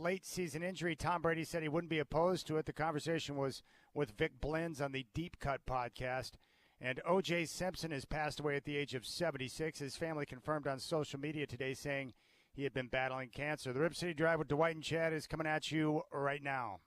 late season injury. Tom Brady said he wouldn't be opposed to it. The conversation was with Vic Blends on the Deep Cut podcast. And O.J. Simpson has passed away at the age of 76. His family confirmed on social media today saying he had been battling cancer. The Rip City Drive with Dwight and Chad is coming at you right now.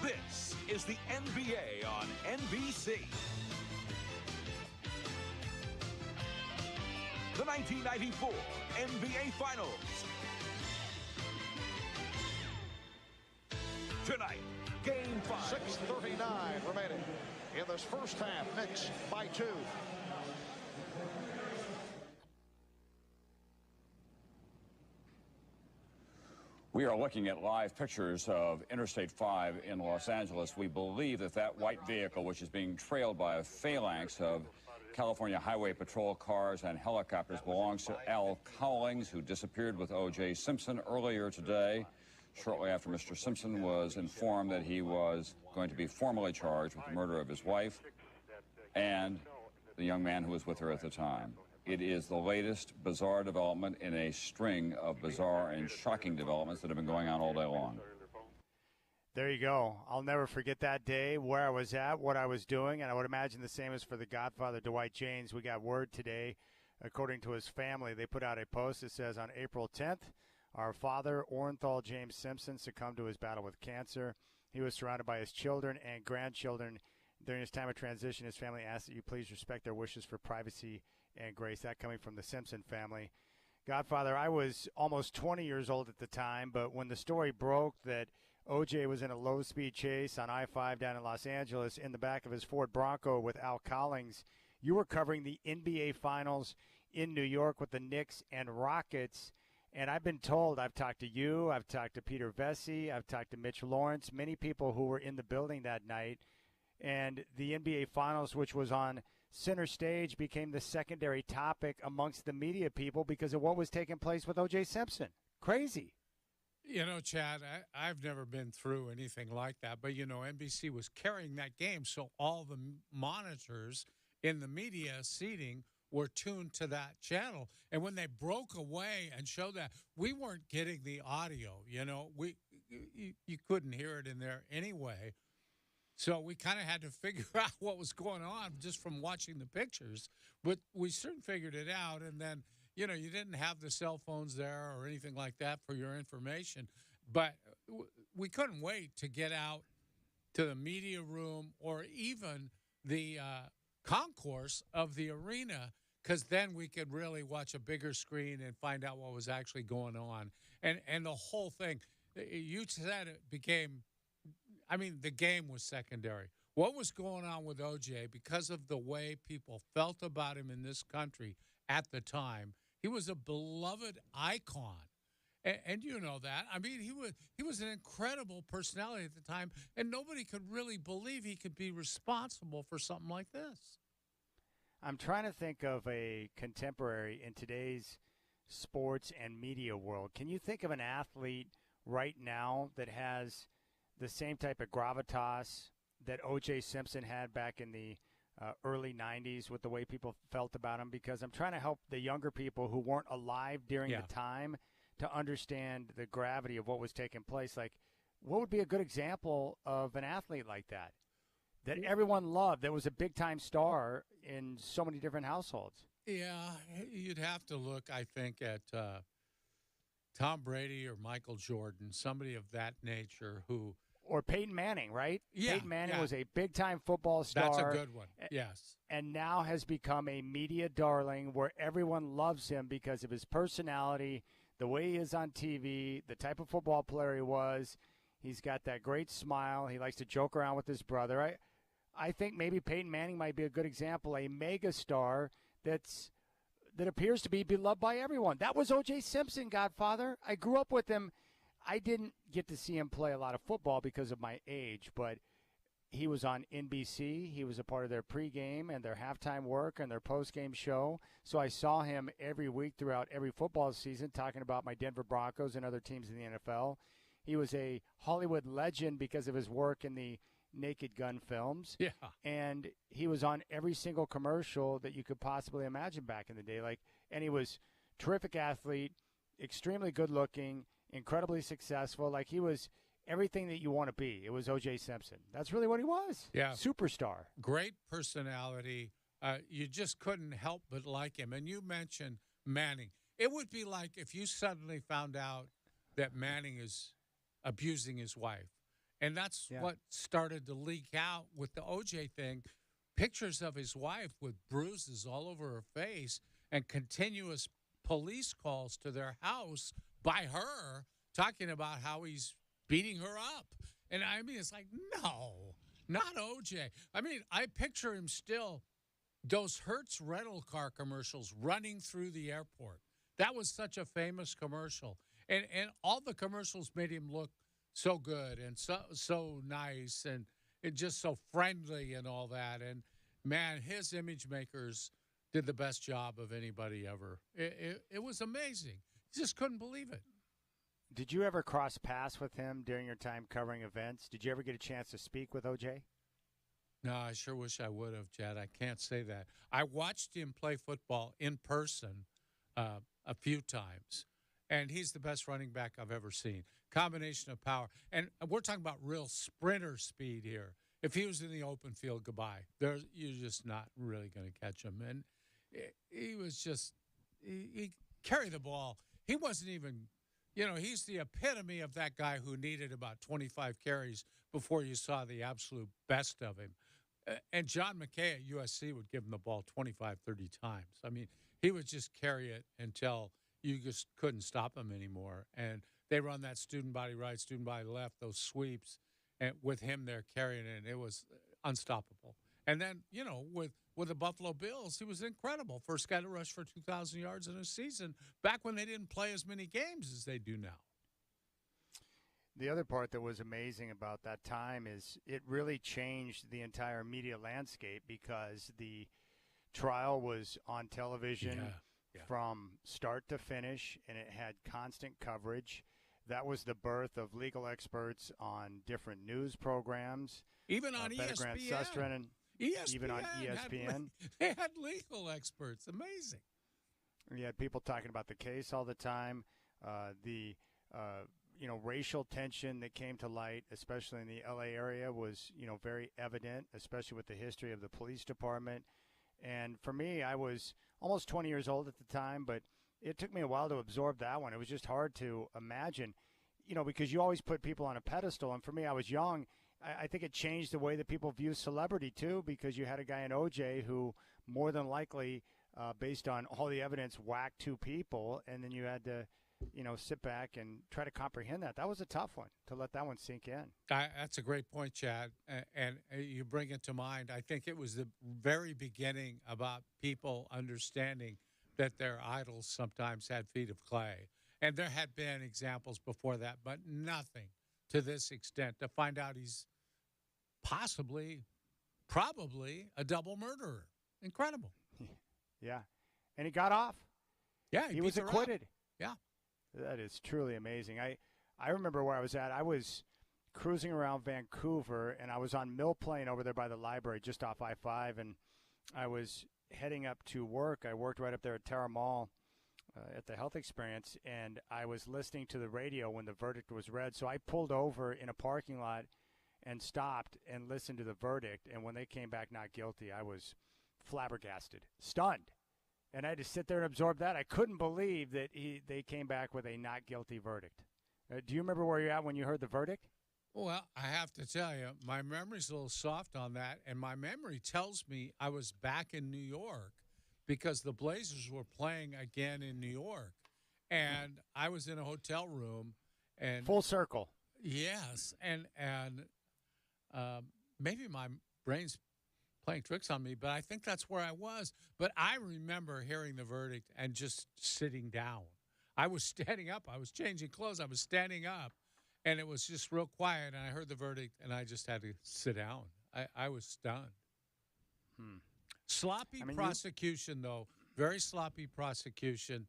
This is the NBA on NBC. The 1994 NBA Finals. Tonight, Game 5. 6:39 remaining in this first half. Knicks by 2. We are looking at live pictures of Interstate 5 in Los Angeles. We believe that that white vehicle, which is being trailed by a phalanx of California Highway Patrol cars and helicopters, belongs to Al Cowlings, who disappeared with O.J. Simpson earlier today, shortly after Mr. Simpson was informed that he was going to be formally charged with the murder of his wife and the young man who was with her at the time. It is the latest bizarre development in a string of bizarre and shocking developments that have been going on all day long. There you go. I'll never forget that day, where I was at, what I was doing, and I would imagine the same as for the Godfather, Dwight Jaynes. We got word today, according to his family, they put out a post that says, on April 10th, our father, Orenthal James Simpson, succumbed to his battle with cancer. He was surrounded by his children and grandchildren. During his time of transition, his family asked that you please respect their wishes for privacy and grace. That coming from the Simpson family. Godfather, I was almost 20 years old at the time, but when the story broke that O.J. was in a low-speed chase on I-5 down in Los Angeles in the back of his Ford Bronco with Al Cowlings, you were covering the NBA Finals in New York with the Knicks and Rockets. And I've been told, I've talked to you, I've talked to Peter Vesey, I've talked to Mitch Lawrence, many people who were in the building that night. And the NBA Finals, which was on center stage, became the secondary topic amongst the media people because of what was taking place with O.J. Simpson. Crazy. You know, Chad, I've never been through anything like that. But, you know, NBC was carrying that game, so all the monitors in the media seating were tuned to that channel. And when they broke away and showed that, we weren't getting the audio. You know, you couldn't hear it in there anyway. So we kind of had to figure out what was going on just from watching the pictures. But we soon figured it out. And then, you know, you didn't have the cell phones there or anything like that for your information. But we couldn't wait to get out to the media room or even the concourse of the arena, because then we could really watch a bigger screen and find out what was actually going on. And the whole thing, you said it became – I mean, the game was secondary. What was going on with O.J., because of the way people felt about him in this country at the time, he was a beloved icon. And you know that. I mean, he was an incredible personality at the time, and nobody could really believe he could be responsible for something like this. I'm trying to think of a contemporary in today's sports and media world. Can you think of an athlete right now that has the same type of gravitas that O.J. Simpson had back in the early 90s with the way people felt about him? Because I'm trying to help the younger people who weren't alive during the time to understand the gravity of what was taking place. Like, what would be a good example of an athlete like that everyone loved, that was a big-time star in so many different households? Yeah, you'd have to look, I think, at Tom Brady or Michael Jordan, somebody of that nature who – or Peyton Manning, right? Yeah, Peyton Manning was a big-time football star. That's a good one, yes. And now has become a media darling where everyone loves him because of his personality, the way he is on TV, the type of football player he was. He's got that great smile. He likes to joke around with his brother. I think maybe Peyton Manning might be a good example, a mega star that appears to be beloved by everyone. That was O.J. Simpson, Godfather. I grew up with him. I didn't get to see him play a lot of football because of my age, but he was on NBC. He was a part of their pregame and their halftime work and their postgame show. So I saw him every week throughout every football season talking about my Denver Broncos and other teams in the NFL. He was a Hollywood legend because of his work in the Naked Gun films. Yeah. And he was on every single commercial that you could possibly imagine back in the day. And he was terrific athlete, extremely good looking, incredibly successful. He was everything that you want to be. It was O.J. Simpson. That's really what he was. Yeah. Superstar. Great personality. You just couldn't help but like him. And you mentioned Manning. It would be like if you suddenly found out that Manning is abusing his wife. And that's what started to leak out with the O.J. thing. Pictures of his wife with bruises all over her face and continuous police calls to their house by her talking about how he's beating her up. And I mean, it's like, no, not O.J. I mean, I picture him still, those Hertz rental car commercials running through the airport. That was such a famous commercial. And all the commercials made him look so good and so nice and just so friendly and all that. And, man, his image makers did the best job of anybody ever. It was amazing. You just couldn't believe it. Did you ever cross paths with him during your time covering events? Did you ever get a chance to speak with O.J.? No, I sure wish I would have, Chad. I can't say that. I watched him play football in person a few times, and he's the best running back I've ever seen. Combination of power. And we're talking about real sprinter speed here. If he was in the open field, goodbye. You're just not really going to catch him. And he was just he carried the ball. He wasn't even, he's the epitome of that guy who needed about 25 carries before you saw the absolute best of him. And John McKay at USC would give him the ball 25, 30 times. I mean, he would just carry it until you just couldn't stop him anymore. And they run that student body right, student body left, those sweeps, and with him there carrying it, it was unstoppable. And then, with the Buffalo Bills, he was incredible. First guy to rush for 2,000 yards in a season back when they didn't play as many games as they do now. The other part that was amazing about that time is it really changed the entire media landscape because the trial was on television from start to finish, and it had constant coverage. That was the birth of legal experts on different news programs. Even on ESPN. ESPN. Even on ESPN. They had legal experts. Amazing. You had people talking about the case all the time. The racial tension that came to light, especially in the L.A. area, was, very evident, especially with the history of the police department. And for me, I was almost 20 years old at the time, but it took me a while to absorb that one. It was just hard to imagine, because you always put people on a pedestal. And for me, I was young. I think it changed the way that people view celebrity, too, because you had a guy in O.J. who more than likely, based on all the evidence, whacked two people, and then you had to sit back and try to comprehend that. That was a tough one to let that one sink in. That's a great point, Chad. And you bring it to mind. I think it was the very beginning about people understanding that their idols sometimes had feet of clay. And there had been examples before that, but nothing to this extent to find out he's probably a double murderer. Incredible. Yeah. And he got off. Yeah, he was acquitted. Yeah. That is truly amazing. I remember where I was at. I was cruising around Vancouver, and I was on Mill Plain over there by the library just off I-5, and I was heading up to work. I worked right up there at Terra Mall at the Health Experience, and I was listening to the radio when the verdict was read. So I pulled over in a parking lot and stopped and listened to the verdict, and when they came back not guilty, I was flabbergasted, stunned. And I had to sit there and absorb that. I couldn't believe that they came back with a not guilty verdict. Do you remember where you're at when you heard the verdict? Well, I have to tell you, my memory's a little soft on that, and my memory tells me I was back in New York because the Blazers were playing again in New York, and I was in a hotel room. And full circle. Yes, and maybe my brain's playing tricks on me, but I think that's where I was. But I remember hearing the verdict and just sitting down. I was standing up. I was changing clothes. I was standing up, and it was just real quiet. And I heard the verdict, and I just had to sit down. I was stunned. Sloppy prosecution, though. Very sloppy prosecution.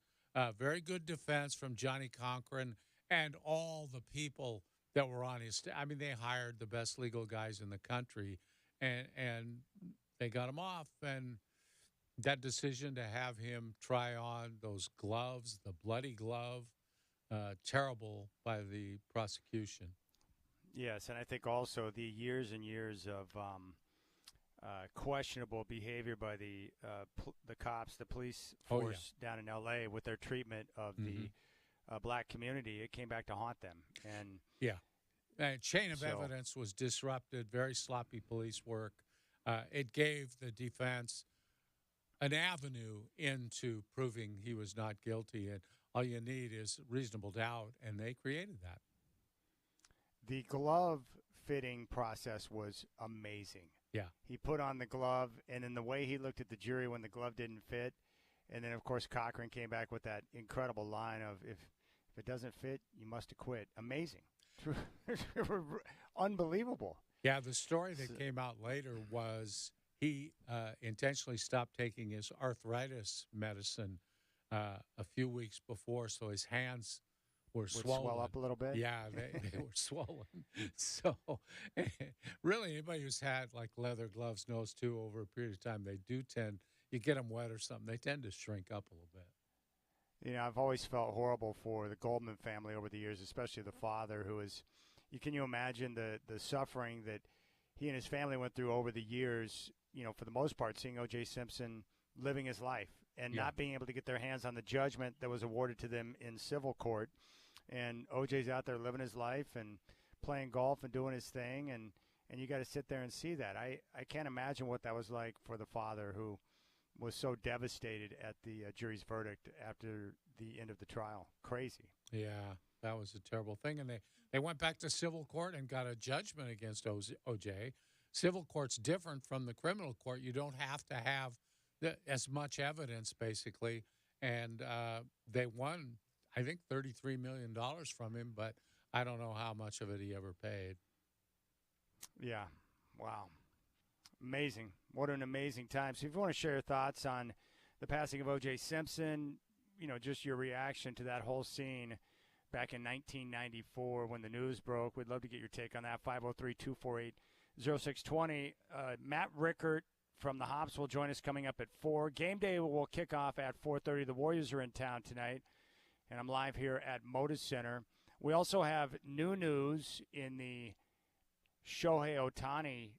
Very good defense from Johnny Cochran and all the people that were on his staff. I mean, they hired the best legal guys in the country, and they got him off. And that decision to have him try on those gloves, the bloody glove, terrible by the prosecution. Yes, and I think also the years and years of questionable behavior by the cops, the police force down in L.A. with their treatment of the black community, it came back to haunt them. And chain of evidence was disrupted. Very sloppy police work. It gave the defense an avenue into proving he was not guilty, and all you need is reasonable doubt, and they created that. The glove fitting process was amazing. Yeah. He put on the glove, and in the way he looked at the jury when the glove didn't fit, and then, of course, Cochran came back with that incredible line of, if it doesn't fit, you must acquit. Amazing. Unbelievable. Yeah, the story that came out later was he intentionally stopped taking his arthritis medicine a few weeks before, so his hands were swollen. Swell up a little bit? Yeah, they were swollen. So really, anybody who's had like leather gloves knows, too, over a period of time, they do tend, you get them wet or something, they tend to shrink up a little bit. You know, I've always felt horrible for the Goldman family over the years, especially the father, who is, can you imagine the suffering that he and his family went through over the years, you know, for the most part, seeing O.J. Simpson living his life and not being able to get their hands on the judgment that was awarded to them in civil court. And O.J.'s out there living his life and playing golf and doing his thing, and you got to sit there and see that. I can't imagine what that was like for the father, who was so devastated at the jury's verdict after the end of the trial. Crazy. Yeah, that was a terrible thing. And they went back to civil court and got a judgment against O.J. Civil court's different from the criminal court. You don't have to have as much evidence, basically. And they won, I think, $33 million from him, but I don't know how much of it he ever paid. Yeah. Wow. Amazing. What an amazing time. So if you want to share your thoughts on the passing of O.J. Simpson, you know, just your reaction to that whole scene back in 1994 when the news broke, we'd love to get your take on that. 503-248-0620. Matt Rickert from the Hops will join us coming up at 4. Game day will kick off at 4:30. The Warriors are in town tonight, and I'm live here at Moda Center. We also have new news in the Shohei Ohtani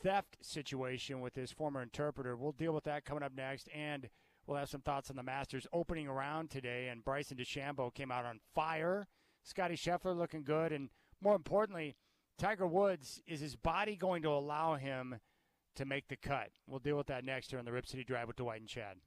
theft situation with his former interpreter. We'll deal with that coming up next, and we'll have some thoughts on the Masters opening around today, and Bryson DeChambeau came out on fire. Scotty Scheffler looking good, and more importantly, Tiger Woods, is his body going to allow him to make the cut? We'll deal with that next here on the Rip City Drive with Dwight and Chad.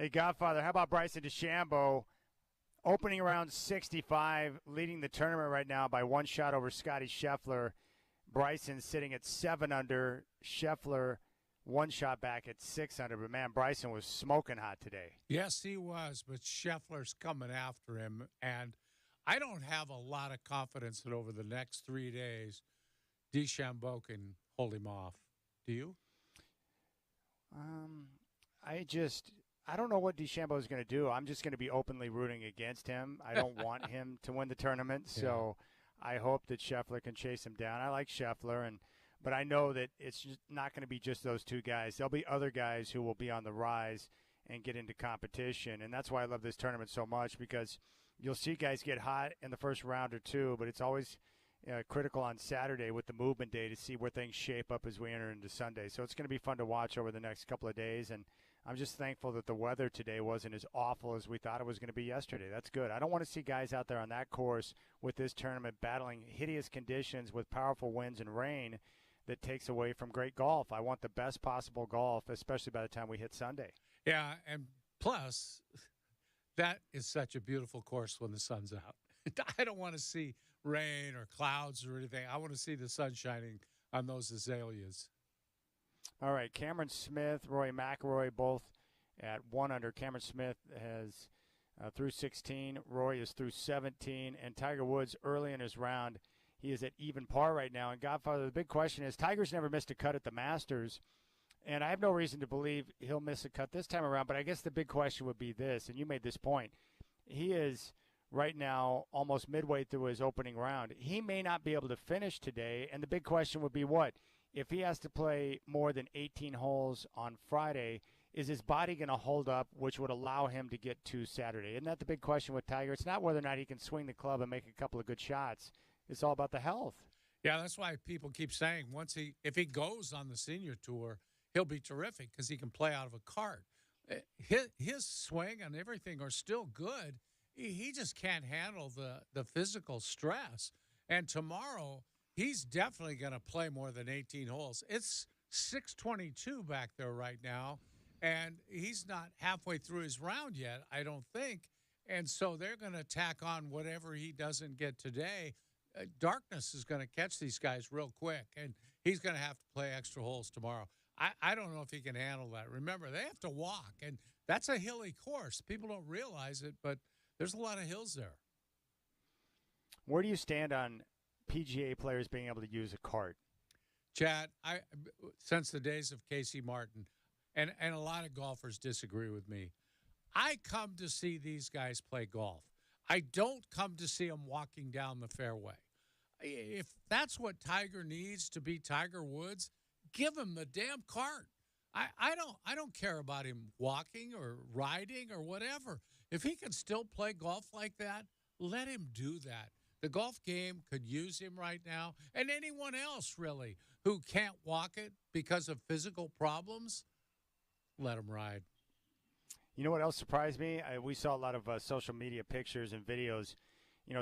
Hey, Godfather, how about Bryson DeChambeau opening around 65, leading the tournament right now by one shot over Scotty Scheffler. Bryson sitting at 7 under. Scheffler one shot back at 6 under. But, man, Bryson was smoking hot today. Yes, he was, but Scheffler's coming after him. And I don't have a lot of confidence that over the next 3 days, DeChambeau can hold him off. Do you? I don't know what DeChambeau is going to do. I'm just going to be openly rooting against him. I don't want him to win the tournament, so I hope that Scheffler can chase him down. I like Scheffler, but I know that it's just not going to be just those two guys. There'll be other guys who will be on the rise and get into competition, and that's why I love this tournament so much, because you'll see guys get hot in the first round or two, but it's always critical on Saturday with the movement day to see where things shape up as we enter into Sunday. So it's going to be fun to watch over the next couple of days, and I'm just thankful that the weather today wasn't as awful as we thought it was going to be yesterday. That's good. I don't want to see guys out there on that course with this tournament battling hideous conditions with powerful winds and rain that takes away from great golf. I want the best possible golf, especially by the time we hit Sunday. Yeah, and plus, that is such a beautiful course when the sun's out. I don't want to see rain or clouds or anything. I want to see the sun shining on those azaleas. All right, Cameron Smith, Rory McIlroy, both at 1 under. Cameron Smith has through 16. Rory is through 17. And Tiger Woods, early in his round, he is at even par right now. And, Godfather, the big question is, Tiger's never missed a cut at the Masters. And I have no reason to believe he'll miss a cut this time around. But I guess the big question would be this, and you made this point. He is right now almost midway through his opening round. He may not be able to finish today. And the big question would be what? If he has to play more than 18 holes on Friday, is his body going to hold up, which would allow him to get to Saturday? Isn't that the big question with Tiger? It's not whether or not he can swing the club and make a couple of good shots. It's all about the health. Yeah, that's why people keep saying if he goes on the senior tour, he'll be terrific because he can play out of a cart. His swing and everything are still good. He just can't handle the physical stress. And tomorrow, he's definitely going to play more than 18 holes. It's 6:22 back there right now, and he's not halfway through his round yet, I don't think. And so they're going to tack on whatever he doesn't get today. Darkness is going to catch these guys real quick, and he's going to have to play extra holes tomorrow. I don't know if he can handle that. Remember, they have to walk, and that's a hilly course. People don't realize it, but there's a lot of hills there. Where do you stand on PGA players being able to use a cart? Chad, since the days of Casey Martin, and a lot of golfers disagree with me, I come to see these guys play golf. I don't come to see them walking down the fairway. If that's what Tiger needs to be Tiger Woods, give him the damn cart. I don't care about him walking or riding or whatever. If he can still play golf like that, let him do that. The golf game could use him right now, and anyone else, really, who can't walk it because of physical problems, let him ride. You know what else surprised me? We saw a lot of social media pictures and videos,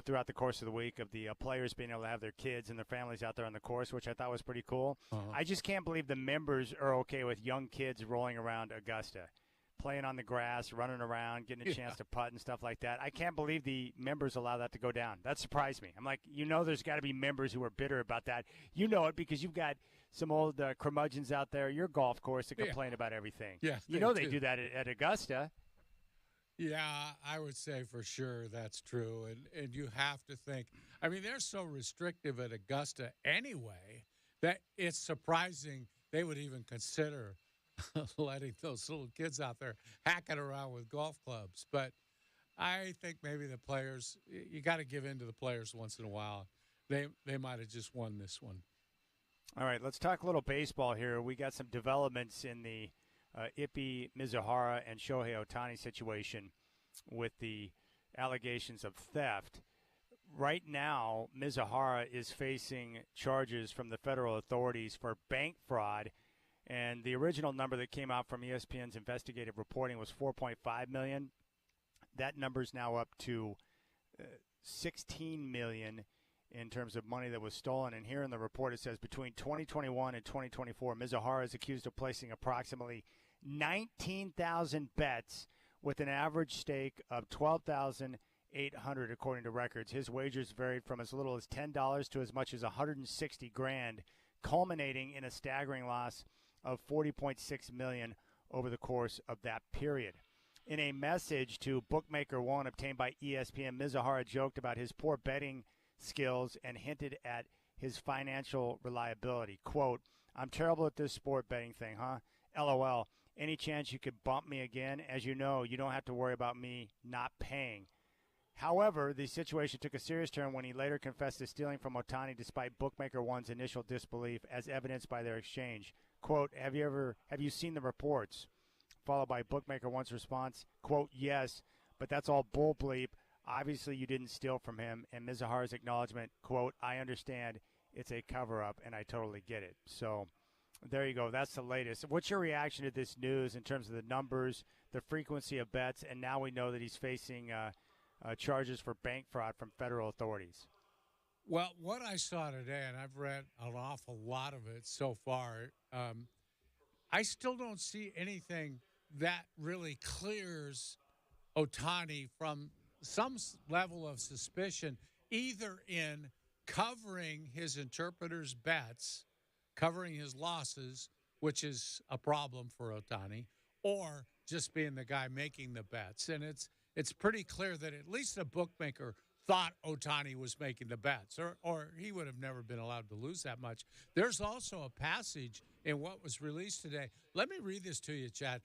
throughout the course of the week of the players being able to have their kids and their families out there on the course, which I thought was pretty cool. Uh-huh. I just can't believe the members are okay with young kids rolling around Augusta, playing on the grass, running around, getting a chance to putt and stuff like that. I can't believe the members allow that to go down. That surprised me. I'm like, there's got to be members who are bitter about that. You know it because you've got some old curmudgeons out there at your golf course that complain about everything. Yeah, they do that at Augusta. Yeah, I would say for sure that's true. And you have to think, they're so restrictive at Augusta anyway that it's surprising they would even consider letting those little kids out there hacking around with golf clubs. But I think maybe the players, you got to give in to the players once in a while. They might have just won this one. All right, let's talk a little baseball here. We got some developments in the Ippy Mizuhara and Shohei Ohtani situation with the allegations of theft. Right now, Mizuhara is facing charges from the federal authorities for bank fraud, and the original number that came out from ESPN's investigative reporting was $4.5 million. That number's now up to $16 million in terms of money that was stolen. And here in the report it says between 2021 and 2024, Mizuhara is accused of placing approximately 19,000 bets with an average stake of $12,800 according to records. His wagers varied from as little as $10 to as much as $160,000, culminating in a staggering loss of $40.6 million over the course of that period. In a message to Bookmaker One obtained by ESPN, Mizuhara joked about his poor betting skills and hinted at his financial reliability. Quote, "I'm terrible at this sport betting thing, huh? LOL. Any chance you could bump me again? As you know, you don't have to worry about me not paying." However, the situation took a serious turn when he later confessed to stealing from Ohtani despite Bookmaker One's initial disbelief, as evidenced by their exchange. Quote, have you seen the reports? Followed by Bookmaker One's response, quote, "Yes, but that's all bull bleep. Obviously you didn't steal from him." And Mizuhara's acknowledgement, quote, "I understand it's a cover-up, and I totally get it." So there you go. That's the latest. What's your reaction to this news in terms of the numbers, the frequency of bets, and now we know that he's facing charges for bank fraud from federal authorities? Well, what I saw today, and I've read an awful lot of it so far, I still don't see anything that really clears Ohtani from some level of suspicion, either in covering his interpreter's bets, covering his losses, which is a problem for Ohtani, or just being the guy making the bets. And it's pretty clear that at least the bookmaker thought Ohtani was making the bets, or he would have never been allowed to lose that much. There's also a passage in what was released today. Let me read this to you, Chad.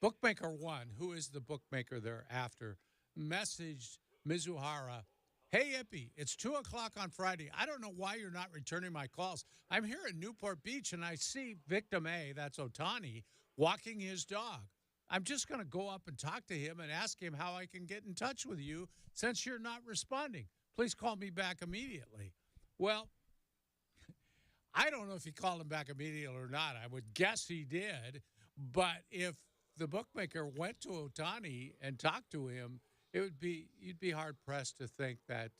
Bookmaker One, who is the bookmaker thereafter, messaged Mizuhara, "Hey, Ippy, it's 2 o'clock on Friday. I don't know why you're not returning my calls. I'm here at Newport Beach, and I see victim A, that's Ohtani, walking his dog. I'm just going to go up and talk to him and ask him how I can get in touch with you since you're not responding. Please call me back immediately." Well, I don't know if he called him back immediately or not. I would guess he did. But if the bookmaker went to Ohtani and talked to him, you'd be hard-pressed to think that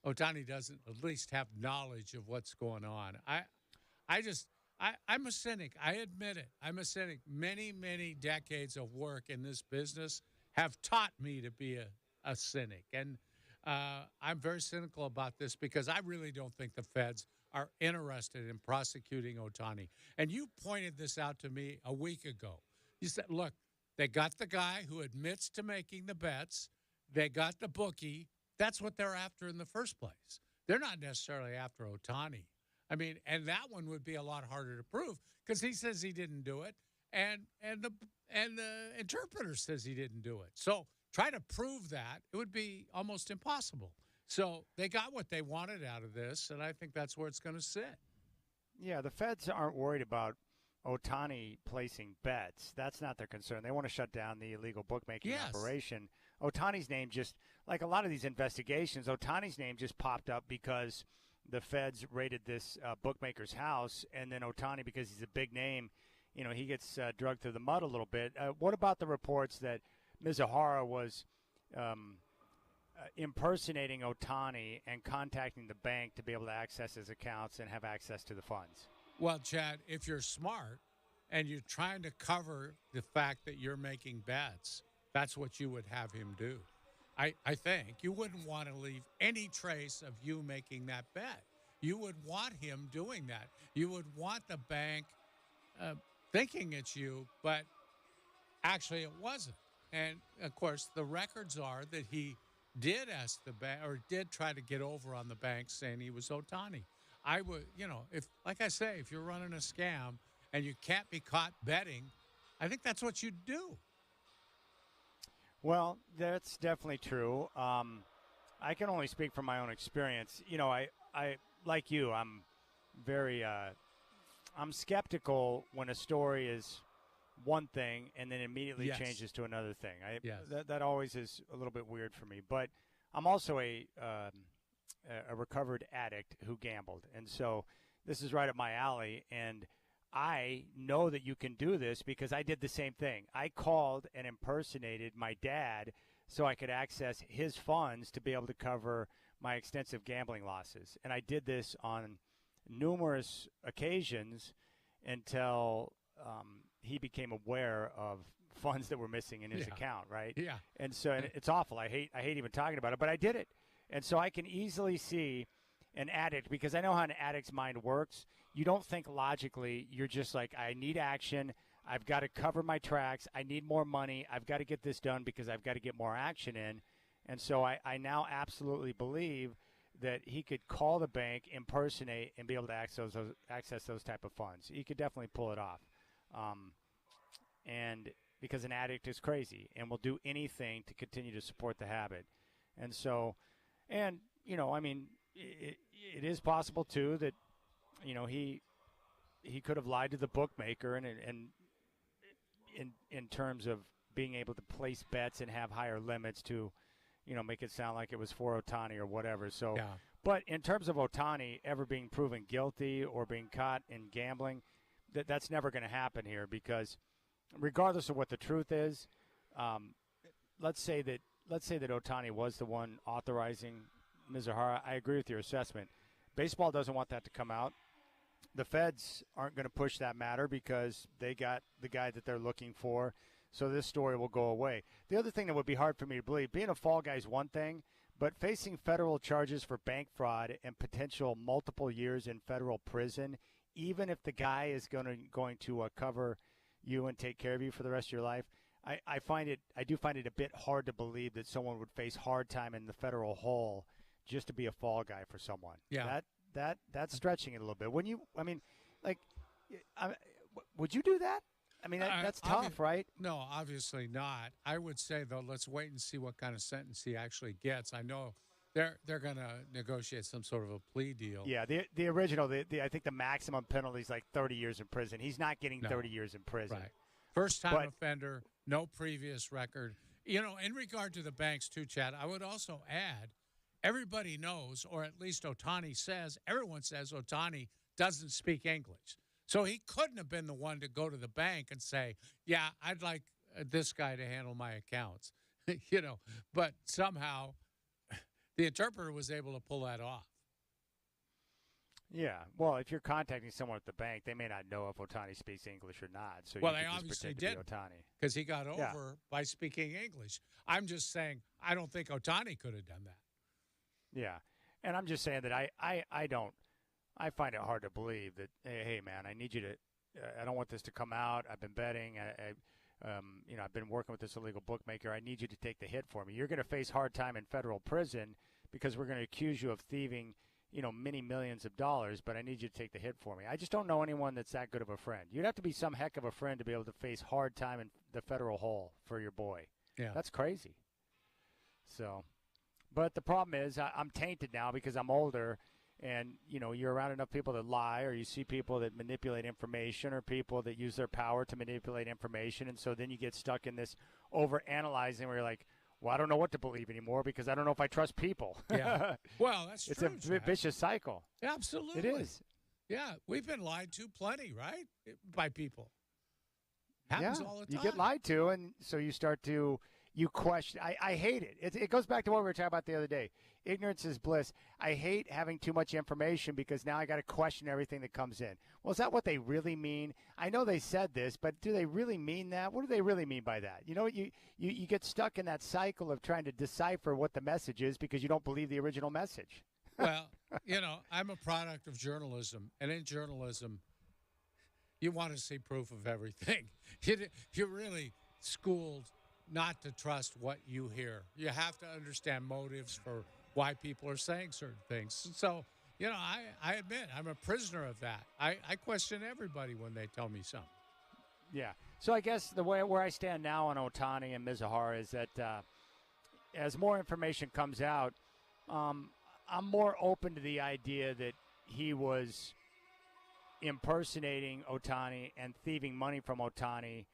Ohtani doesn't at least have knowledge of what's going on. I'm a cynic. I admit it. I'm a cynic. Many, many decades of work in this business have taught me to be a cynic. And I'm very cynical about this because I really don't think the feds are interested in prosecuting Ohtani. And you pointed this out to me a week ago. You said, look, they got the guy who admits to making the bets. They got the bookie. That's what they're after in the first place. They're not necessarily after Ohtani. I mean, and that one would be a lot harder to prove because he says he didn't do it, and the interpreter says he didn't do it. So try to prove that, it would be almost impossible. So they got what they wanted out of this, and I think that's where it's going to sit. Yeah, the feds aren't worried about Ohtani placing bets. That's not their concern. They want to shut down the illegal bookmaking operation. Ohtani's name just, like a lot of these investigations, Ohtani's name just popped up because the feds raided this bookmaker's house, and then Ohtani, because he's a big name, he gets dragged through the mud a little bit. What about the reports that Mizuhara was impersonating Ohtani and contacting the bank to be able to access his accounts and have access to the funds? Well, Chad, if you're smart and you're trying to cover the fact that you're making bets, that's what you would have him do. I think you wouldn't want to leave any trace of you making that bet. You would want him doing that. You would want the bank thinking it's you, but actually it wasn't. And, of course, the records are that he did ask the bank or did try to get over on the bank saying he was Ohtani. I would, if, like I say, if you're running a scam and you can't be caught betting, I think that's what you'd do. Well, that's definitely true. I can only speak from my own experience. I like you, I'm very, I'm skeptical when a story is one thing and then immediately changes to another thing. That always is a little bit weird for me. But I'm also a recovered addict who gambled, and so this is right up my alley. And I know that you can do this because I did the same thing. I called and impersonated my dad so I could access his funds to be able to cover my extensive gambling losses. And I did this on numerous occasions until he became aware of funds that were missing in his Yeah. account, right? Yeah. And so it's awful. I hate even talking about it, but I did it. And so I can easily see an addict, because I know how an addict's mind works. You don't think logically. You're just like, I need action. I've got to cover my tracks. I need more money. I've got to get this done because I've got to get more action in. And so I now absolutely believe that he could call the bank, impersonate, and be able to access those type of funds. He could definitely pull it off. And because an addict is crazy and will do anything to continue to support the habit. And so, and, you know, I mean, it is possible, too, that, you know, he could have lied to the bookmaker and in terms of being able to place bets and have higher limits to, you know, make it sound like it was for Ohtani or whatever. So, Yeah. but in terms of Ohtani ever being proven guilty or being caught in gambling, that's never going to happen here, because regardless of what the truth is, let's say that Ohtani was the one authorizing Mizuhara. I agree with your assessment. Baseball doesn't want that to come out. The feds aren't going to push that matter because they got the guy that they're looking for. So this story will go away. The other thing that would be hard for me to believe, being a fall guy is one thing, but facing federal charges for bank fraud and potential multiple years in federal prison, even if the guy is going to cover you and take care of you for the rest of your life, I do find it a bit hard to believe that someone would face hard time in the federal hole just to be a fall guy for someone. Yeah. That's stretching it a little bit. Would you do that? I mean, that's tough, right? No, obviously not. I would say, though, let's wait and see what kind of sentence he actually gets. I know they're going to negotiate some sort of a plea deal. Yeah, the original, I think the maximum penalty is like 30 years in prison. He's not getting 30 years in prison. Right. First-time offender, no previous record. You know, in regard to the banks, too, Chad, I would also add, everybody knows, or at least Ohtani says, everyone says Ohtani doesn't speak English. So he couldn't have been the one to go to the bank and say, yeah, I'd like this guy to handle my accounts. You know, but somehow the interpreter was able to pull that off. Yeah, well, if you're contacting someone at the bank, they may not know if Ohtani speaks English or not. So Well, you they can just obviously pretend did, to be Ohtani. because he got over by speaking English. I'm just saying, I don't think Ohtani could have done that. Yeah, and I'm just saying that I find it hard to believe that, hey man, I need you to, I don't want this to come out. I've been betting. I've been working with this illegal bookmaker. I need you to take the hit for me. You're going to face hard time in federal prison because we're going to accuse you of thieving, many millions of dollars, but I need you to take the hit for me. I just don't know anyone that's that good of a friend. You'd have to be some heck of a friend to be able to face hard time in the federal hole for your boy. Yeah. That's crazy. So, but the problem is I'm tainted now because I'm older, and, you're around enough people that lie, or you see people that manipulate information, or people that use their power to manipulate information, and so then you get stuck in this over-analyzing where you're like, well, I don't know what to believe anymore because I don't know if I trust people. Yeah. Well, that's it's true. It's a vicious cycle. Absolutely. It is. Yeah. We've been lied to plenty, right? By people. Happens all the time. You get lied to, and so you start to, question. I hate it. It goes back to what we were talking about the other day. Ignorance is bliss. I hate having too much information because now I got to question everything that comes in. Well, is that what they really mean? I know they said this, but do they really mean that? What do they really mean by that? You get stuck in that cycle of trying to decipher what the message is because you don't believe the original message. Well, I'm a product of journalism, and in journalism, you want to see proof of everything. You're really schooled not to trust what you hear. You have to understand motives for why people are saying certain things. So, I admit I'm a prisoner of that. I question everybody when they tell me something. Yeah. So I guess where I stand now on Ohtani and Mizuhara is that as more information comes out, I'm more open to the idea that he was impersonating Ohtani and thieving money from Ohtani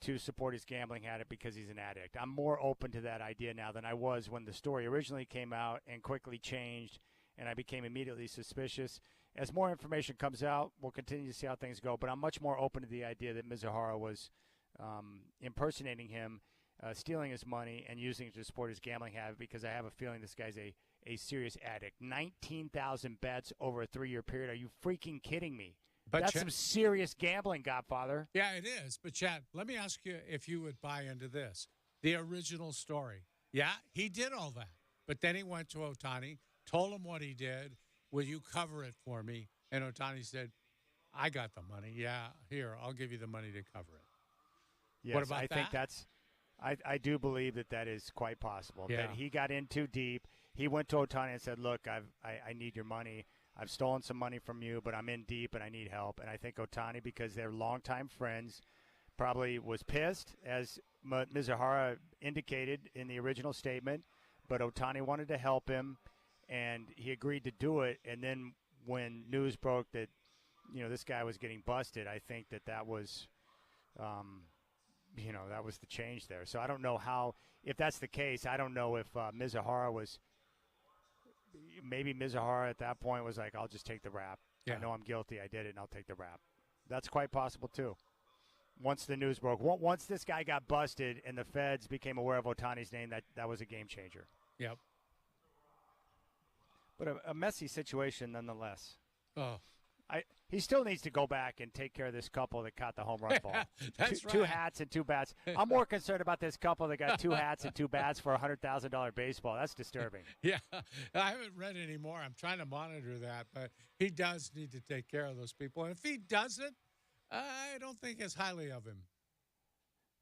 to support his gambling habit because he's an addict. I'm more open to that idea now than I was when the story originally came out and quickly changed, and I became immediately suspicious. As more information comes out, we'll continue to see how things go, but I'm much more open to the idea that Mizuhara was impersonating him, stealing his money, and using it to support his gambling habit because I have a feeling this guy's a serious addict. 19,000 bets over a 3-year period. Are you freaking kidding me? But That's some serious gambling, Godfather. Yeah, it is. But, Chad, let me ask you if you would buy into this. The original story. Yeah, he did all that. But then he went to Ohtani, told him what he did. Will you cover it for me? And Ohtani said, I got the money. Yeah, here, I'll give you the money to cover it. Yes, What about I that? think that's I do believe that is quite possible. Yeah. That he got in too deep. He went to Ohtani and said, look, I need your money. I've stolen some money from you, but I'm in deep and I need help. And I think Ohtani, because they're longtime friends, probably was pissed, as Mizuhara indicated in the original statement. But Ohtani wanted to help him, and he agreed to do it. And then when news broke that, this guy was getting busted, I think that was, that was the change there. So I don't know if that's the case, I don't know if Mizuhara was – maybe Mizuhara at that point was like, I'll just take the rap. Yeah. I know I'm guilty. I did it, and I'll take the rap. That's quite possible, too. Once the news broke. Once this guy got busted and the feds became aware of Ohtani's name, that was a game changer. Yep. But a messy situation nonetheless. Oh. He still needs to go back and take care of this couple that caught the home run ball. That's two hats and two bats. I'm more concerned about this couple that got 2 hats and 2 bats for a $100,000 baseball. That's disturbing. Yeah, I haven't read any more. I'm trying to monitor that, but he does need to take care of those people. And if he doesn't, I don't think as highly of him.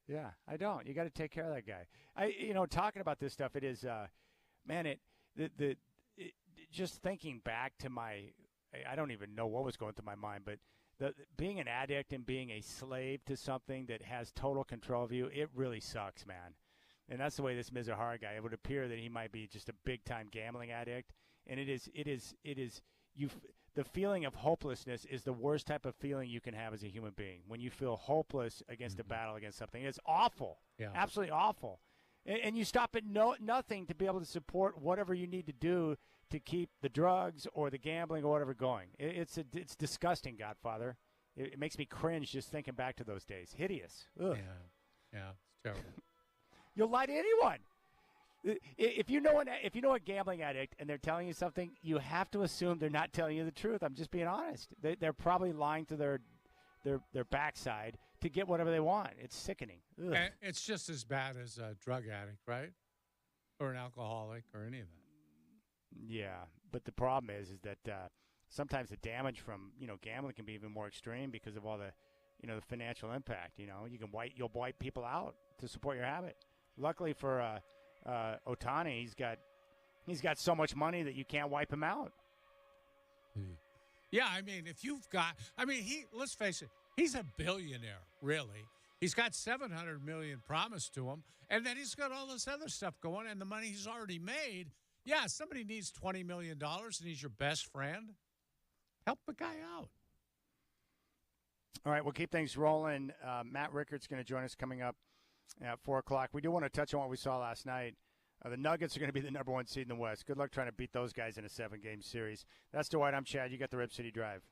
Yeah, I don't. You got to take care of that guy. Talking about this stuff, it is, just thinking back to I don't even know what was going through my mind, but being an addict and being a slave to something that has total control of you, it really sucks, man. And that's the way this Mizuhara guy, it would appear that he might be just a big-time gambling addict. And the feeling of hopelessness is the worst type of feeling you can have as a human being. When you feel hopeless against a battle against something, it's awful. Yeah. Absolutely awful. And you stop at nothing to be able to support whatever you need to do to keep the drugs or the gambling or whatever going. It's disgusting, Godfather. It makes me cringe just thinking back to those days. Hideous. Ugh. Yeah, it's terrible. You'll lie to anyone. If you know a gambling addict and they're telling you something, you have to assume they're not telling you the truth. I'm just being honest. They're probably lying to their backside to get whatever they want. It's sickening. Ugh. And it's just as bad as a drug addict, right? Or an alcoholic or any of that. Yeah, but the problem is that sometimes the damage from gambling can be even more extreme because of all the the financial impact. You'll wipe people out to support your habit. Luckily for Ohtani, he's got so much money that you can't wipe him out. Yeah, I mean, let's face it, he's a billionaire, really. He's got $700 million promised to him, and then he's got all this other stuff going, and the money he's already made. Yeah, somebody needs $20 million, and he's your best friend. Help the guy out. All right, we'll keep things rolling. Matt Rickart's going to join us coming up at 4 o'clock. We do want to touch on what we saw last night. The Nuggets are going to be the number 1 seed in the West. Good luck trying to beat those guys in a 7-game series. That's Dwight. I'm Chad. You got the Rip City Drive.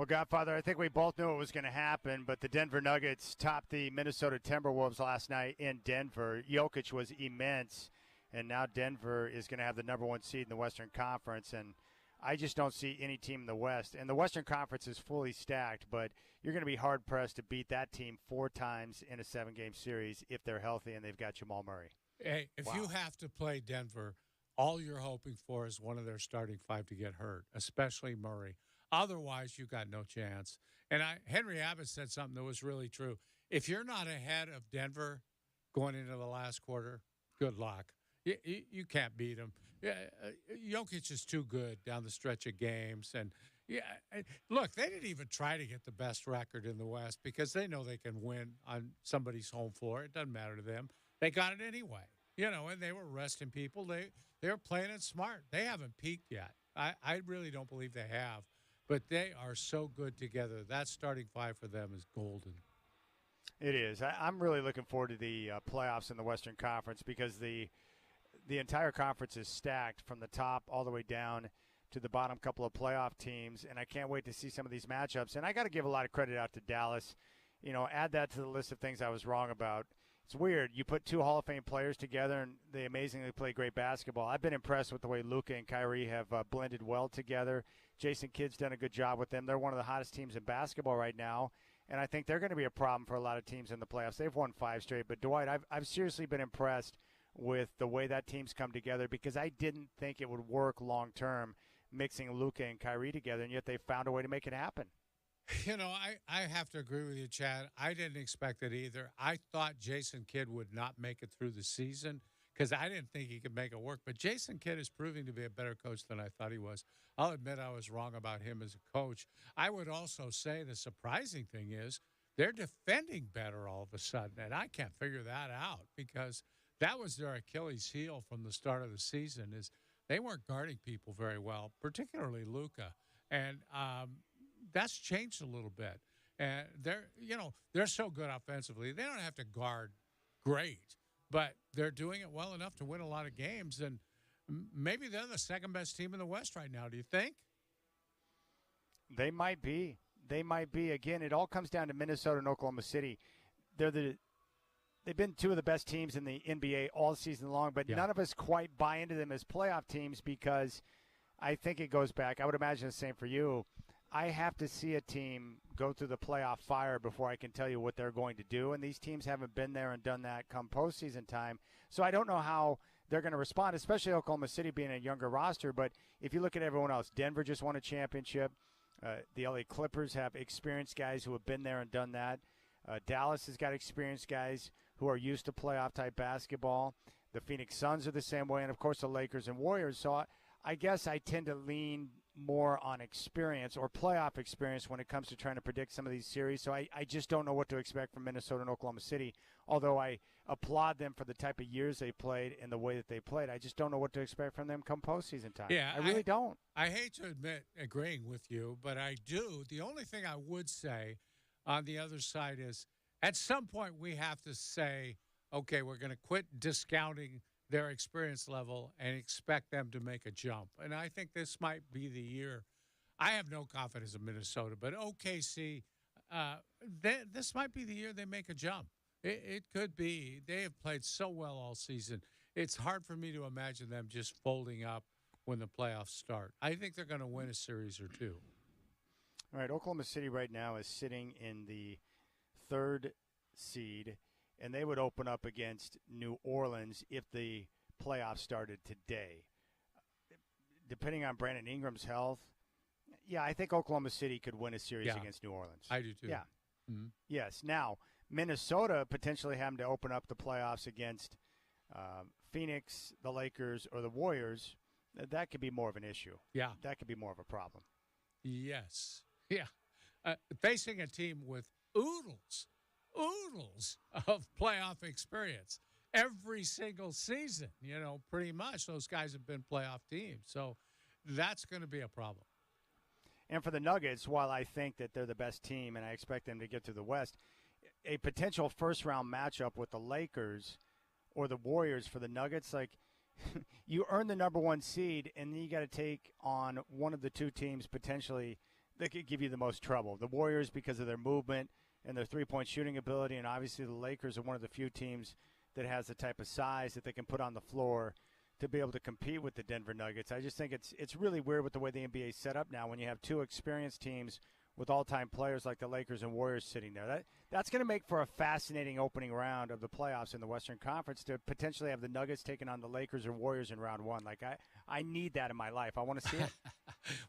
Well, Godfather, I think we both knew it was going to happen, but the Denver Nuggets topped the Minnesota Timberwolves last night in Denver. Jokic was immense, and now Denver is going to have the number one seed in the Western Conference, and I just don't see any team in the West. And the Western Conference is fully stacked, but you're going to be hard-pressed to beat that team 4 times in a 7-game series if they're healthy and they've got Jamal Murray. Hey, if you have to play Denver, all you're hoping for is one of their starting 5 to get hurt, especially Murray. Otherwise, you got no chance. And Henry Abbott said something that was really true. If you're not ahead of Denver going into the last quarter, good luck. You can't beat them. Yeah, Jokic is too good down the stretch of games. And, look, they didn't even try to get the best record in the West because they know they can win on somebody's home floor. It doesn't matter to them. They got it anyway. And they were resting people. They were playing it smart. They haven't peaked yet. I really don't believe they have. But they are so good together. That starting 5 for them is golden. It is. I'm really looking forward to the playoffs in the Western Conference because the entire conference is stacked from the top all the way down to the bottom couple of playoff teams, and I can't wait to see some of these matchups. And I got to give a lot of credit out to Dallas. Add that to the list of things I was wrong about. It's weird. You put 2 Hall of Fame players together, and they amazingly play great basketball. I've been impressed with the way Luka and Kyrie have blended well together. Jason Kidd's done a good job with them. They're one of the hottest teams in basketball right now, and I think they're going to be a problem for a lot of teams in the playoffs. They've won 5 straight. But, Dwight, I've seriously been impressed with the way that team's come together because I didn't think it would work long-term mixing Luka and Kyrie together, and yet they found a way to make it happen. I have to agree with you, Chad. I didn't expect it either. I thought Jason Kidd would not make it through the season because I didn't think he could make it work. But Jason Kidd is proving to be a better coach than I thought he was. I'll admit I was wrong about him as a coach. I would also say the surprising thing is they're defending better all of a sudden, and I can't figure that out because that was their Achilles heel from the start of the season is they weren't guarding people very well, particularly Luka. And that's changed a little bit. And they're so good offensively. They don't have to guard great, but they're doing it well enough to win a lot of games. And maybe they're the second best team in the West right now. Do you think? They might be. They might be. Again, it all comes down to Minnesota and Oklahoma City. They've been 2 of the best teams in the NBA all season long, but none of us quite buy into them as playoff teams because I think it goes back. I would imagine the same for you. I have to see a team go through the playoff fire before I can tell you what they're going to do, and these teams haven't been there and done that come postseason time. So I don't know how they're going to respond, especially Oklahoma City being a younger roster. But if you look at everyone else, Denver just won a championship. The LA Clippers have experienced guys who have been there and done that. Dallas has got experienced guys who are used to playoff-type basketball. The Phoenix Suns are the same way, and, of course, the Lakers and Warriors. So I guess I tend to lean more on experience or playoff experience when it comes to trying to predict some of these series. So I just don't know what to expect from Minnesota and Oklahoma City, although I applaud them for the type of years they played and the way that they played. I just don't know what to expect from them come postseason time. Yeah, I really don't. I hate to admit agreeing with you, but I do. The only thing I would say on the other side is at some point we have to say, okay, we're going to quit discounting their experience level and expect them to make a jump. And I think this might be the year. I have no confidence in Minnesota, but OKC, this might be the year they make a jump. It could be. They have played so well all season. It's hard for me to imagine them just folding up when the playoffs start. I think they're going to win a series or 2. All right, Oklahoma City right now is sitting in the 3rd seed, and they would open up against New Orleans if the playoffs started today. Depending on Brandon Ingram's health, I think Oklahoma City could win a series against New Orleans. I do too. Yeah. Mm-hmm. Yes. Now, Minnesota potentially having to open up the playoffs against Phoenix, the Lakers, or the Warriors, that could be more of an issue. Yeah. That could be more of a problem. Yes. Yeah. Facing a team with oodles of playoff experience every single season. Pretty much those guys have been playoff teams. So that's going to be a problem. And for the Nuggets, while I think that they're the best team and I expect them to get to the West, a potential first-round matchup with the Lakers or the Warriors for the Nuggets, you earn the number 1 seed, and then you got to take on one of the 2 teams potentially that could give you the most trouble. The Warriors, because of their movement and their three-point shooting ability, and obviously the Lakers are one of the few teams that has the type of size that they can put on the floor to be able to compete with the Denver Nuggets. I just think it's really weird with the way the NBA is set up now when you have two experienced teams with all-time players like the Lakers and Warriors sitting there. That's going to make for a fascinating opening round of the playoffs in the Western Conference to potentially have the Nuggets taking on the Lakers or Warriors in round one. Like, I need that in my life. I want to see it.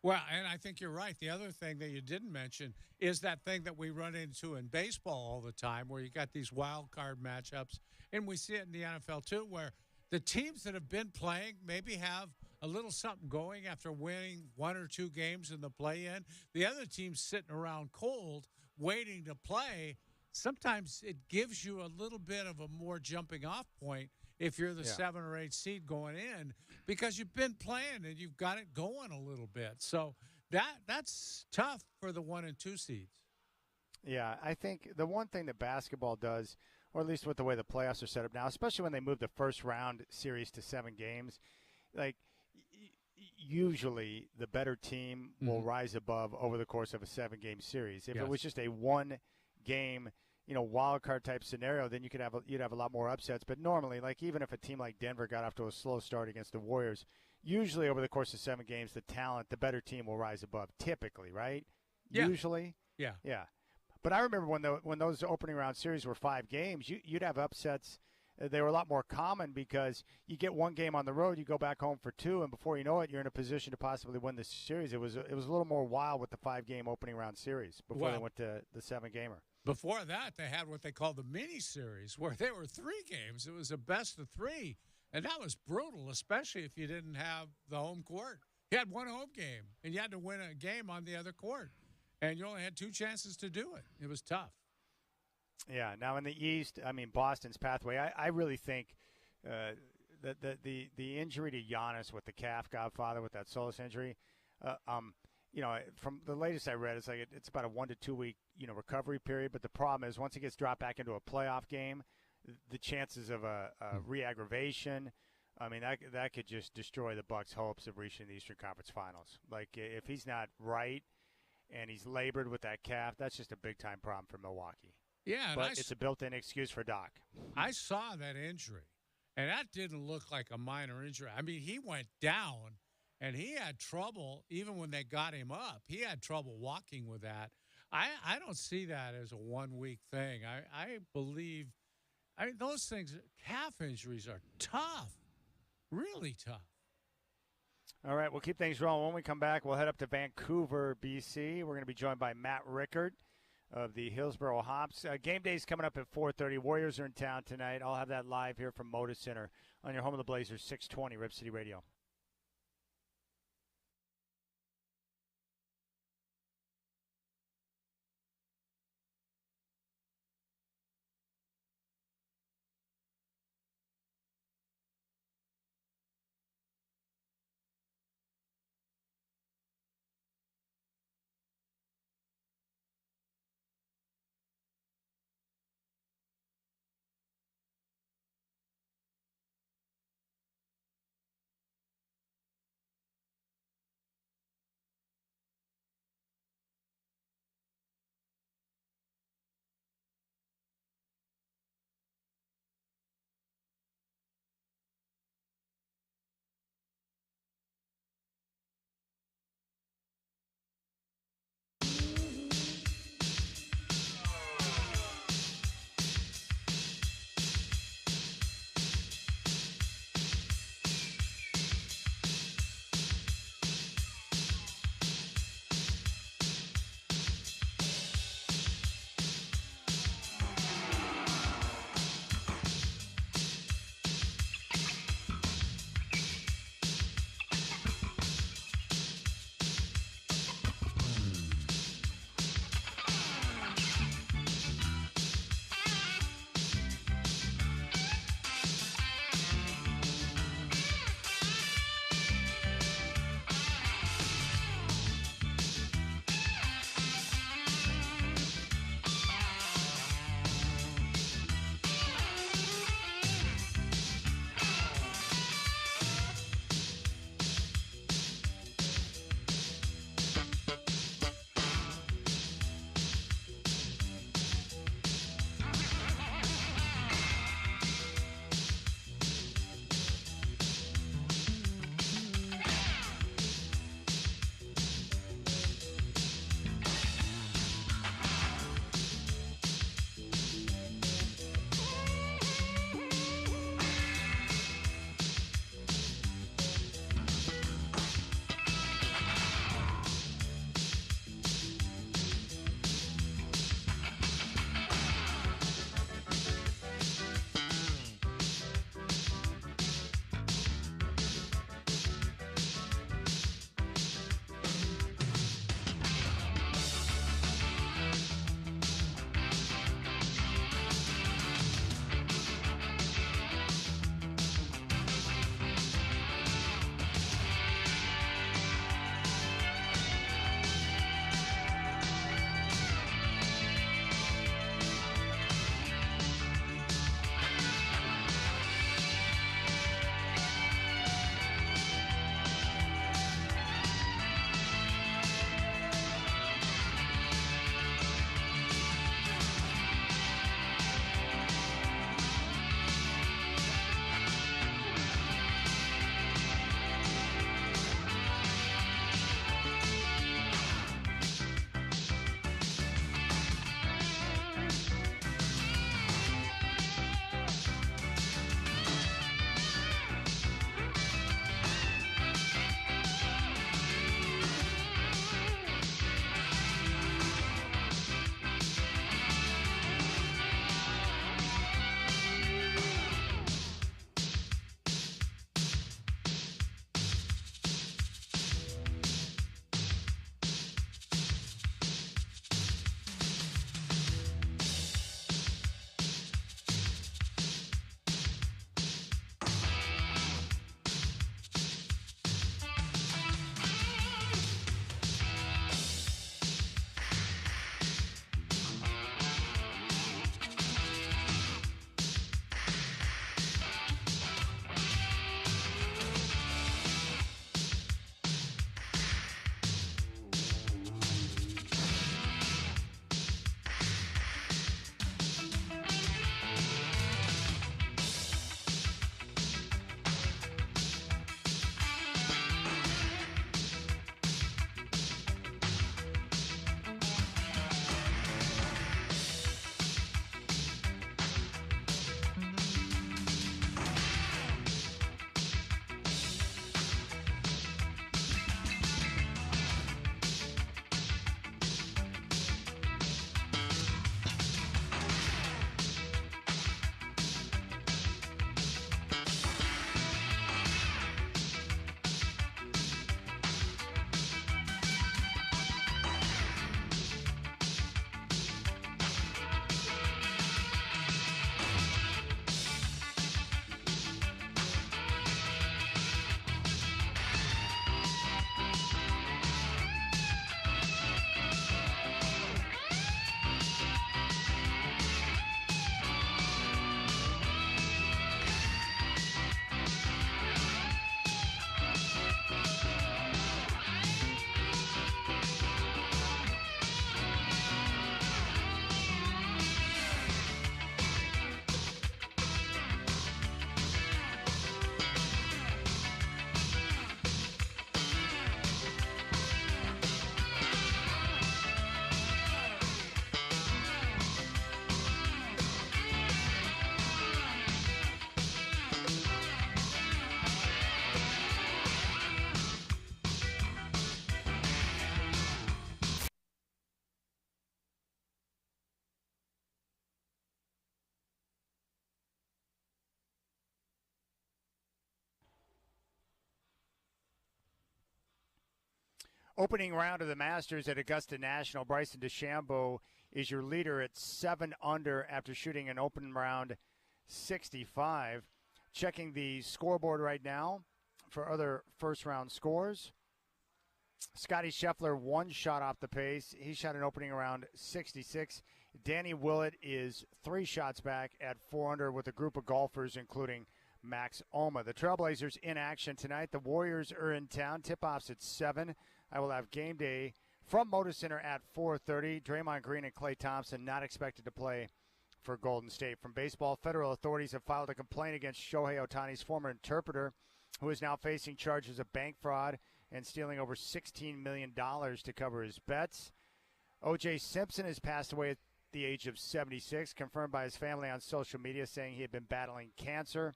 Well, and I think you're right. The other thing that you didn't mention is that thing that we run into in baseball all the time where you got these wild card matchups, and we see it in the NFL too, where the teams that have been playing maybe have a little something going after winning one or two games in the play-in. The other team's sitting around cold, waiting to play. Sometimes it gives you a little bit of a more jumping-off point if you're the 7 or 8 seed going in because you've been playing and you've got it going a little bit. So that's tough for the 1 and 2 seeds. Yeah, I think the one thing that basketball does, or at least with the way the playoffs are set up now, especially when they move the first round series to 7 games, like usually the better team will rise above over the course of a 7-game series. If it was just a 1-game, wild card type scenario, then you'd have a lot more upsets. But normally, like even if a team like Denver got off to a slow start against the Warriors, usually over the course of 7 games, the better team will rise above. Typically, right? Yeah. Usually, yeah. But I remember when those opening round series were 5 games, you'd have upsets. They were a lot more common because you get 1 game on the road, you go back home for 2, and before you know it, you're in a position to possibly win the series. It was a little more wild with the 5-game opening round series before they went to the 7-gamer. Before that, they had what they called the mini series, where there were 3 games. It was a best of 3, and that was brutal, especially if you didn't have the home court. You had 1 home game, and you had to win a game on the other court, and you only had 2 chances to do it. It was tough. Yeah. Now in the East, I mean Boston's pathway. I really think that the injury to Giannis with the calf, Godfather, with that soleus injury, from the latest I read, it's about a 1 to 2 week recovery period. But the problem is once he gets dropped back into a playoff game, the chances of a re-aggravation, I mean that could just destroy the Bucks' hopes of reaching the Eastern Conference Finals. Like if he's not right and he's labored with that calf, that's just a big time problem for Milwaukee. Yeah, but it's a built-in excuse for Doc. I saw that injury, and that didn't look like a minor injury. I mean, he went down, and he had trouble even when they got him up. He had trouble walking with that. I don't see that as a 1-week thing. I believe those things, calf injuries are tough, really tough. All right, we'll keep things rolling. When we come back, we'll head up to Vancouver, BC. We're going to be joined by Matt Rickard of the Hillsboro Hops. Game day's coming up at 4:30. Warriors are in town tonight. I'll have that live here from Moda Center on your home of the Blazers, 620 Rip City Radio. Opening round of the Masters at Augusta National, Bryson DeChambeau is your leader at 7 under after shooting an open round 65. Checking the scoreboard right now for other first-round scores. Scotty Scheffler 1 shot off the pace. He shot an opening round 66. Danny Willett is 3 shots back at 4 under with a group of golfers, including Max Homa. The Trailblazers in action tonight. The Warriors are in town. Tip-offs at 7. I will have game day from Moda Center at 4:30. Draymond Green and Klay Thompson not expected to play for Golden State. From baseball, federal authorities have filed a complaint against Shohei Ohtani's former interpreter, who is now facing charges of bank fraud and stealing over $16 million to cover his bets. O.J. Simpson has passed away at the age of 76, confirmed by his family on social media, saying he had been battling cancer.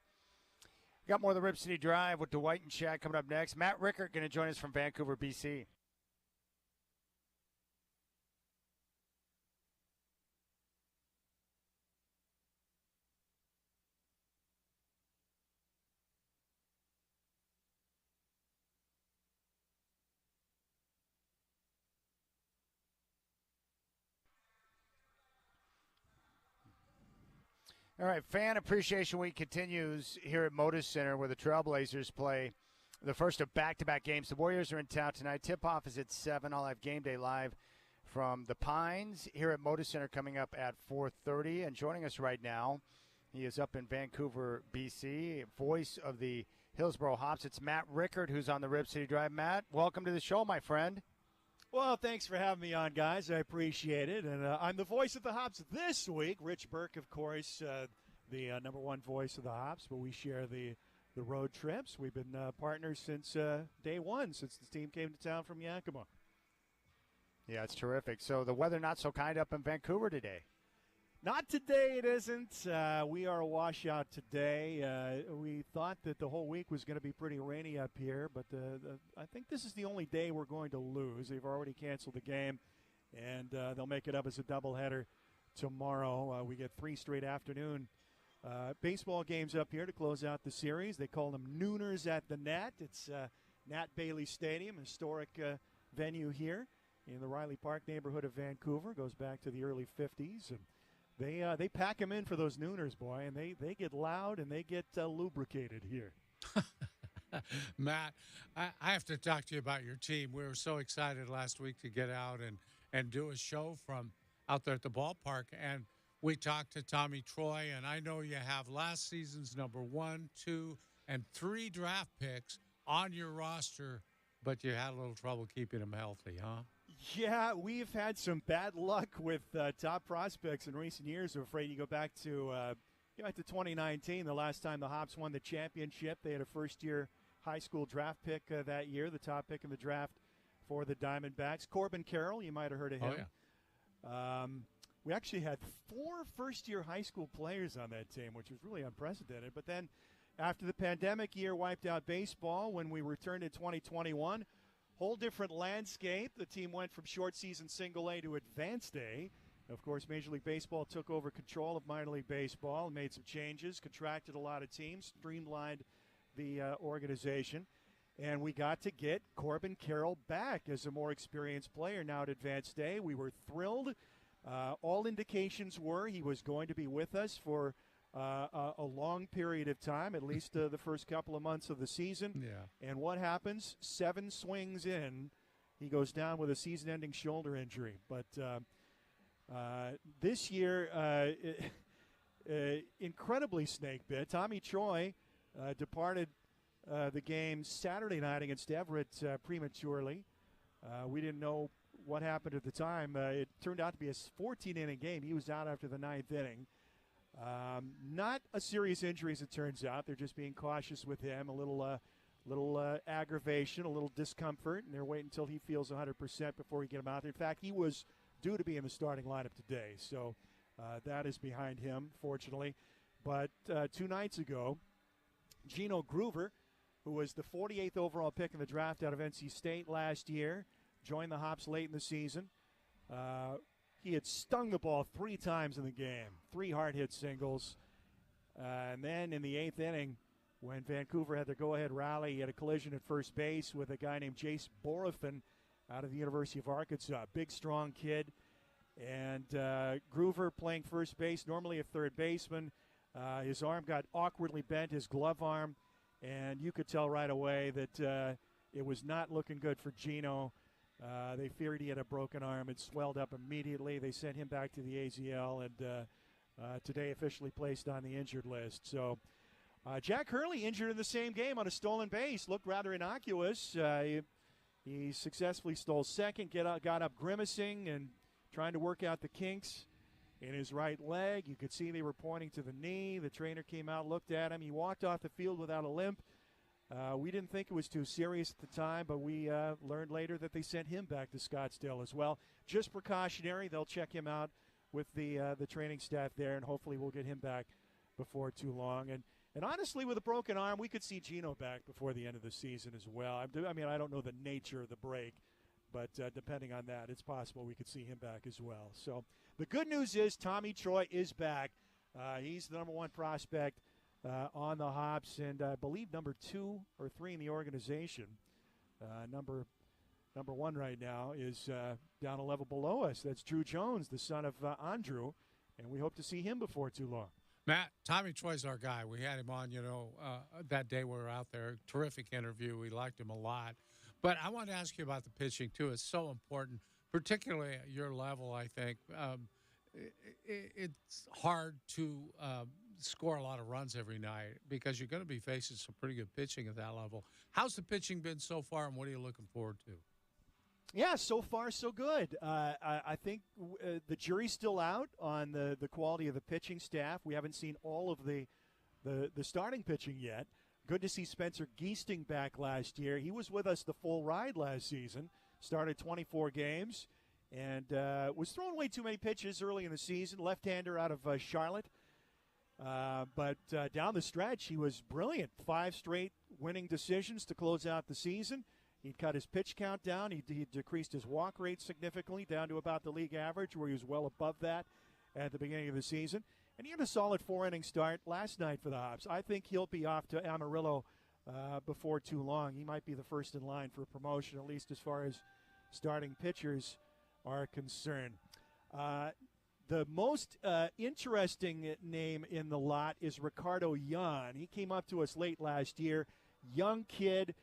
Got more of the Rip City Drive with Dwight and Chad coming up next. Matt Rickert going to join us from Vancouver, BC. All right, Fan Appreciation Week continues here at Moda Center where the Trailblazers play the first of back-to-back games. The Warriors are in town tonight. Tip-off is at 7. I'll have Game Day live from the Pines here at Moda Center coming up at 4:30. And joining us right now, he is up in Vancouver, BC, voice of the Hillsboro Hops. It's Matt Rickert, who's on the Rip City Drive. Matt, welcome to the show, my friend. Well, thanks for having me on, guys. I appreciate it. And I'm the voice of the Hops this week. Rich Burke, of course, the number one voice of the Hops, but we share the road trips. We've been partners since day one, since the team came to town from Yakima. Yeah, it's terrific. So the weather not so kind up in Vancouver today. Not today, it isn't. We are a washout today. We thought that the whole week was going to be pretty rainy up here, but I think this is the only day we're going to lose. They've already canceled the game, and they'll make it up as a doubleheader tomorrow. We get 3 straight afternoon baseball games up here to close out the series. They call them Nooners at the Nat. It's Nat Bailey Stadium, historic venue here in the Riley Park neighborhood of Vancouver. Goes back to the early 50s, and they pack them in for those Nooners, boy, and they get loud and they get lubricated here. Matt, I have to talk to you about your team. We were so excited last week to get out and do a show from out there at the ballpark, and we talked to Tommy Troy, and I know you have last season's number 1, 2, and 3 draft picks on your roster, but you had a little trouble keeping them healthy, huh? Yeah, we've had some bad luck with top prospects in recent years. I'm afraid you go back to 2019, the last time the Hops won the championship. They had a first-year high school draft pick that year, the top pick in the draft for the Diamondbacks. Corbin Carroll, you might have heard of him. Oh, yeah. We actually had 4 first-year high school players on that team, which was really unprecedented. But then after the pandemic year wiped out baseball, when we returned in 2021, whole different landscape. The team went from short season single A to advanced A. Of course, Major League Baseball took over control of minor league baseball and made some changes, contracted a lot of teams, streamlined the organization. And we got to get Corbin Carroll back as a more experienced player now at advanced A. We were thrilled. All indications were he was going to be with us for a long period of time, at least the first couple of months of the season. Yeah. And what happens? 7 swings in, he goes down with a season-ending shoulder injury. But this year, incredibly snake bit. Tommy Troy departed the game Saturday night against Everett prematurely. We didn't know what happened at the time. It turned out to be a 14-inning game. He was out after the 9th inning. Not a serious injury, as it turns out. They're just being cautious with him. A little aggravation, a little discomfort, and they're waiting until he feels 100% before we get him out there. In fact, he was due to be in the starting lineup today, so that is behind him, fortunately. But 2 nights ago, Gino Groover, who was the 48th overall pick in the draft out of NC State last year, joined the Hops late in the season. He had stung the ball 3 times in the game, 3 hard-hit singles. And then in the 8th inning, when Vancouver had their go-ahead rally, he had a collision at first base with a guy named Jace Borofin out of the University of Arkansas. Big, strong kid. And Groover playing first base, normally a third baseman. His arm got awkwardly bent, his glove arm, and you could tell right away that it was not looking good for Gino. They feared he had a broken arm. It swelled up immediately. They sent him back to the AZL, and today officially placed on the injured list. So Jack Hurley injured in the same game on a stolen base. Looked rather innocuous. He successfully stole second, got up grimacing and trying to work out the kinks in his right leg. You could see they were pointing to the knee. The trainer came out, looked at him. He walked off the field without a limp. We didn't think it was too serious at the time, but we learned later that they sent him back to Scottsdale as well. Just precautionary. They'll check him out with the training staff there, and hopefully we'll get him back before too long. And honestly, with a broken arm, we could see Gino back before the end of the season as well. I mean, I don't know the nature of the break, but depending on that, it's possible we could see him back as well. So the good news is Tommy Troy is back. He's the number one prospect on the Hops, and I believe number 2 or 3 in the organization. Number one right now is down a level below us. That's Drew Jones, the son of Andrew, and we hope to see him before too long. Matt, Tommy Troy's our guy. We had him on, that day we were out there. Terrific interview. We liked him a lot. But I want to ask you about the pitching, too. It's so important, particularly at your level, I think. It's hard to score a lot of runs every night because you're going to be facing some pretty good pitching at that level. How's the pitching been so far, and what are you looking forward to? Yeah, so far so good. I think the jury's still out on the quality of the pitching staff. We haven't seen all of the starting pitching yet. Good to see Spencer Geesting back last year. He was with us the full ride last season, started 24 games, and was throwing away too many pitches early in the season, left-hander out of Charlotte. But down the stretch, he was brilliant. 5 straight winning decisions to close out the season. He'd cut his pitch count down. He decreased his walk rate significantly down to about the league average, where he was well above that at the beginning of the season. And he had a solid 4-inning start last night for the Hops. I think he'll be off to Amarillo before too long. He might be the first in line for promotion, at least as far as starting pitchers are concerned. The most interesting name in the lot is Ricardo Yan. He came up to us late last year. Young kid,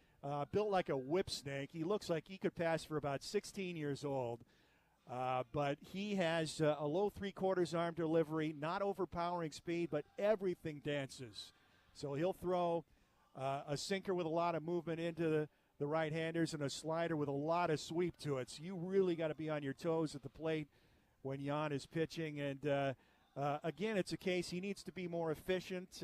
built like a whip snake. He looks like he could pass for about 16 years old. But he has a low 3/4 arm delivery, not overpowering speed, but everything dances. So he'll throw a sinker with a lot of movement into the right-handers and a slider with a lot of sweep to it. So you really got to be on your toes at the plate when Jan is pitching. And, again, it's a case he needs to be more efficient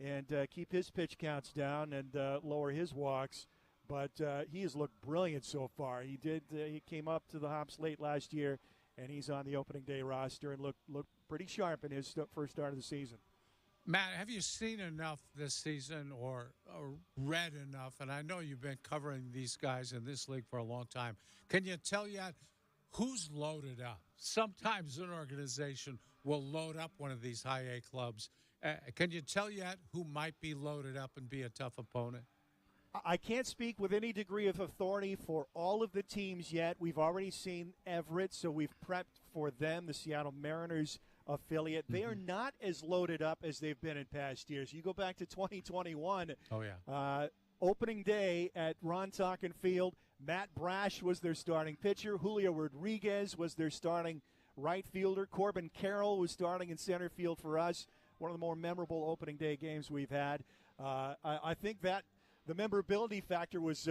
and keep his pitch counts down and lower his walks. But he has looked brilliant so far. He came up to the Hops late last year, and he's on the opening day roster and looked pretty sharp in his first start of the season. Matt, have you seen enough this season or read enough? And I know you've been covering these guys in this league for a long time. Can you tell yet who's loaded up? Sometimes an organization will load up one of these high A clubs. Can you tell yet who might be loaded up and be a tough opponent? I can't speak with any degree of authority for all of the teams yet. We've already seen Everett, so we've prepped for them, the Seattle Mariners affiliate. They are not as loaded up as they've been in past years. You go back to 2021. Oh, yeah. Opening day at Ron Tonkin Field, Matt Brash was their starting pitcher. Julio Rodriguez was their starting right fielder. Corbin Carroll was starting in center field for us. One of the more memorable opening day games we've had. I think that the memorability factor was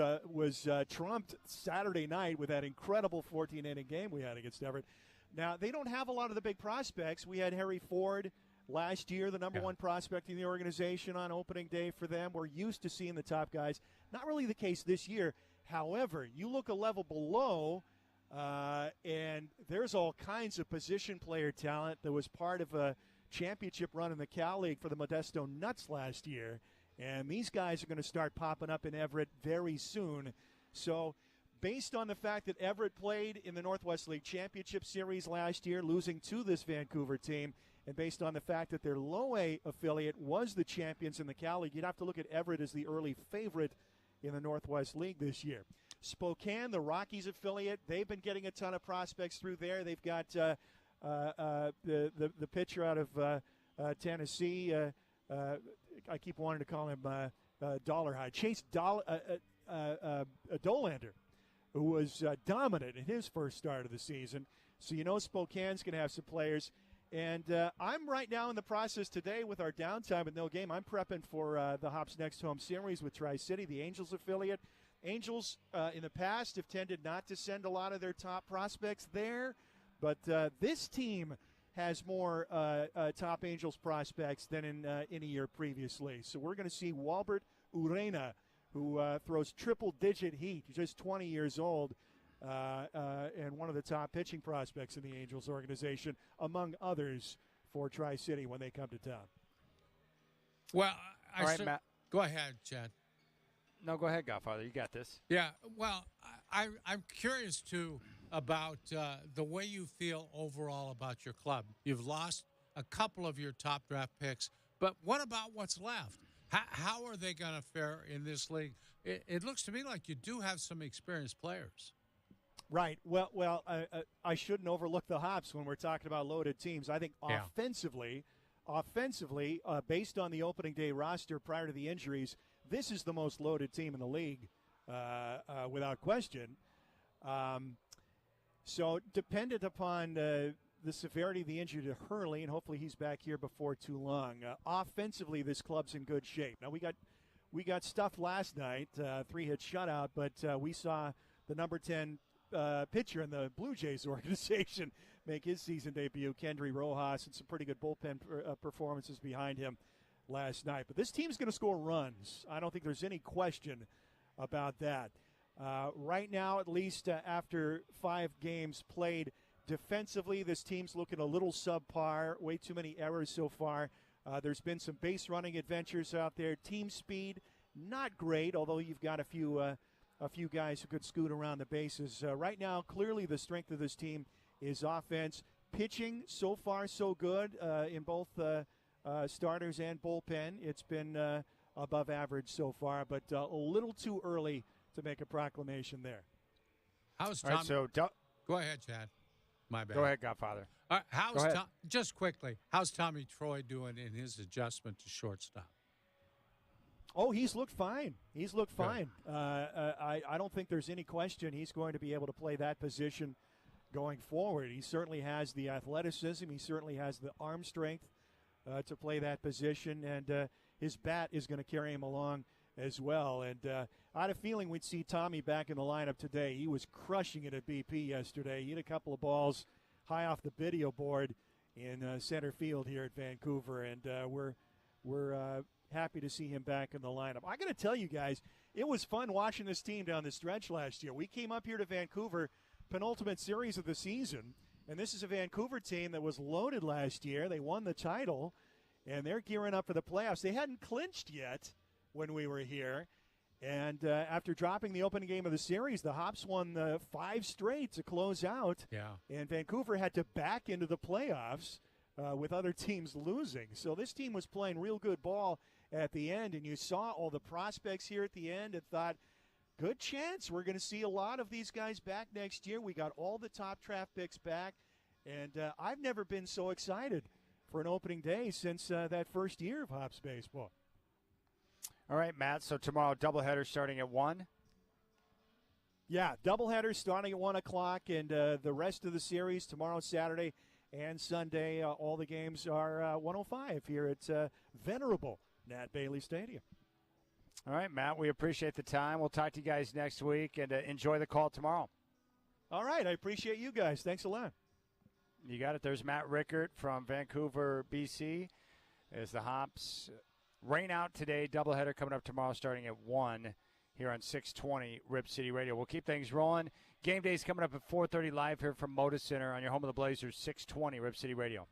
trumped Saturday night with that incredible 14-inning game we had against Everett. Now, they don't have a lot of the big prospects. We had Harry Ford last year, the number one prospect in the organization on opening day for them. We're used to seeing the top guys. Not really the case this year. However, you look a level below, and there's all kinds of position player talent that was part of a championship run in the Cal League for the Modesto Nuts last year. And these guys are going to start popping up in Everett very soon. So based on the fact that Everett played in the Northwest League Championship Series last year, losing to this Vancouver team, and based on the fact that their low-A affiliate was the champions in the Cal League, you'd have to look at Everett as the early favorite in the Northwest League this year. Spokane, the Rockies affiliate, they've been getting a ton of prospects through there. They've got the pitcher out of Tennessee. I keep wanting to call him Dollarhide. Chase Dolander, who was dominant in his first start of the season. So you know Spokane's going to have some players. And I'm right now in the process today with our downtime with no game. I'm prepping for the Hops Next Home Series with Tri-City, the Angels affiliate. Angels in the past have tended not to send a lot of their top prospects there. But this team has more top Angels prospects than in a year previously. So we're going to see Walbert Urena, who throws triple-digit heat. He's just 20 years old and one of the top pitching prospects in the Angels organization, among others, for Tri-City when they come to town. Well, All right, Matt. Go ahead, Chad. No, go ahead, Godfather. You got this. Yeah, well, I'm curious, too, about the way you feel overall about your club. You've lost a couple of your top draft picks, but what about what's left? How are they going to fare in this league? It looks to me like you do have some experienced players. Right. Well, I shouldn't overlook the Hops when we're talking about loaded teams. I think offensively, based on the opening day roster prior to the injuries, this is the most loaded team in the league, without question. So dependent upon the severity of the injury to Hurley, and hopefully he's back here before too long. Offensively, this club's in good shape. Now we got stuffed last night, 3-hit shutout, but we saw the number 10 pitcher in the Blue Jays organization make his season debut, Kendry Rojas, and some pretty good bullpen performances behind him last night. But this team's going to score runs. I don't think there's any question about that. Right now, at least after 5 games played, defensively, this team's looking a little subpar. Way too many errors so far. There's been some base running adventures out there. Team speed, not great, although you've got a few guys who could scoot around the bases. Right now, clearly the strength of this team is offense. Pitching, so far so good in both starters and bullpen. It's been above average so far, but a little too early to make a proclamation there. How's Tom? Right, go ahead, Chad. My bad. Go ahead, Godfather. How's just quickly, how's Tommy Troy doing in his adjustment to shortstop? Oh, he's looked fine. He's looked fine. I don't think there's any question he's going to be able to play that position going forward. He certainly has the athleticism. He certainly has the arm strength to play that position, and his bat is going to carry him along as well. And I had a feeling we'd see Tommy back in the lineup today. He was crushing it at BP yesterday. He hit a couple of balls high off the video board in center field here at Vancouver, and we're happy to see him back in the lineup. I got to tell you guys, it was fun watching this team down the stretch last year. We came up here to Vancouver, penultimate series of the season, and this is a Vancouver team that was loaded last year. They won the title, and they're gearing up for the playoffs. They hadn't clinched yet when we were here, and after dropping the opening game of the series, the Hops won 5 straight to close out, and Vancouver had to back into the playoffs with other teams losing. So this team was playing real good ball at the end, and you saw all the prospects here at the end and thought, good chance we're going to see a lot of these guys back next year. We got all the top draft picks back, and I've never been so excited for an opening day since that first year of Hops baseball. All right, Matt, so tomorrow doubleheader starting at 1? Yeah, doubleheader starting at 1 o'clock, and the rest of the series tomorrow, Saturday, and Sunday, all the games are 1:05 here at venerable Nat Bailey Stadium. All right, Matt, we appreciate the time. We'll talk to you guys next week, and enjoy the call tomorrow. All right, I appreciate you guys. Thanks a lot. You got it. There's Matt Rickert from Vancouver, BC, as the Hops rain out today. Doubleheader coming up tomorrow starting at 1 here on 620 Rip City Radio. We'll keep things rolling. Game day is coming up at 4:30 live here from Moda Center on your home of the Blazers, 620 Rip City Radio.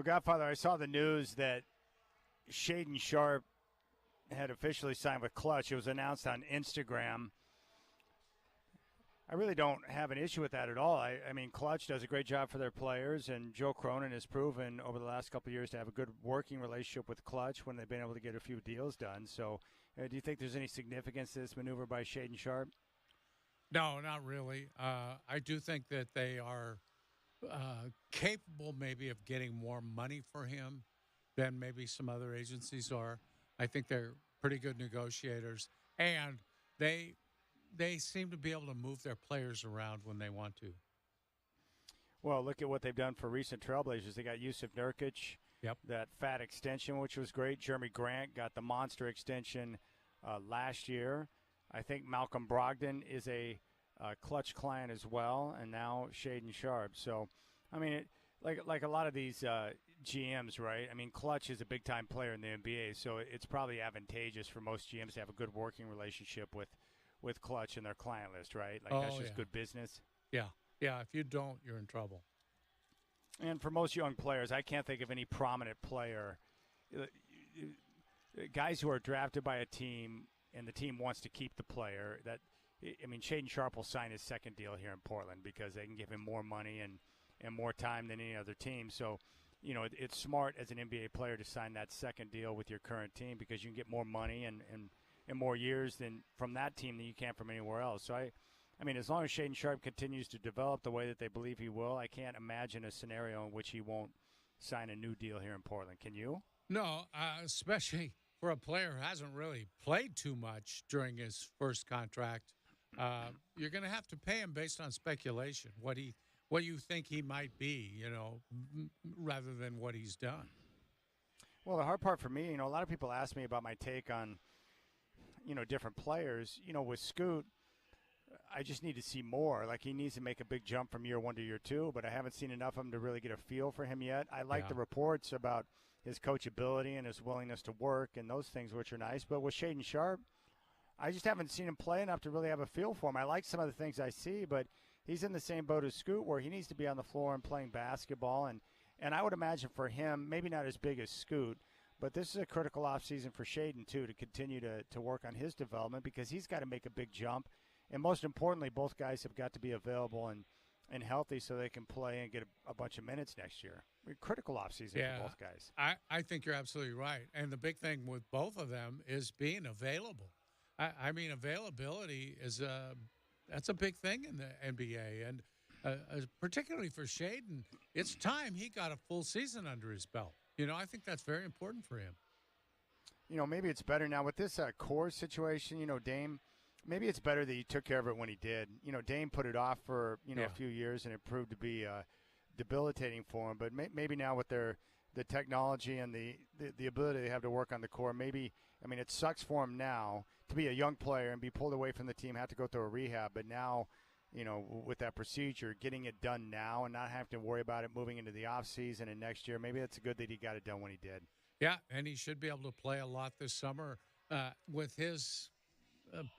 Well, Godfather, I saw the news that Shaden Sharp had officially signed with Clutch. It was announced on Instagram. I really don't have an issue with that at all. I mean, Clutch does a great job for their players, and Joe Cronin has proven over the last couple of years to have a good working relationship with Clutch when they've been able to get a few deals done. So do you think there's any significance to this maneuver by Shaden Sharp? No, not really. I do think that they are capable maybe of getting more money for him than maybe some other agencies are. I think they're pretty good negotiators, and they seem to be able to move their players around when they want to. Well, look at what they've done for recent Trailblazers. They got Yusuf Nurkic, that fat extension, which was great. Jeremy Grant got the monster extension last year. I think Malcolm Brogdon is a Clutch client as well, and now Shaden Sharp. So, I mean, like a lot of these GMs, right? I mean, Clutch is a big-time player in the NBA, so it's probably advantageous for most GMs to have a good working relationship with Clutch in their client list, right? Like, that's just good business. Yeah. If you don't, you're in trouble. And for most young players, I can't think of any prominent player. Guys who are drafted by a team and the team wants to keep the player, Shaden Sharp will sign his second deal here in Portland because they can give him more money and more time than any other team. So, it's smart as an NBA player to sign that second deal with your current team because you can get more money and more years from that team than you can from anywhere else. So, I mean, as long as Shaden Sharp continues to develop the way that they believe he will, I can't imagine a scenario in which he won't sign a new deal here in Portland. Can you? No, especially for a player who hasn't really played too much during his first contract. You're going to have to pay him based on speculation, what you think he might be, rather than what he's done. Well, the hard part for me, a lot of people ask me about my take on, different players. With Scoot, I just need to see more. Like, he needs to make a big jump from year one to year two, but I haven't seen enough of him to really get a feel for him yet. I like the reports about his coachability and his willingness to work and those things, which are nice. But with Shaden Sharp, I just haven't seen him play enough to really have a feel for him. I like some of the things I see, but he's in the same boat as Scoot where he needs to be on the floor and playing basketball. And I would imagine for him, maybe not as big as Scoot, but this is a critical offseason for Shaden, too, to continue to work on his development because he's got to make a big jump. And most importantly, both guys have got to be available and healthy so they can play and get a bunch of minutes next year. Critical offseason for both guys. I think you're absolutely right. And the big thing with both of them is being available. I mean, availability that's a big thing in the NBA. And particularly for Shaden, it's time he got a full season under his belt. I think that's very important for him. Maybe it's better now with this core situation, Dame. Maybe it's better that he took care of it when he did. Dame put it off for, a few years, and it proved to be debilitating for him. But maybe now with the technology and the ability they have to work on the core, it sucks for him now to be a young player and be pulled away from the team, have to go through a rehab. But now, with that procedure, getting it done now and not having to worry about it moving into the offseason and next year, maybe it's good that he got it done when he did. Yeah, and he should be able to play a lot this summer with his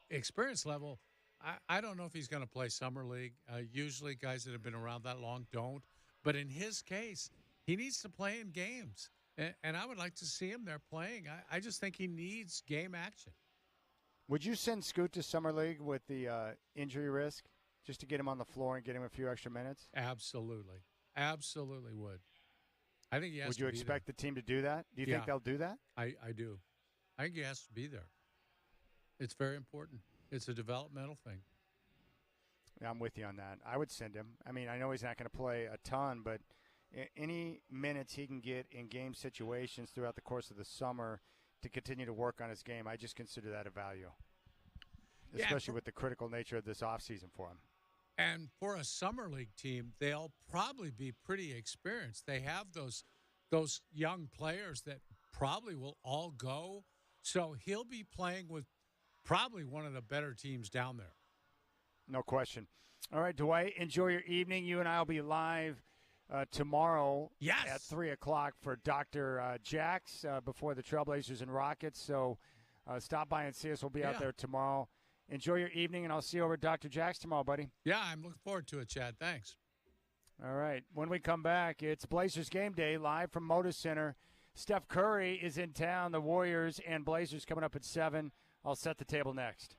experience level. I don't know if he's going to play Summer League. Usually guys that have been around that long don't. But in his case, he needs to play in games. And I would like to see him there playing. I just think he needs game action. Would you send Scoot to Summer League with the injury risk just to get him on the floor and get him a few extra minutes? Absolutely. Absolutely would. I think he has to be there. Would you expect the team to do that? Do you think they'll do that? I do. I think he has to be there. It's very important. It's a developmental thing. Yeah, I'm with you on that. I would send him. I mean, I know he's not going to play a ton, but any minutes he can get in game situations throughout the course of the summer to continue to work on his game, I just consider that a value, especially with the critical nature of this offseason for him. And for a summer league team, they'll probably be pretty experienced. They have those young players that probably will all go. So he'll be playing with probably one of the better teams down there. No question. All right, Dwight, enjoy your evening. You and I will be live tomorrow at 3 o'clock for Dr. Jax before the Trailblazers and Rockets. So stop by and see us. We'll be out there tomorrow. Enjoy your evening, and I'll see you over at Dr. Jax tomorrow, buddy. Yeah, I'm looking forward to it, Chad. Thanks. All right. When we come back, it's Blazers Game Day live from Moda Center. Steph Curry is in town. The Warriors and Blazers coming up at 7. I'll set the table next.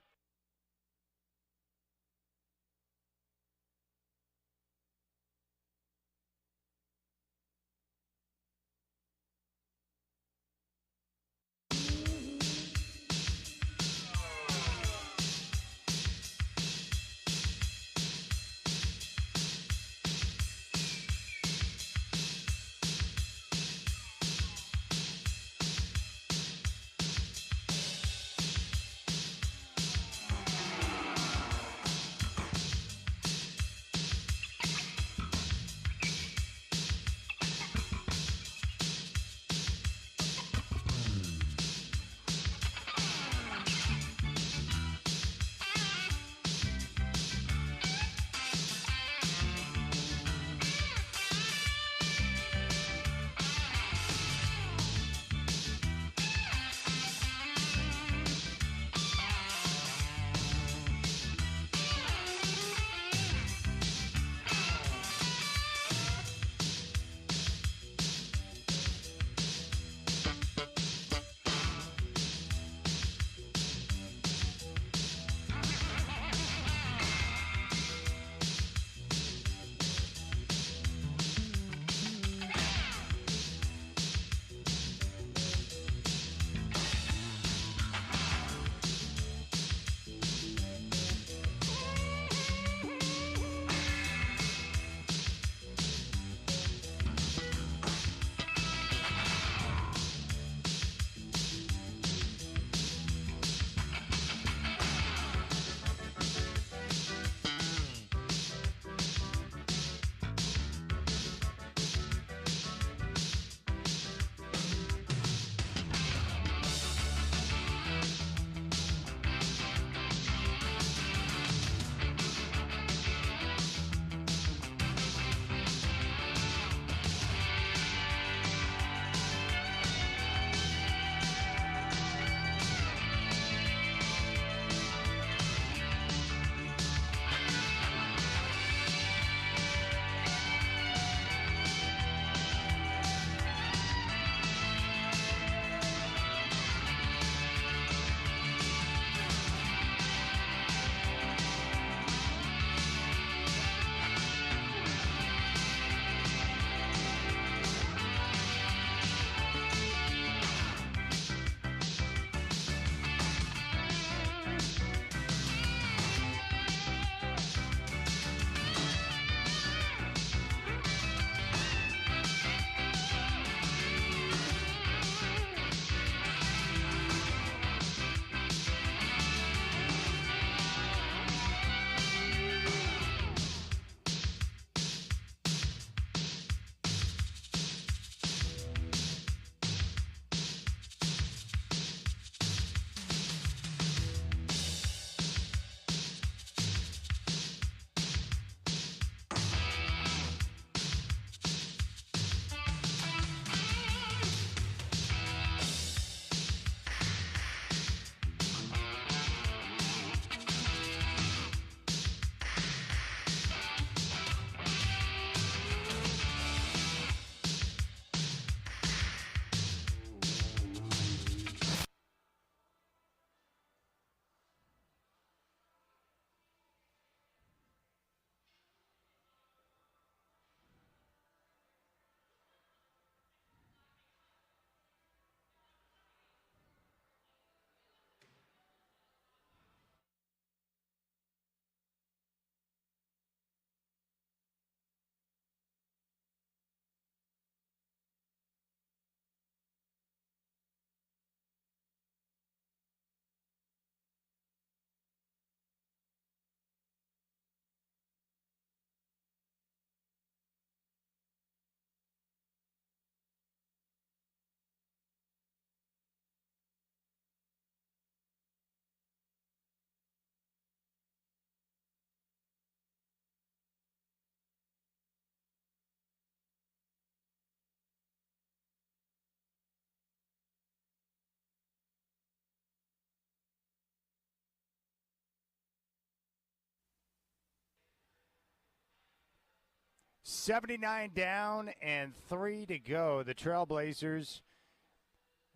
79 down and 3 to go. The Trailblazers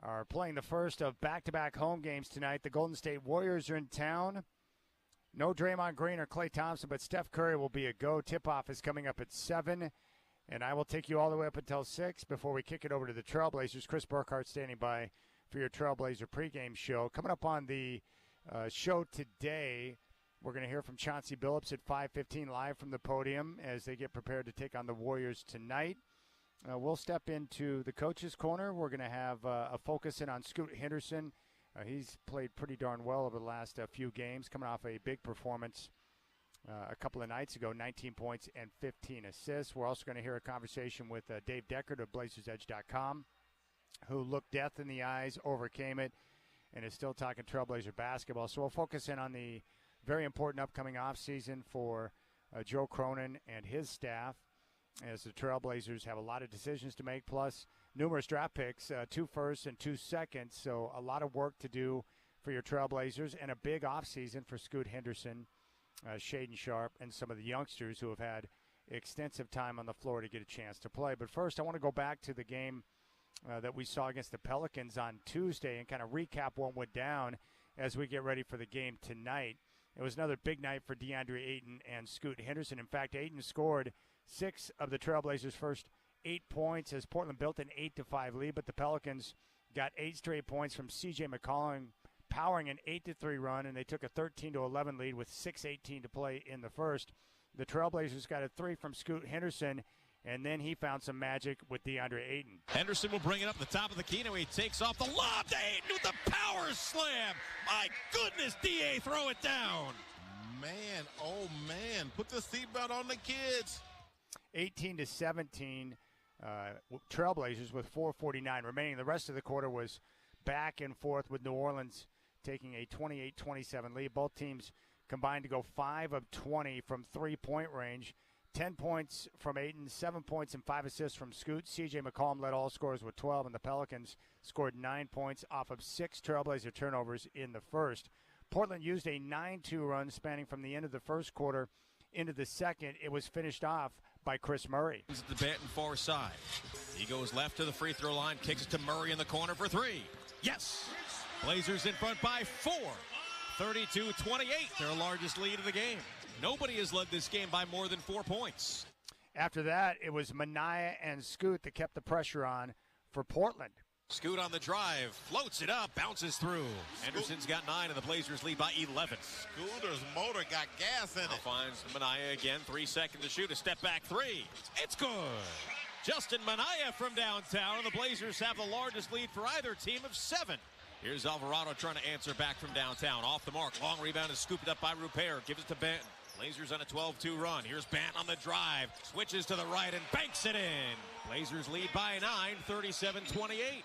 are playing the first of back-to-back home games tonight. The Golden State Warriors are in town. No Draymond Green or Klay Thompson, but Steph Curry will be a go. Tip-off is coming up at 7, and I will take you all the way up until 6 before we kick it over to the Trailblazers. Chris Burkhardt standing by for your Trailblazer pregame show. Coming up on the show today, we're going to hear from Chauncey Billups at 5:15 live from the podium as they get prepared to take on the Warriors tonight. We'll step into the coach's corner. We're going to have a focus in on Scoot Henderson. He's played pretty darn well over the last few games, coming off a big performance a couple of nights ago, 19 points and 15 assists. We're also going to hear a conversation with Dave Deckard of BlazersEdge.com, who looked death in the eyes, overcame it, and is still talking Trailblazer basketball. So we'll focus in on the very important upcoming offseason for Joe Cronin and his staff, as the Trailblazers have a lot of decisions to make, plus numerous draft picks, 2 firsts and 2 seconds. So a lot of work to do for your Trailblazers, and a big offseason for Scoot Henderson, Shaden Sharp, and some of the youngsters who have had extensive time on the floor to get a chance to play. But first, I want to go back to the game that we saw against the Pelicans on Tuesday and kind of recap what went down as we get ready for the game tonight. It was another big night for DeAndre Ayton and Scoot Henderson. In fact, Ayton scored 6 of the Trailblazers' first 8 points as Portland built an 8-5 lead, but the Pelicans got 8 straight points from C.J. McCollum, powering an 8-3 run, and they took a 13-11 lead with 6:18 to play in the first. The Trailblazers got a 3 from Scoot Henderson, and then he found some magic with DeAndre Ayton. Henderson will bring it up the top of the key. Now he takes off the lob to Ayton with the power slam. My goodness, D.A., throw it down. Man, oh man, put the seatbelt on the kids. 18-17, Trailblazers with 4:49 remaining. The rest of the quarter was back and forth with New Orleans taking a 28-27 lead. Both teams combined to go 5 of 20 from three-point range. 10 points from Ayton, 7 points and 5 assists from Scoot. C.J. McCollum led all scorers with 12, and the Pelicans scored 9 points off of 6 Trailblazer turnovers in the first. Portland used a 9-2 run spanning from the end of the first quarter into the second. It was finished off by Chris Murray. He's at the Banton far side. He goes left to the free throw line, kicks it to Murray in the corner for 3. Yes! Blazers in front by 4. 32-28, their largest lead of the game. Nobody has led this game by more than 4 points. After that, it was Minaya and Scoot that kept the pressure on for Portland. Scoot on the drive, floats it up, bounces through. Henderson's got 9, and the Blazers lead by 11. Scooter's motor got gas in it. Finds Minaya again, 3 seconds to shoot, a step back 3. It's good. Justin Minaya from downtown, and the Blazers have the largest lead for either team of 7. Here's Alvarado trying to answer back from downtown. Off the mark, long rebound is scooped up by Rupert, gives it to Banton. Blazers on a 12-2 run. Here's Banton on the drive. Switches to the right and banks it in. Blazers lead by 9, 37-28.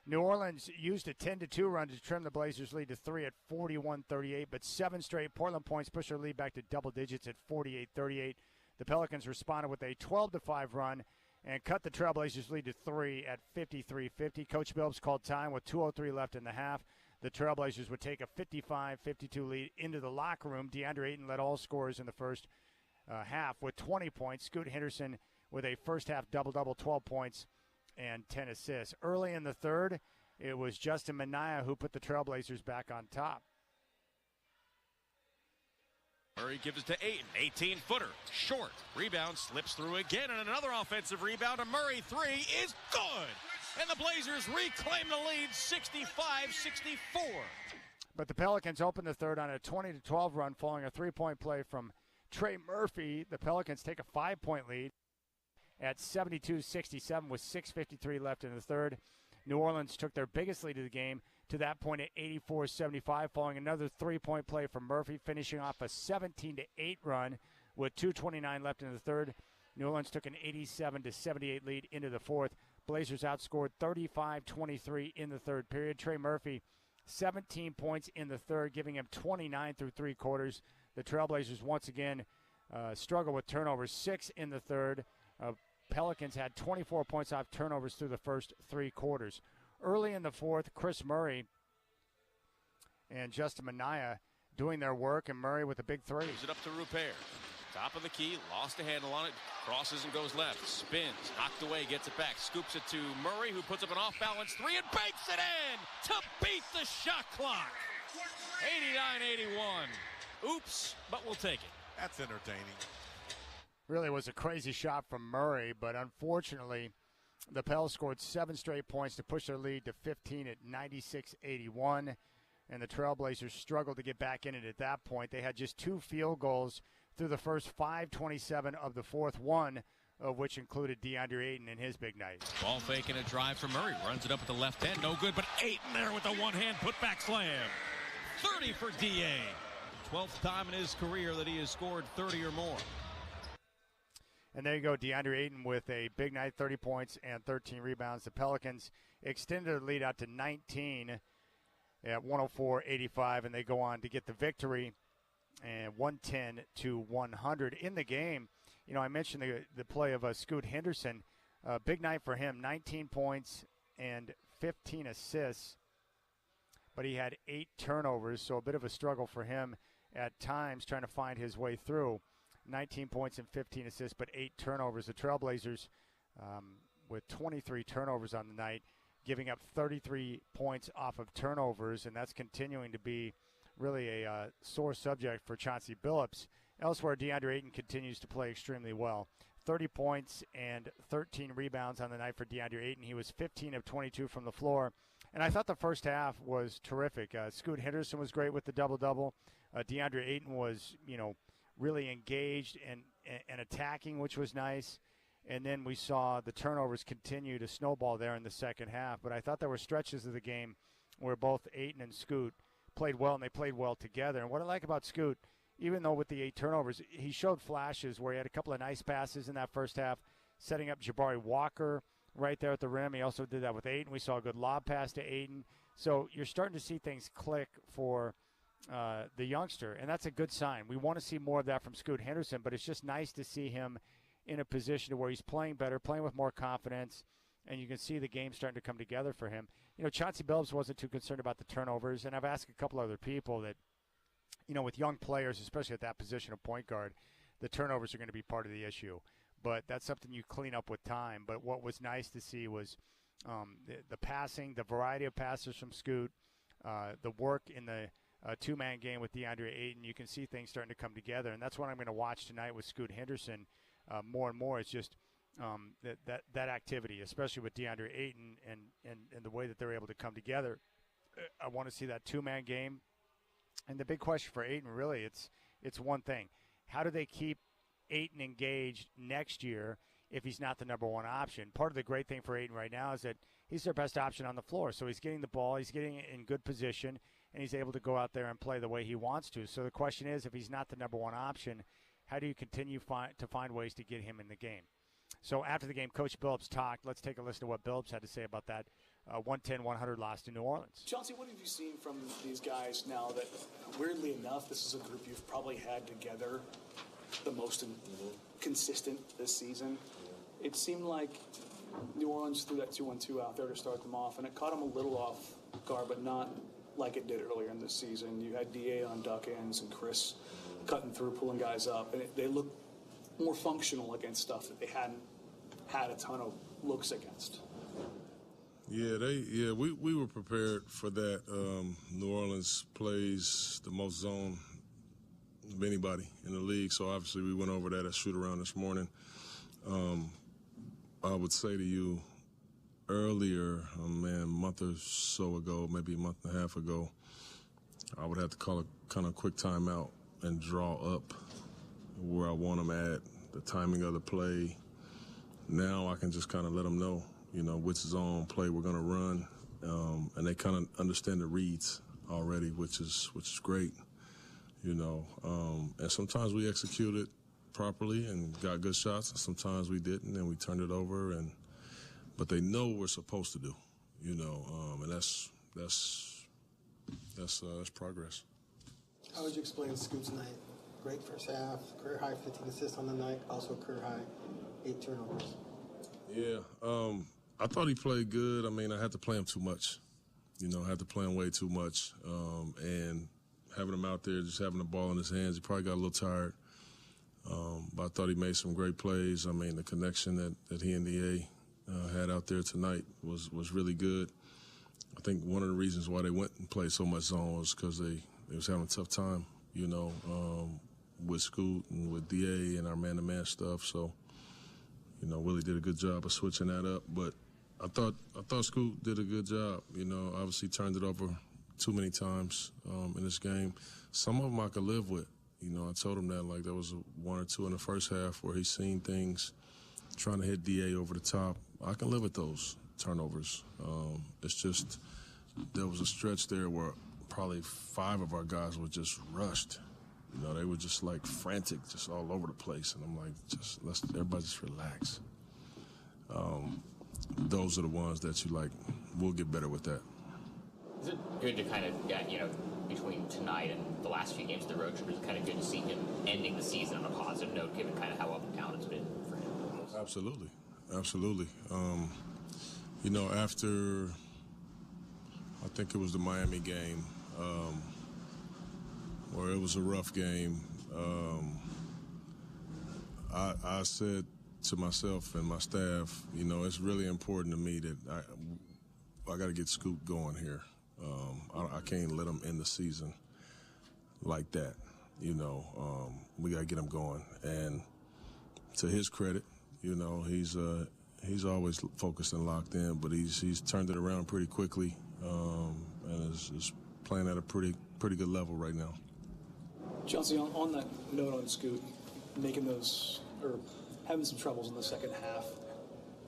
New Orleans used a 10-2 run to trim the Blazers' lead to 3 at 41-38, but 7 straight Portland points pushed their lead back to double digits at 48-38. The Pelicans responded with a 12-5 run and cut the Trailblazers' lead to 3 at 53-50. Coach Billups called time with 2:03 left in the half. The Trailblazers would take a 55-52 lead into the locker room. DeAndre Ayton led all scorers in the first half with 20 points. Scoot Henderson with a first-half double-double, 12 points and 10 assists. Early in the third, it was Justin Minaya who put the Trailblazers back on top. Murray gives it to Ayton, 18-footer, short. Rebound slips through again, and another offensive rebound. A Murray 3 is good. And the Blazers reclaim the lead, 65-64. But the Pelicans opened the third on a 20-12 run following a three-point play from Trey Murphy. The Pelicans take a 5-point lead at 72-67 with 6:53 left in the third. New Orleans took their biggest lead of the game to that point at 84-75 following another three-point play from Murphy, finishing off a 17-8 run with 2:29 left in the third. New Orleans took an 87-78 lead into the fourth. Blazers outscored 35-23 in the third period. Trey Murphy, 17 points in the third, giving him 29 through 3 quarters. The Trailblazers once again struggle with turnovers, 6 in the third. Pelicans had 24 points off turnovers through the first 3 quarters. Early in the fourth, Chris Murray and Justin Minaya doing their work, and Murray with a big 3. Gives it up to Rupert. Top of the key, lost a handle on it, crosses and goes left, spins, knocked away, gets it back, scoops it to Murray, who puts up an off-balance three and banks it in to beat the shot clock. 89-81. Oops, but we'll take it. That's entertaining. Really was a crazy shot from Murray, but unfortunately, the Pels scored 7 straight points to push their lead to 15 at 96-81, and the Trailblazers struggled to get back in it at that point. They had just 2 field goals through the first 5:27 of the fourth, one of which included DeAndre Ayton in his big night. Ball fake and a drive for Murray. Runs it up at the left end. No good, but Ayton there with a one-hand putback slam. 30 for DA. 12th time in his career that he has scored 30 or more. And there you go, DeAndre Ayton with a big night, 30 points and 13 rebounds. The Pelicans extended their lead out to 19 at 104-85, and they go on to get the victory, and 110-100 in the game. You know, I mentioned the play of Scoot Henderson. Big night for him, 19 points and 15 assists, but he had 8 turnovers, so a bit of a struggle for him at times trying to find his way through. 19 points and 15 assists, but 8 turnovers. The Trailblazers with 23 turnovers on the night, giving up 33 points off of turnovers, and that's continuing to be really a sore subject for Chauncey Billups. Elsewhere, DeAndre Ayton continues to play extremely well. 30 points and 13 rebounds on the night for DeAndre Ayton. He was 15 of 22 from the floor. And I thought the first half was terrific. Scoot Henderson was great with the double-double. DeAndre Ayton was, really engaged and attacking, which was nice. And then we saw the turnovers continue to snowball there in the second half. But I thought there were stretches of the game where both Ayton and Scoot played well, and they played well together. And what I like about Scoot, even though with the 8 turnovers, he showed flashes where he had a couple of nice passes in that first half, setting up Jabari Walker right there at the rim. He also did that with Ayton. We saw a good lob pass to Ayton. So you're starting to see things click for the youngster, and that's a good sign. We want to see more of that from Scoot Henderson, but it's just nice to see him in a position where he's playing better, playing with more confidence, and you can see the game starting to come together for him. Chauncey Billups wasn't too concerned about the turnovers, and I've asked a couple other people that, with young players, especially at that position of point guard, the turnovers are going to be part of the issue. But that's something you clean up with time. But what was nice to see was the passing, the variety of passes from Scoot, the work in the two-man game with DeAndre Ayton. You can see things starting to come together, and that's what I'm going to watch tonight with Scoot Henderson more and more. It's just that activity, especially with DeAndre Ayton and the way that they're able to come together. I want to see that two-man game. And the big question for Ayton, really, it's one thing. How do they keep Ayton engaged next year if he's not the number one option? Part of the great thing for Ayton right now is that he's their best option on the floor. So he's getting the ball, he's getting it in good position, and he's able to go out there and play the way he wants to. So the question is, if he's not the number one option, how do you continue to find ways to get him in the game? So after the game, Coach Billups talked. Let's take a listen to what Billups had to say about that 110-100 loss to New Orleans. Chauncey, what have you seen from these guys now that, weirdly enough, this is a group you've probably had together the most consistent this season? It seemed like New Orleans threw that 2-1-2 out there to start them off, and it caught them a little off guard, but not like it did earlier in this season. You had DA on duck ends and Chris cutting through, pulling guys up, and they looked more functional against stuff that they hadn't had a ton of looks against. Yeah, we were prepared for that. New Orleans plays the most zone of anybody in the league, so obviously we went over that at shoot-around this morning. I would say to you earlier, a month or so ago, maybe a month and a half ago, I would have to call a kind of quick timeout and draw up where I want them at, the timing of the play. Now I can just kind of let them know, which zone play we're going to run, and they kind of understand the reads already, which is great, And sometimes we executed properly and got good shots, and sometimes we didn't, and we turned it over. But they know what we're supposed to do, and that's progress. How would you explain Scoot's night? Great first half, career high 15 assists on the night, also career high 8 turnovers. Yeah, I thought he played good. I had to play him too much. I had to play him way too much. And having him out there, just having the ball in his hands, he probably got a little tired. But I thought he made some great plays. I mean, the connection that he and DA had out there tonight was really good. I think one of the reasons why they went and played so much zone was because they was having a tough time, with Scoot and with DA and our man-to-man stuff. So, Willie did a good job of switching that up. But I thought Scoot did a good job. Obviously turned it over too many times in this game. Some of them I could live with. I told him that, like, there was one or two in the first half where he's seen things trying to hit DA over the top. I can live with those turnovers. It's just there was a stretch there where probably 5 of our guys were just rushed. They were just like frantic, just all over the place. And I'm like, everybody just relax. Those are the ones that you like, we'll get better with that. Is it good to kind of get, between tonight and the last few games of the road trip, it's kind of good to see him ending the season on a positive note, given kind of how up and down it's been for him? Absolutely. After, I think it was the Miami game, where it was a rough game, I said to myself and my staff, it's really important to me that I got to get Scoot going here. I can't let him end the season like that. We got to get him going. And to his credit, he's always focused and locked in, but he's turned it around pretty quickly, and is playing at a pretty good level right now. Chauncey, on that note on Scoot, making those or having some troubles in the second half,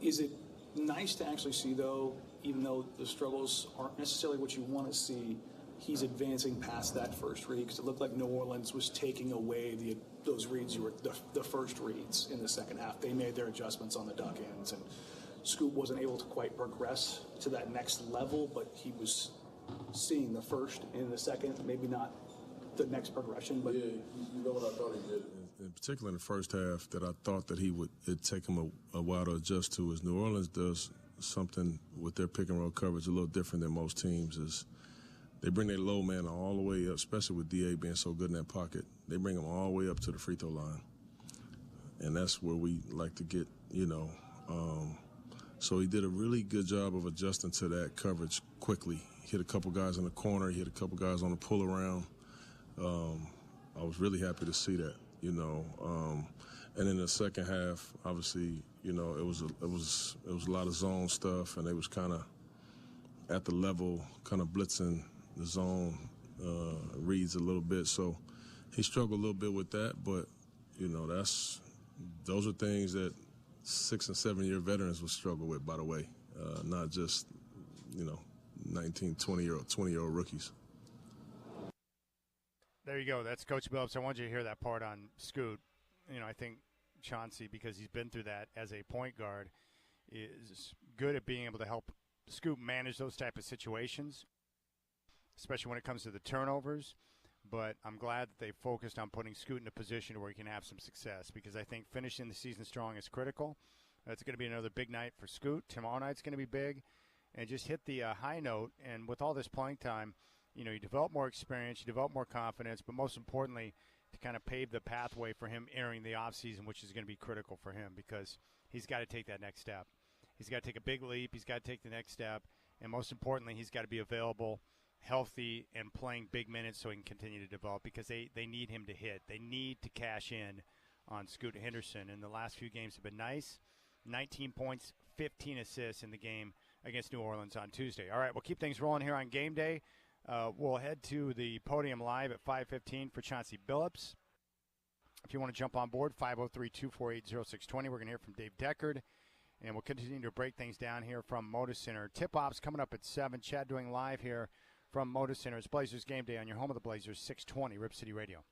is it nice to actually see, though, even though the struggles aren't necessarily what you want to see, he's advancing past that first read? Because it looked like New Orleans was taking away those reads the first reads in the second half. They made their adjustments on the duck ends, and Scoot wasn't able to quite progress to that next level, but he was seeing the first and the second, maybe not the next progression. But yeah, what I thought he did, in particular in the first half, that I thought that it'd take him a while to adjust to, is New Orleans does something with their pick and roll coverage a little different than most teams. Is they bring their low man all the way up, especially with DA being so good in that pocket. They bring him all the way up to the free throw line, and that's where we like to get. So he did a really good job of adjusting to that coverage quickly. Hit a couple guys in the corner, hit a couple guys on the pull around. I was really happy to see that, and in the second half, obviously, it was a lot of zone stuff, and they was kind of at the level, kind of blitzing the zone reads a little bit. So he struggled a little bit with that, but those are things that 6 and 7 year veterans would struggle with, by the way, not just 19, 20-year-old rookies. There you go. That's Coach Billups. I wanted you to hear that part on Scoot. I think Chauncey, because he's been through that as a point guard, is good at being able to help Scoot manage those type of situations, especially when it comes to the turnovers. But I'm glad that they focused on putting Scoot in a position where he can have some success, because I think finishing the season strong is critical. It's going to be another big night for Scoot. Tomorrow night's going to be big. And just hit the high note. And with all this playing time, you develop more experience, you develop more confidence, but most importantly, to kind of pave the pathway for him entering the offseason, which is going to be critical for him, because he's got to take that next step. He's got to take a big leap. He's got to take the next step. And most importantly, he's got to be available, healthy, and playing big minutes so he can continue to develop, because they need him to hit. They need to cash in on Scoot Henderson. And the last few games have been nice. 19 points, 15 assists in the game against New Orleans on Tuesday. All right, we'll keep things rolling here on Game Day. We'll head to the podium live at 5:15 for Chauncey Billups. If you want to jump on board, 503-248-0620. We're going to hear from Dave Deckard, and we'll continue to break things down here from Moda Center. Tip-offs coming up at 7. Chad Doing live here from Moda Center. It's Blazers Game Day on your home of the Blazers, 620 Rip City Radio.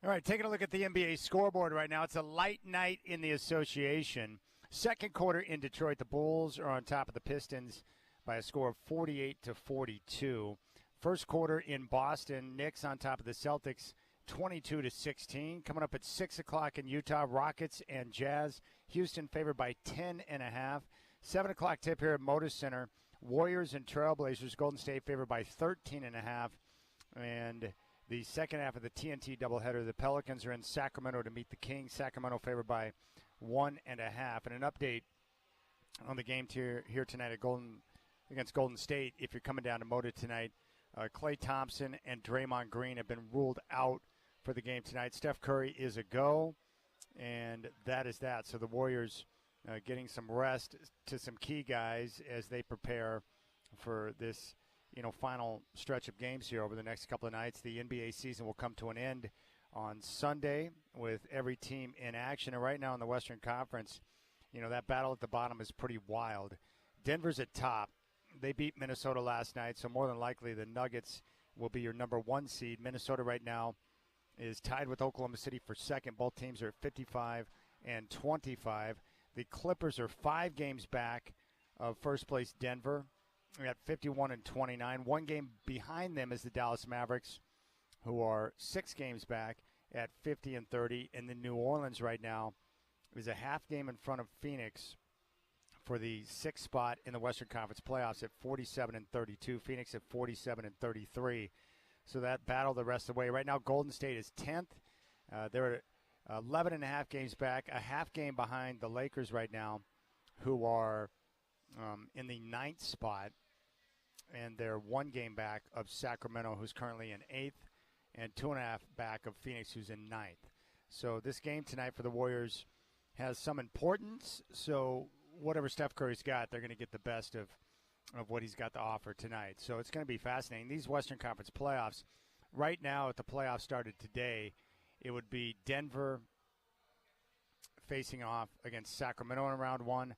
All right, taking a look at the NBA scoreboard right now. It's a light night in the association. Second quarter in Detroit, the Bulls are on top of the Pistons by a score of 48-42. First quarter in Boston, Knicks on top of the Celtics, 22-16. Coming up at 6 o'clock in Utah, Rockets and Jazz. Houston favored by 10.5. 7 o'clock tip here at Moda Center. Warriors and Trailblazers. Golden State favored by 13.5. And the second half of the TNT doubleheader, the Pelicans are in Sacramento to meet the Kings. Sacramento favored by 1.5. And an update on the game here tonight against Golden State. If you're coming down to Moda tonight, Klay Thompson and Draymond Green have been ruled out for the game tonight. Steph Curry is a go, and that is that. So the Warriors getting some rest to some key guys as they prepare for this final stretch of games here over the next couple of nights. The NBA season will come to an end on Sunday with every team in action. And right now in the Western Conference, that battle at the bottom is pretty wild. Denver's at top. They beat Minnesota last night, so more than likely the Nuggets will be your number 1 seed. Minnesota right now is tied with Oklahoma City for second. Both teams are at 55 and 25. The Clippers are 5 games back of first place Denver. They're at 51 and 29. 1 game behind them is the Dallas Mavericks, who are 6 games back at 50 and 30. And then New Orleans right now is a half game in front of Phoenix for the 6th spot in the Western Conference playoffs at 47 and 32. Phoenix at 47 and 33. So that battle the rest of the way. Right now, Golden State is 10th. They're 11 and a half games back, a half game behind the Lakers right now, who are in the 9th spot. And they're 1 game back of Sacramento, who's currently in 8th, and 2.5 back of Phoenix, who's in 9th. So this game tonight for the Warriors has some importance. So whatever Steph Curry's got, they're going to get the best of what he's got to offer tonight. So it's going to be fascinating. These Western Conference playoffs, right now, if the playoffs started today, it would be Denver facing off against Sacramento in round 1.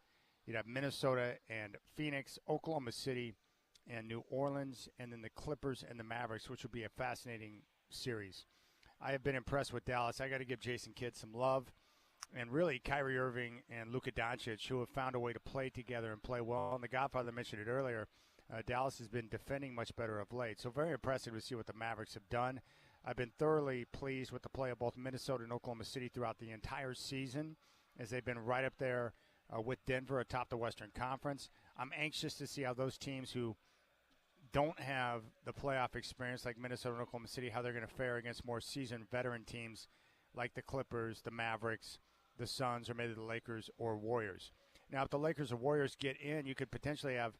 You'd have Minnesota and Phoenix, Oklahoma City and New Orleans, and then the Clippers and the Mavericks, which would be a fascinating series. I have been impressed with Dallas. I got to give Jason Kidd some love. And really, Kyrie Irving and Luka Doncic, who have found a way to play together and play well. And the Godfather mentioned it earlier. Dallas has been defending much better of late. So very impressive to see what the Mavericks have done. I've been thoroughly pleased with the play of both Minnesota and Oklahoma City throughout the entire season, as they've been right up there with Denver atop the Western Conference. I'm anxious to see how those teams who don't have the playoff experience like Minnesota and Oklahoma City, how they're going to fare against more seasoned veteran teams like the Clippers, the Mavericks, the Suns, or maybe the Lakers or Warriors. Now, if the Lakers or Warriors get in, you could potentially have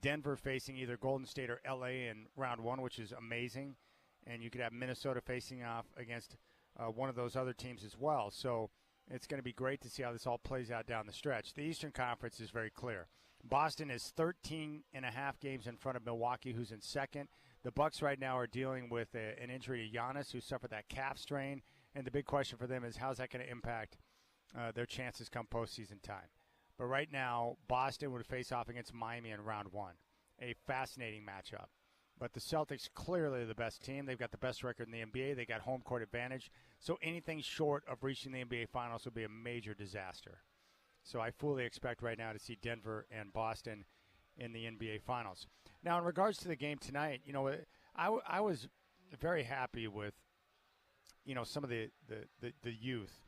Denver facing either Golden State or LA in round 1, which is amazing. And you could have Minnesota facing off against one of those other teams as well. So it's going to be great to see how this all plays out down the stretch. The Eastern Conference is very clear. Boston is 13 and a half games in front of Milwaukee, who's in second. The Bucks right now are dealing with an injury to Giannis, who suffered that calf strain. And the big question for them is, how's that going to impact their chances come postseason time? But right now, Boston would face off against Miami in round 1. A fascinating matchup. But the Celtics clearly are the best team. They've got the best record in the NBA. They got home court advantage. So anything short of reaching the NBA Finals would be a major disaster. So I fully expect right now to see Denver and Boston in the NBA Finals. Now, in regards to the game tonight, I was very happy with, some of the youth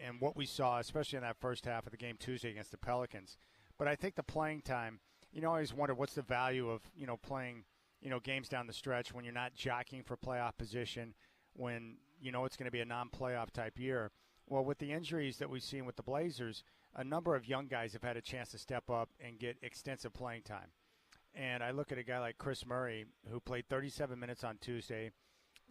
and what we saw, especially in that first half of the game Tuesday against the Pelicans. But I think the playing time, I always wonder what's the value of, playing, games down the stretch when you're not jockeying for playoff position, when, it's going to be a non-playoff type year. Well, with the injuries that we've seen with the Blazers, a number of young guys have had a chance to step up and get extensive playing time. And I look at a guy like Chris Murray, who played 37 minutes on Tuesday.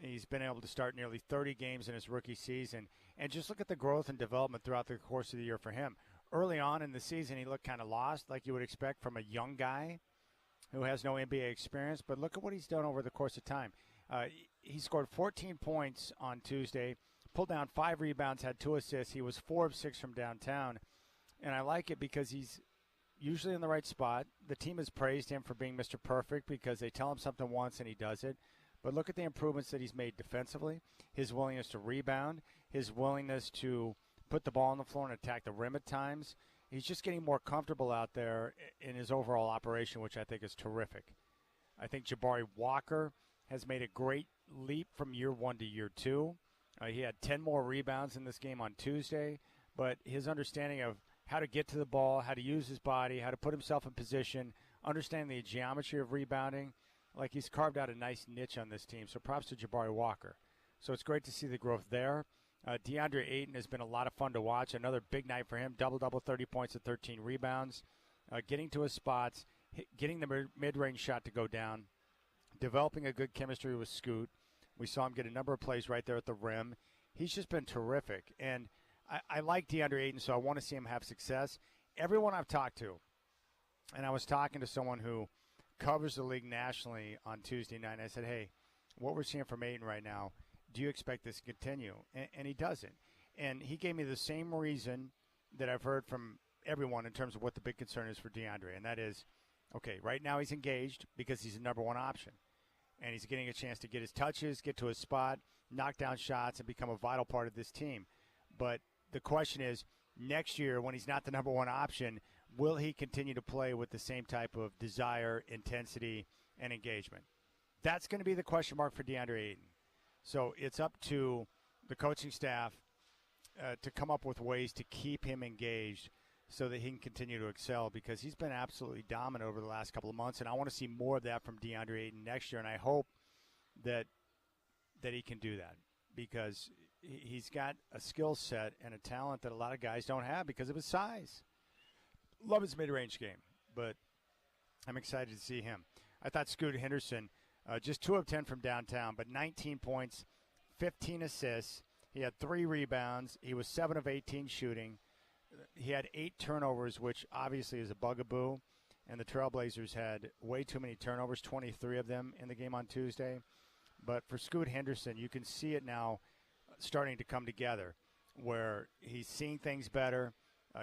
He's been able to start nearly 30 games in his rookie season. And just look at the growth and development throughout the course of the year for him. Early on in the season, he looked kind of lost, like you would expect from a young guy who has no NBA experience. But look at what he's done over the course of time. He scored 14 points on Tuesday, pulled down 5 rebounds, had 2 assists. He was 4 of 6 from downtown. And I like it because he's usually in the right spot. The team has praised him for being Mr. Perfect because they tell him something once and he does it. but look at the improvements that he's made defensively, his willingness to rebound, his willingness to put the ball on the floor and attack the rim at times. He's just getting more comfortable out there in his overall operation, which I think is terrific. I think Jabari Walker has made a great leap from year one to year two. He had 10 more rebounds in this game on Tuesday, but his understanding of how to get to the ball, how to use his body, how to put himself in position, understanding the geometry of rebounding, like he's carved out a nice niche on this team. So props to Jabari Walker. So it's great to see the growth there. DeAndre Ayton has been a lot of fun to watch. Another big night for him. Double-double, 30 points and 13 rebounds. Getting to his spots, getting the mid-range shot to go down, developing a good chemistry with Scoot. We saw him get a number of plays right there at the rim. He's just been terrific. And I like DeAndre Ayton, so I want to see him have success. Everyone I've talked to, and I was talking to someone who covers the league nationally on Tuesday night, and I said, hey, what we're seeing from Ayton right now, do you expect this to continue? And he doesn't. And he gave me the same reason that I've heard from everyone in terms of what the big concern is for DeAndre, and that is, okay, right now he's engaged because he's the number one option. And he's getting a chance to get his touches, get to his spot, knock down shots, and become a vital part of this team. But the question is, next year when he's not the number one option, will he continue to play with the same type of desire, intensity, and engagement? That's going to be the question mark for DeAndre Ayton. So it's up to the coaching staff to come up with ways to keep him engaged so that he can continue to excel, because he's been absolutely dominant over the last couple of months, and I want to see more of that from DeAndre Ayton next year, and I hope that he can do that, because he's got a skill set and a talent that a lot of guys don't have because of his size. Love his mid-range game, but I'm excited to see him. I thought Scoot Henderson, just 2 of 10 from downtown, but 19 points, 15 assists. He had 3 rebounds. He was 7 of 18 shooting. He had 8 turnovers, which obviously is a bugaboo, and the Trailblazers had way too many turnovers, 23 of them in the game on Tuesday. But for Scoot Henderson, you can see it now starting to come together, where he's seeing things better.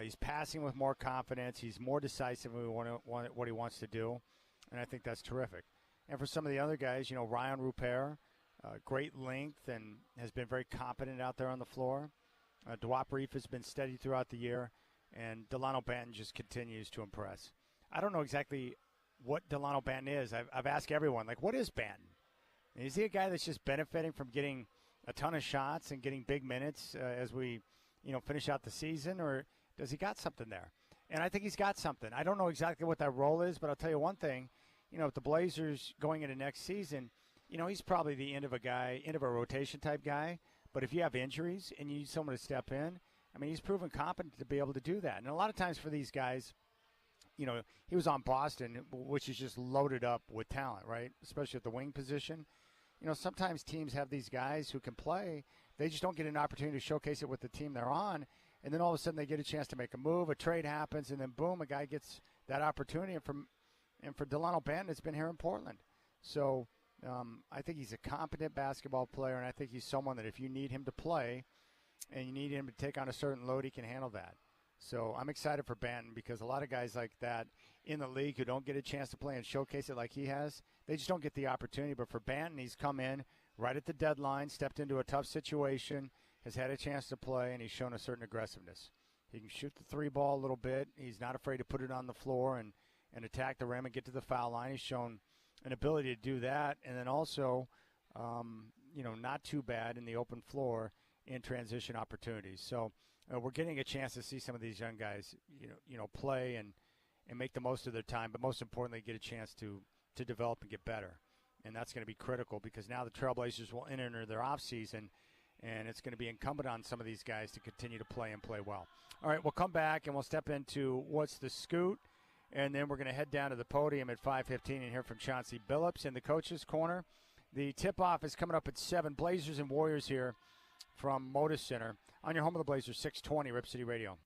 He's passing with more confidence. He's more decisive in what he wants to do, and I think that's terrific. And for some of the other guys, Ryan Rupert, great length and has been very competent out there on the floor. Dwight Reef has been steady throughout the year, and Delano Banton just continues to impress. I don't know exactly what Delano Banton is. I've asked everyone, what is Banton? Is he a guy that's just benefiting from getting a ton of shots and getting big minutes as we, finish out the season, or does he got something there? And I think he's got something. I don't know exactly what that role is, but I'll tell you one thing. If the Blazers going into next season, he's probably the end of a rotation type guy. But if you have injuries and you need someone to step in, he's proven competent to be able to do that. And a lot of times for these guys, he was on Boston, which is just loaded up with talent, right? Especially at the wing position. Sometimes teams have these guys who can play. They just don't get an opportunity to showcase it with the team they're on. And then all of a sudden they get a chance to make a move, a trade happens, and then boom, a guy gets that opportunity. And for Delano Banton, it's been here in Portland. So I think he's a competent basketball player, and I think he's someone that if you need him to play and you need him to take on a certain load, he can handle that. So I'm excited for Banton, because a lot of guys like that in the league who don't get a chance to play and showcase it like he has, they just don't get the opportunity. But for Banton, he's come in right at the deadline, stepped into a tough situation, has had a chance to play, and he's shown a certain aggressiveness. He can shoot the 3 ball a little bit. He's not afraid to put it on the floor and attack the rim and get to the foul line. He's shown an ability to do that, and then also, not too bad in the open floor in transition opportunities. So we're getting a chance to see some of these young guys, play and make the most of their time, but most importantly, get a chance to develop and get better. And that's going to be critical, because now the Trailblazers will enter their offseason, and it's going to be incumbent on some of these guys to continue to play and play well. All right, we'll come back and we'll step into What's the Scoot, and then we're going to head down to the podium at 5:15 and hear from Chauncey Billups in the coach's corner. The tip-off is coming up at 7. Blazers and Warriors here from Moda Center on your home of the Blazers, 620 Rip City Radio.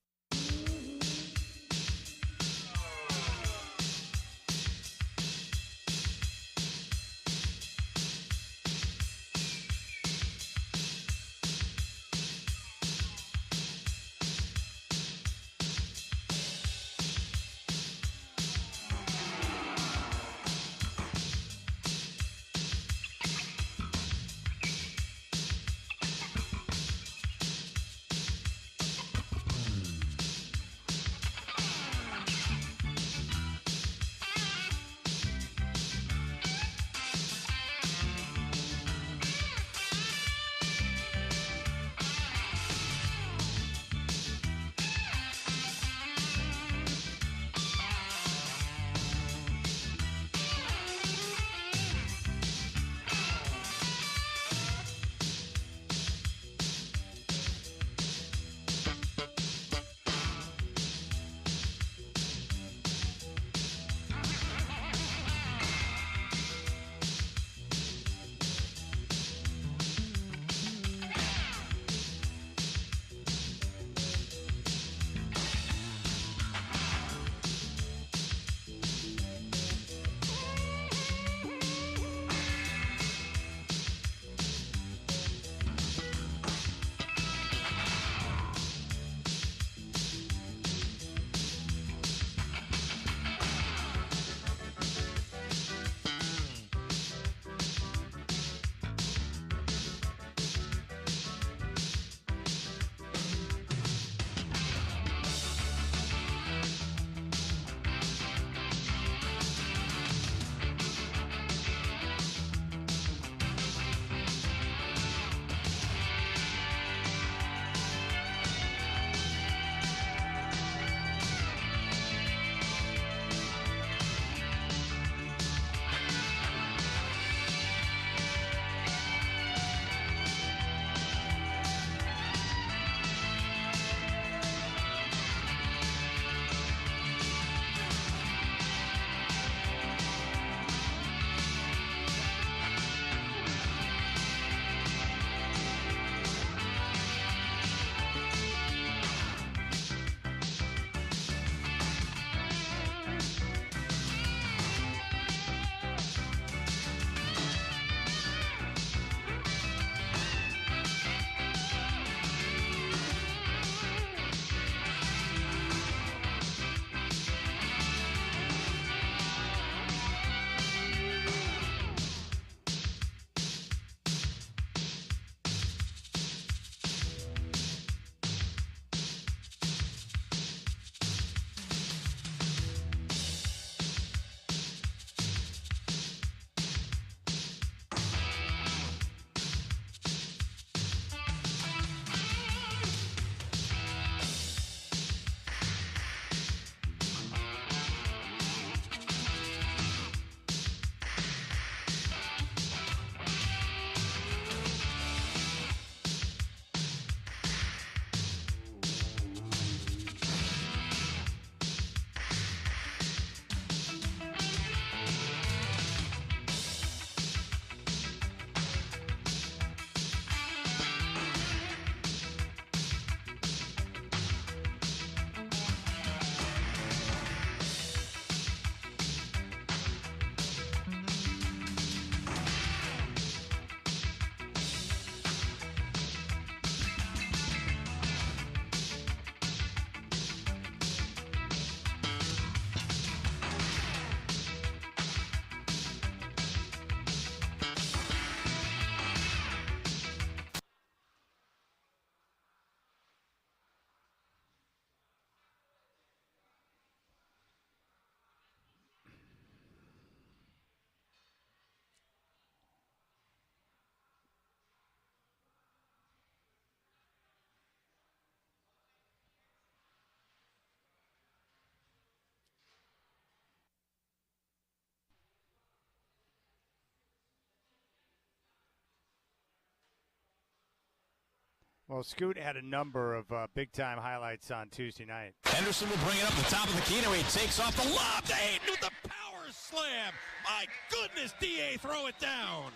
Well, Scoot had a number of big-time highlights on Tuesday night. Henderson will bring it up the top of the key. Now he takes off the lob to Hayden with the power slam. My goodness, D.A. throw it down.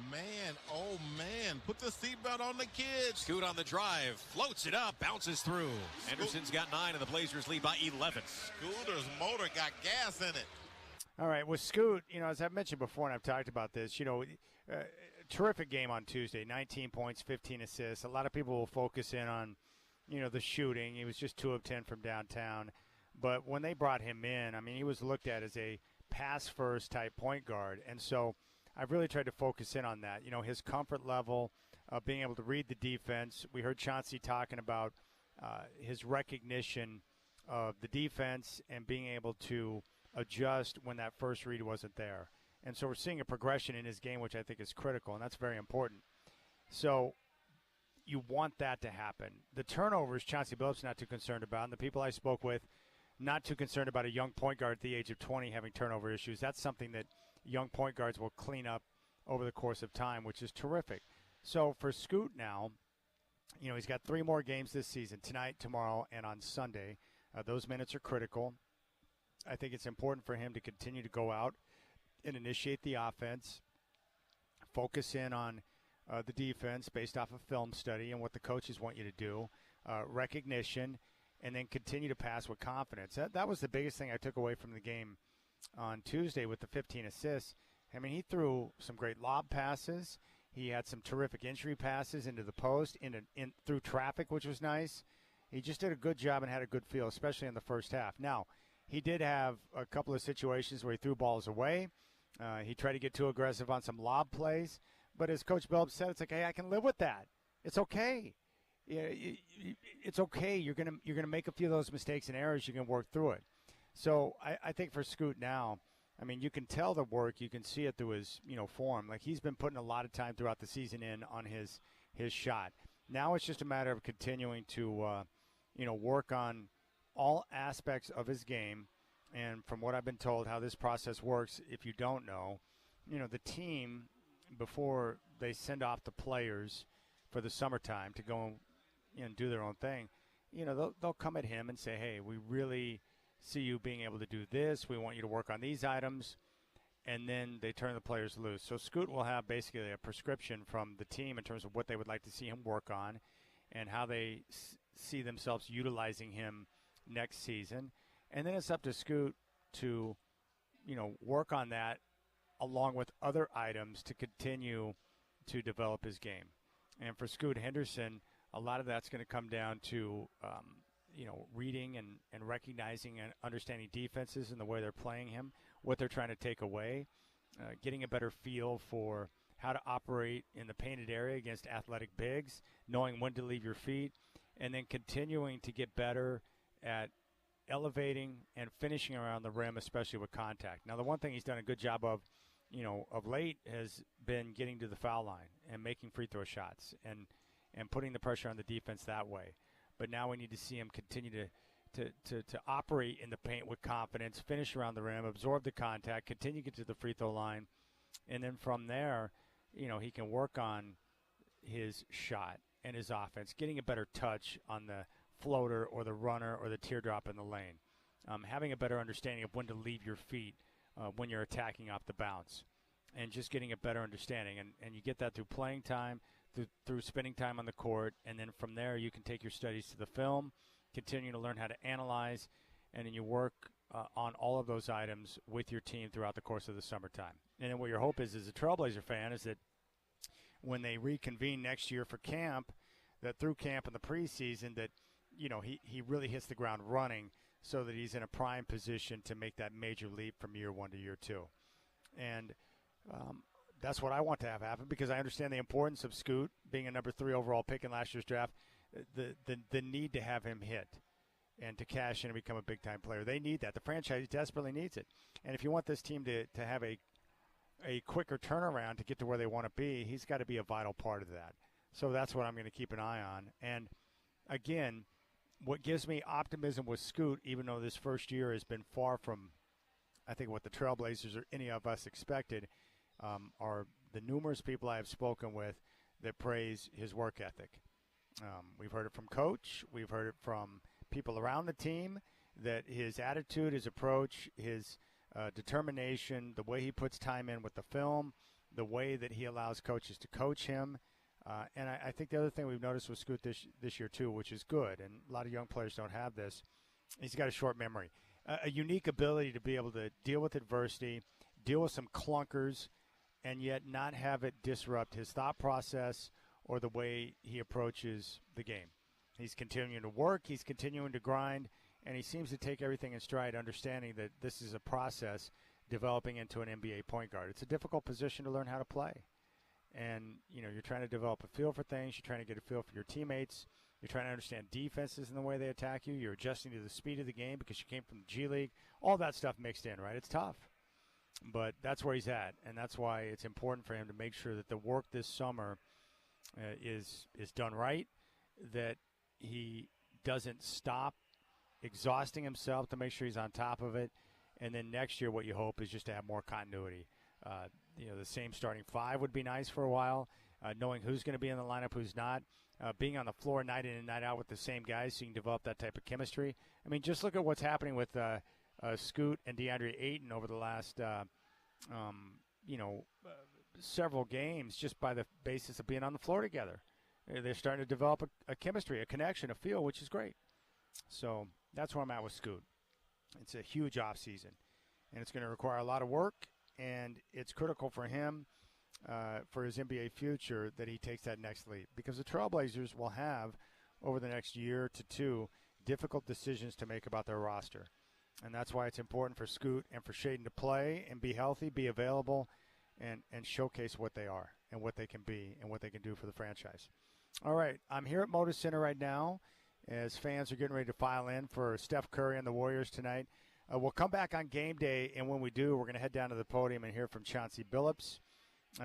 Man, oh man, put the seatbelt on the kids. Scoot on the drive, floats it up, bounces through. Henderson's got 9, and the Blazers lead by 11. Scooter's motor got gas in it. All right, with Scoot, as I've mentioned before, and I've talked about this, terrific game on Tuesday, 19 points, 15 assists. A lot of people will focus in on, the shooting. He was just 2 of 10 from downtown. But when they brought him in, he was looked at as a pass-first type point guard. And so I've really tried to focus in on that. His comfort level of being able to read the defense. We heard Chauncey talking about his recognition of the defense and being able to adjust when that first read wasn't there. And so we're seeing a progression in his game, which I think is critical, and that's very important. So you want that to happen. The turnovers, Chauncey Billups not too concerned about, and the people I spoke with, not too concerned about a young point guard at the age of 20 having turnover issues. That's something that young point guards will clean up over the course of time, which is terrific. So for Scoot now, he's got 3 more games this season, tonight, tomorrow, and on Sunday. Those minutes are critical. I think it's important for him to continue to go out and initiate the offense, focus in on the defense based off of film study and what the coaches want you to do, recognition, and then continue to pass with confidence. That was the biggest thing I took away from the game on Tuesday with the 15 assists. He threw some great lob passes. He had some terrific entry passes into the post, in through traffic, which was nice. He just did a good job and had a good feel, especially in the first half. Now, he did have a couple of situations where he threw balls away. He tried to get too aggressive on some lob plays. But as Coach Billups said, it's like, hey, I can live with that. It's okay. It's okay. You're gonna make a few of those mistakes and errors. You can work through it. So I think for Scoot now, you can tell the work. You can see it through his form. Like, he's been putting a lot of time throughout the season in on his shot. Now it's just a matter of continuing to work on all aspects of his game. And from what I've been told, how this process works, if you don't know, the team, before they send off the players for the summertime to go and do their own thing, they'll come at him and say, hey, we really see you being able to do this. We want you to work on these items. And then they turn the players loose. So Scoot will have basically a prescription from the team in terms of what they would like to see him work on and how they see themselves utilizing him next season. And then it's up to Scoot to, work on that along with other items to continue to develop his game. And for Scoot Henderson, a lot of that's going to come down to, reading and recognizing and understanding defenses and the way they're playing him, what they're trying to take away, getting a better feel for how to operate in the painted area against athletic bigs, knowing when to leave your feet, and then continuing to get better at elevating and finishing around the rim, especially with contact. Now, the one thing he's done a good job of late has been getting to the foul line and making free throw shots and putting the pressure on the defense that way. But now we need to see him continue to operate in the paint with confidence, finish around the rim, absorb the contact, continue to get to the free throw line, and then from there, he can work on his shot and his offense, getting a better touch on the floater or the runner or the teardrop in the lane, having a better understanding of when to leave your feet when you're attacking off the bounce, and just getting a better understanding. And you get that through playing time, through spending time on the court, and then from there you can take your studies to the film, continue to learn how to analyze, and then you work on all of those items with your team throughout the course of the summertime. And then what your hope is as a Trailblazer fan is that when they reconvene next year for camp, that through camp in the preseason that he really hits the ground running so that he's in a prime position to make that major leap from year 1 to year 2. And that's what I want to have happen, because I understand the importance of Scoot being a number 3 overall pick in last year's draft, the need to have him hit and to cash in and become a big-time player. They need that. The franchise desperately needs it. And if you want this team to have a quicker turnaround to get to where they want to be, he's got to be a vital part of that. So that's what I'm going to keep an eye on. And, again, what gives me optimism with Scoot, even though this first year has been far from, I think, what the Trailblazers or any of us expected, are the numerous people I have spoken with that praise his work ethic We've heard it from coach. We've heard it from people around the team that his attitude, his approach, his determination, the way he puts time in with the film, the way that he allows coaches to coach him. And I think the other thing we've noticed with Scoot this year, too, which is good, and a lot of young players don't have this, he's got a short memory, a unique ability to be able to deal with adversity, deal with some clunkers, and yet not have it disrupt his thought process or the way he approaches the game. He's continuing to work, he's continuing to grind, and he seems to take everything in stride, understanding that this is a process developing into an NBA point guard. It's a difficult position to learn how to play. And, you're trying to develop a feel for things. You're trying to get a feel for your teammates. You're trying to understand defenses and the way they attack you. You're adjusting to the speed of the game because you came from the G League. All that stuff mixed in, right? It's tough. But that's where he's at, and that's why it's important for him to make sure that the work this summer is done right, that he doesn't stop exhausting himself to make sure he's on top of it. And then next year what you hope is just to have more continuity. The same starting five would be nice for a while, knowing who's going to be in the lineup, who's not, being on the floor night in and night out with the same guys so you can develop that type of chemistry. I mean, just look at what's happening with Scoot and DeAndre Ayton over the last, several games just by the basis of being on the floor together. They're starting to develop a chemistry, a connection, a feel, which is great. So that's where I'm at with Scoot. It's a huge offseason, and it's going to require a lot of work, and it's critical for him, for his NBA future, that he takes that next leap, because the Trailblazers will have, over the next year to two, difficult decisions to make about their roster. And that's why it's important for Scoot and for Shaedon to play and be healthy, be available, and showcase what they are and what they can be and what they can do for the franchise. All right, I'm here at Moda Center right now as fans are getting ready to file in for Steph Curry and the Warriors tonight. We'll come back on game day, and when we do, we're going to head down to the podium and hear from Chauncey Billups.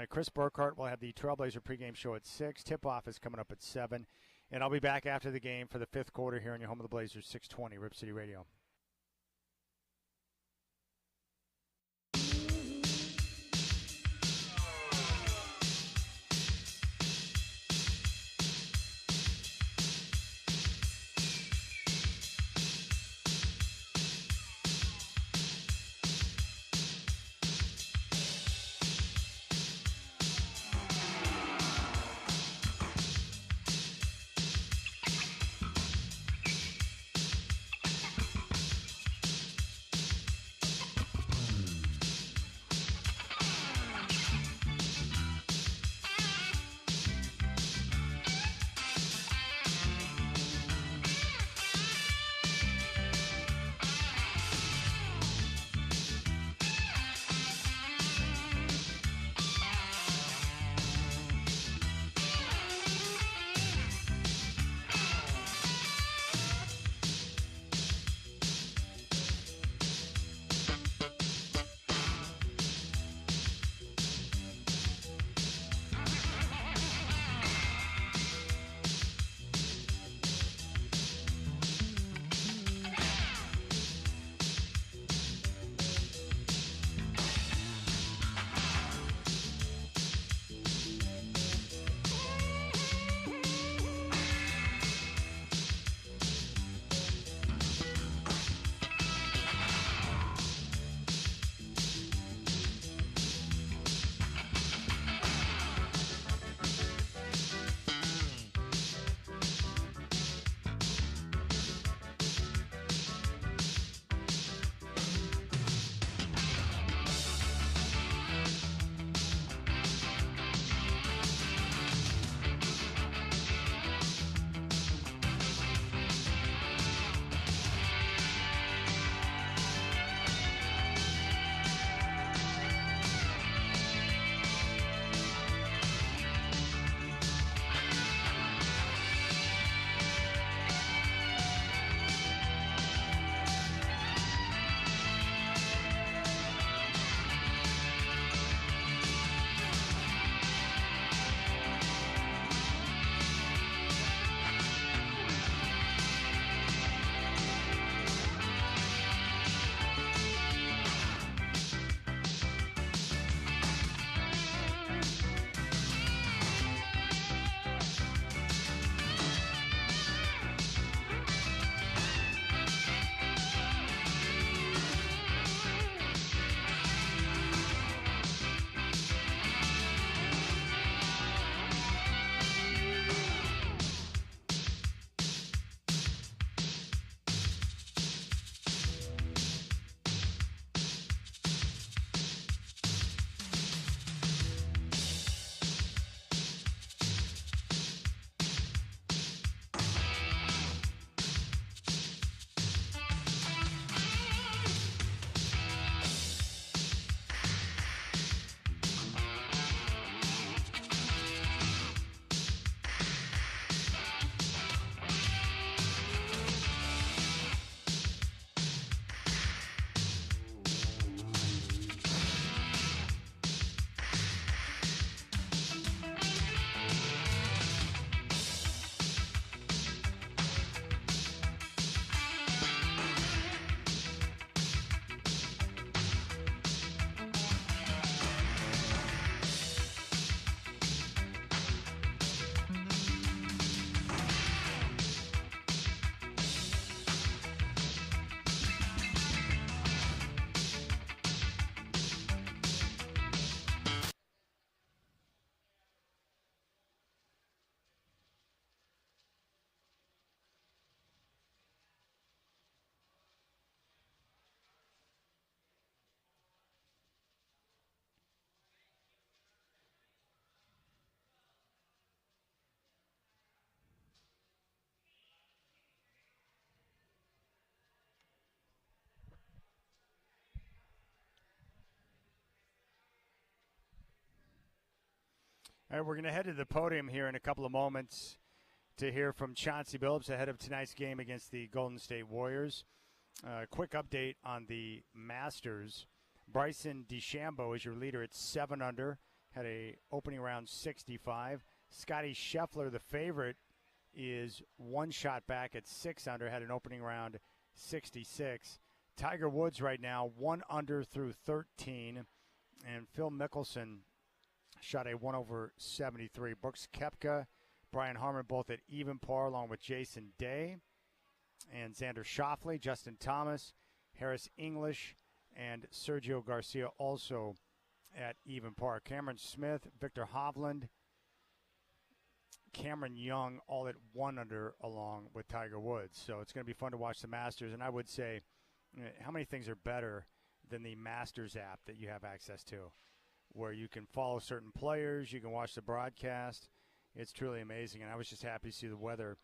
Chris Burkhart will have the Trailblazer pregame show at 6. Tip-off is coming up at 7. And I'll be back after the game for the fifth quarter here on your home of the Blazers, 620 Rip City Radio. All right, we're going to head to the podium here in a couple of moments to hear from Chauncey Billups ahead of tonight's game against the Golden State Warriors. Quick update on the Masters. Bryson DeChambeau is your leader at 7 under, had a opening round 65. Scottie Scheffler, the favorite, is 1 shot back at 6 under, had an opening round 66. Tiger Woods right now 1 under through 13, and Phil Mickelson shot a 1 over 73. Brooks Koepka, Brian Harman both at even par, along with Jason Day and Xander Schauffele, Justin Thomas, Harris English, and Sergio Garcia also at even par. Cameron Smith, Victor Hovland, Cameron Young all at 1 under along with Tiger Woods. So it's going to be fun to watch the Masters. And I would say, how many things are better than the Masters app that you have access to, where you can follow certain players, you can watch the broadcast. It's truly amazing. And I was just happy to see the weather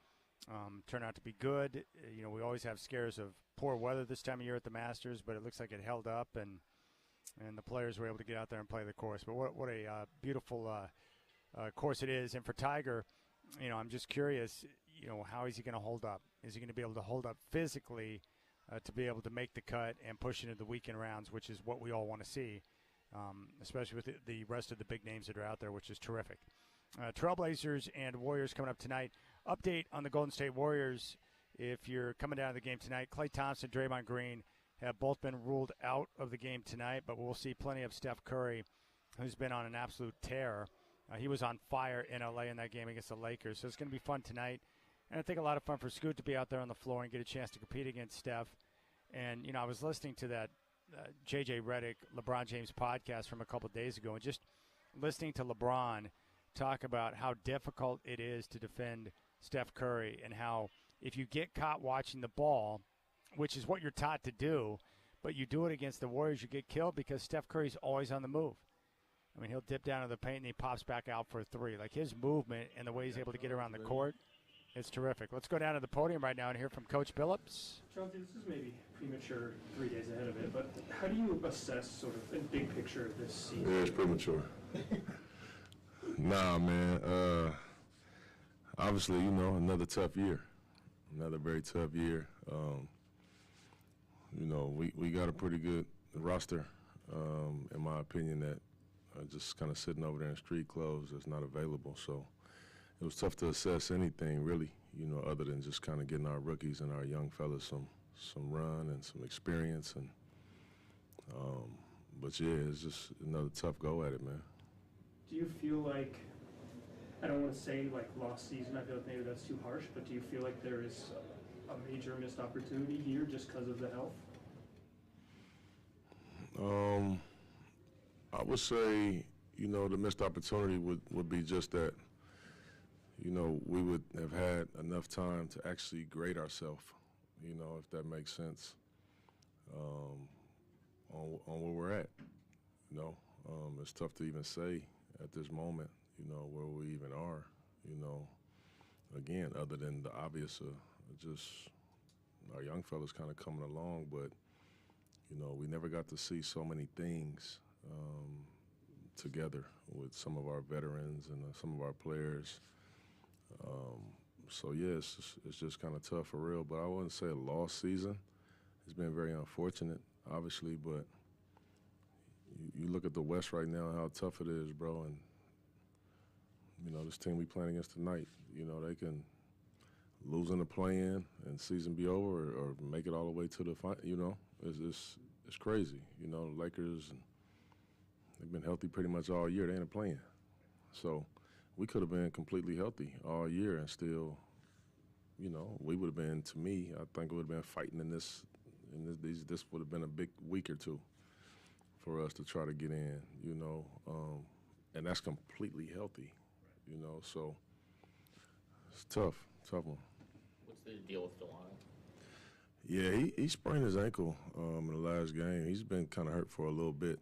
turn out to be good. You know, we always have scares of poor weather this time of year at the Masters, but it looks like it held up, and the players were able to get out there and play the course. But what a beautiful course it is. And for Tiger, you know, I'm just curious, you know, how is he going to hold up? Is he going to be able to hold up physically to be able to make the cut and push into the weekend rounds, which is what we all want to see, especially with the rest of the big names that are out there, which is terrific. Trailblazers and Warriors coming up tonight. Update on the Golden State Warriors. If you're coming down to the game tonight, Klay Thompson, Draymond Green have both been ruled out of the game tonight, but we'll see plenty of Steph Curry, who's been on an absolute tear. He was on fire in L.A. in that game against the Lakers, so it's going to be fun tonight. And I think a lot of fun for Scoot to be out there on the floor and get a chance to compete against Steph. And, you know, I was listening to that J.J. Redick, LeBron James podcast from a couple days ago, and just listening to LeBron talk about how difficult it is to defend Steph Curry, and how if you get caught watching the ball, which is what you're taught to do, but you do it against the Warriors, you get killed because Steph Curry's always on the move. I mean, he'll dip down to the paint and he pops back out for a 3. Like, his movement and the way he's able to get around the court, it's terrific. Let's go down to the podium right now and hear from Coach Billups. Chauncey, this is maybe premature 3 days ahead of it, but how do you assess sort of the big picture of this season? Yeah, it's premature. Nah, man. Obviously, you know, another tough year. Another very tough year. You know, we got a pretty good roster, in my opinion, that just kind of sitting over there in street clothes that's not available. So it was tough to assess anything, really, you know, other than just kind of getting our rookies and our young fellas some run and some experience. And but, yeah, it's just another tough go at it, man. Do you feel like, I don't want to say like lost season, I feel like maybe that's too harsh, but do you feel like there is a major missed opportunity here just because of the health? I would say, you know, the missed opportunity would be just that, you know, we would have had enough time to actually grade ourselves, you know, if that makes sense, on where we're at. You know, it's tough to even say at this moment, you know, where we even are, you know, again, other than the obvious just our young fellas kind of coming along, but, you know, we never got to see so many things together with some of our veterans and some of our players. So, yeah, it's just kind of tough for real, but I wouldn't say a lost season. It's been very unfortunate, obviously, but you look at the West right now, how tough it is, bro, and, you know, this team we playing against tonight, you know, they can lose in the play-in and season be over or make it all the way to the final, you know. It's crazy. You know, the Lakers, they've been healthy pretty much all year. They ain't playing. So we could have been completely healthy all year and still, you know, we would have been, to me, I think it would have been fighting in this would have been a big week or two for us to try to get in, you know, and that's completely healthy, you know, so it's tough one. What's the deal with Delano? Yeah, he sprained his ankle in the last game. He's been kind of hurt for a little bit,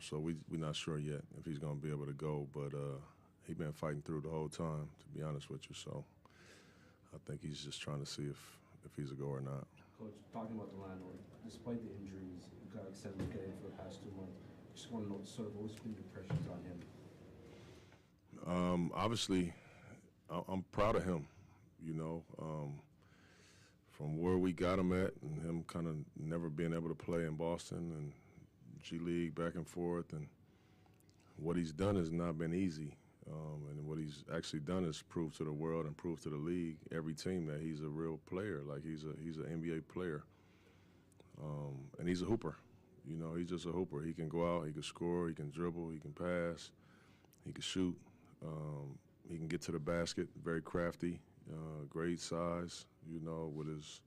so we're not sure yet if he's going to be able to go, but he's been fighting through the whole time, to be honest with you, so I think he's just trying to see if he's a go or not. Coach, talking about Delano, despite the injuries, you got extended game for the past 2 months. Just want to know sort of what's been your impressions on him. Obviously, I'm proud of him, from where we got him at and him kind of never being able to play in Boston and G League back and forth. And what he's done has not been easy. And what he's actually done is prove to the world and prove to the league, every team, that he's a real player. Like he's an NBA player. And he's a hooper. He's just a hooper. He can go out, he can score, he can dribble, he can pass, he can shoot. He can get to the basket, very crafty, great size, with his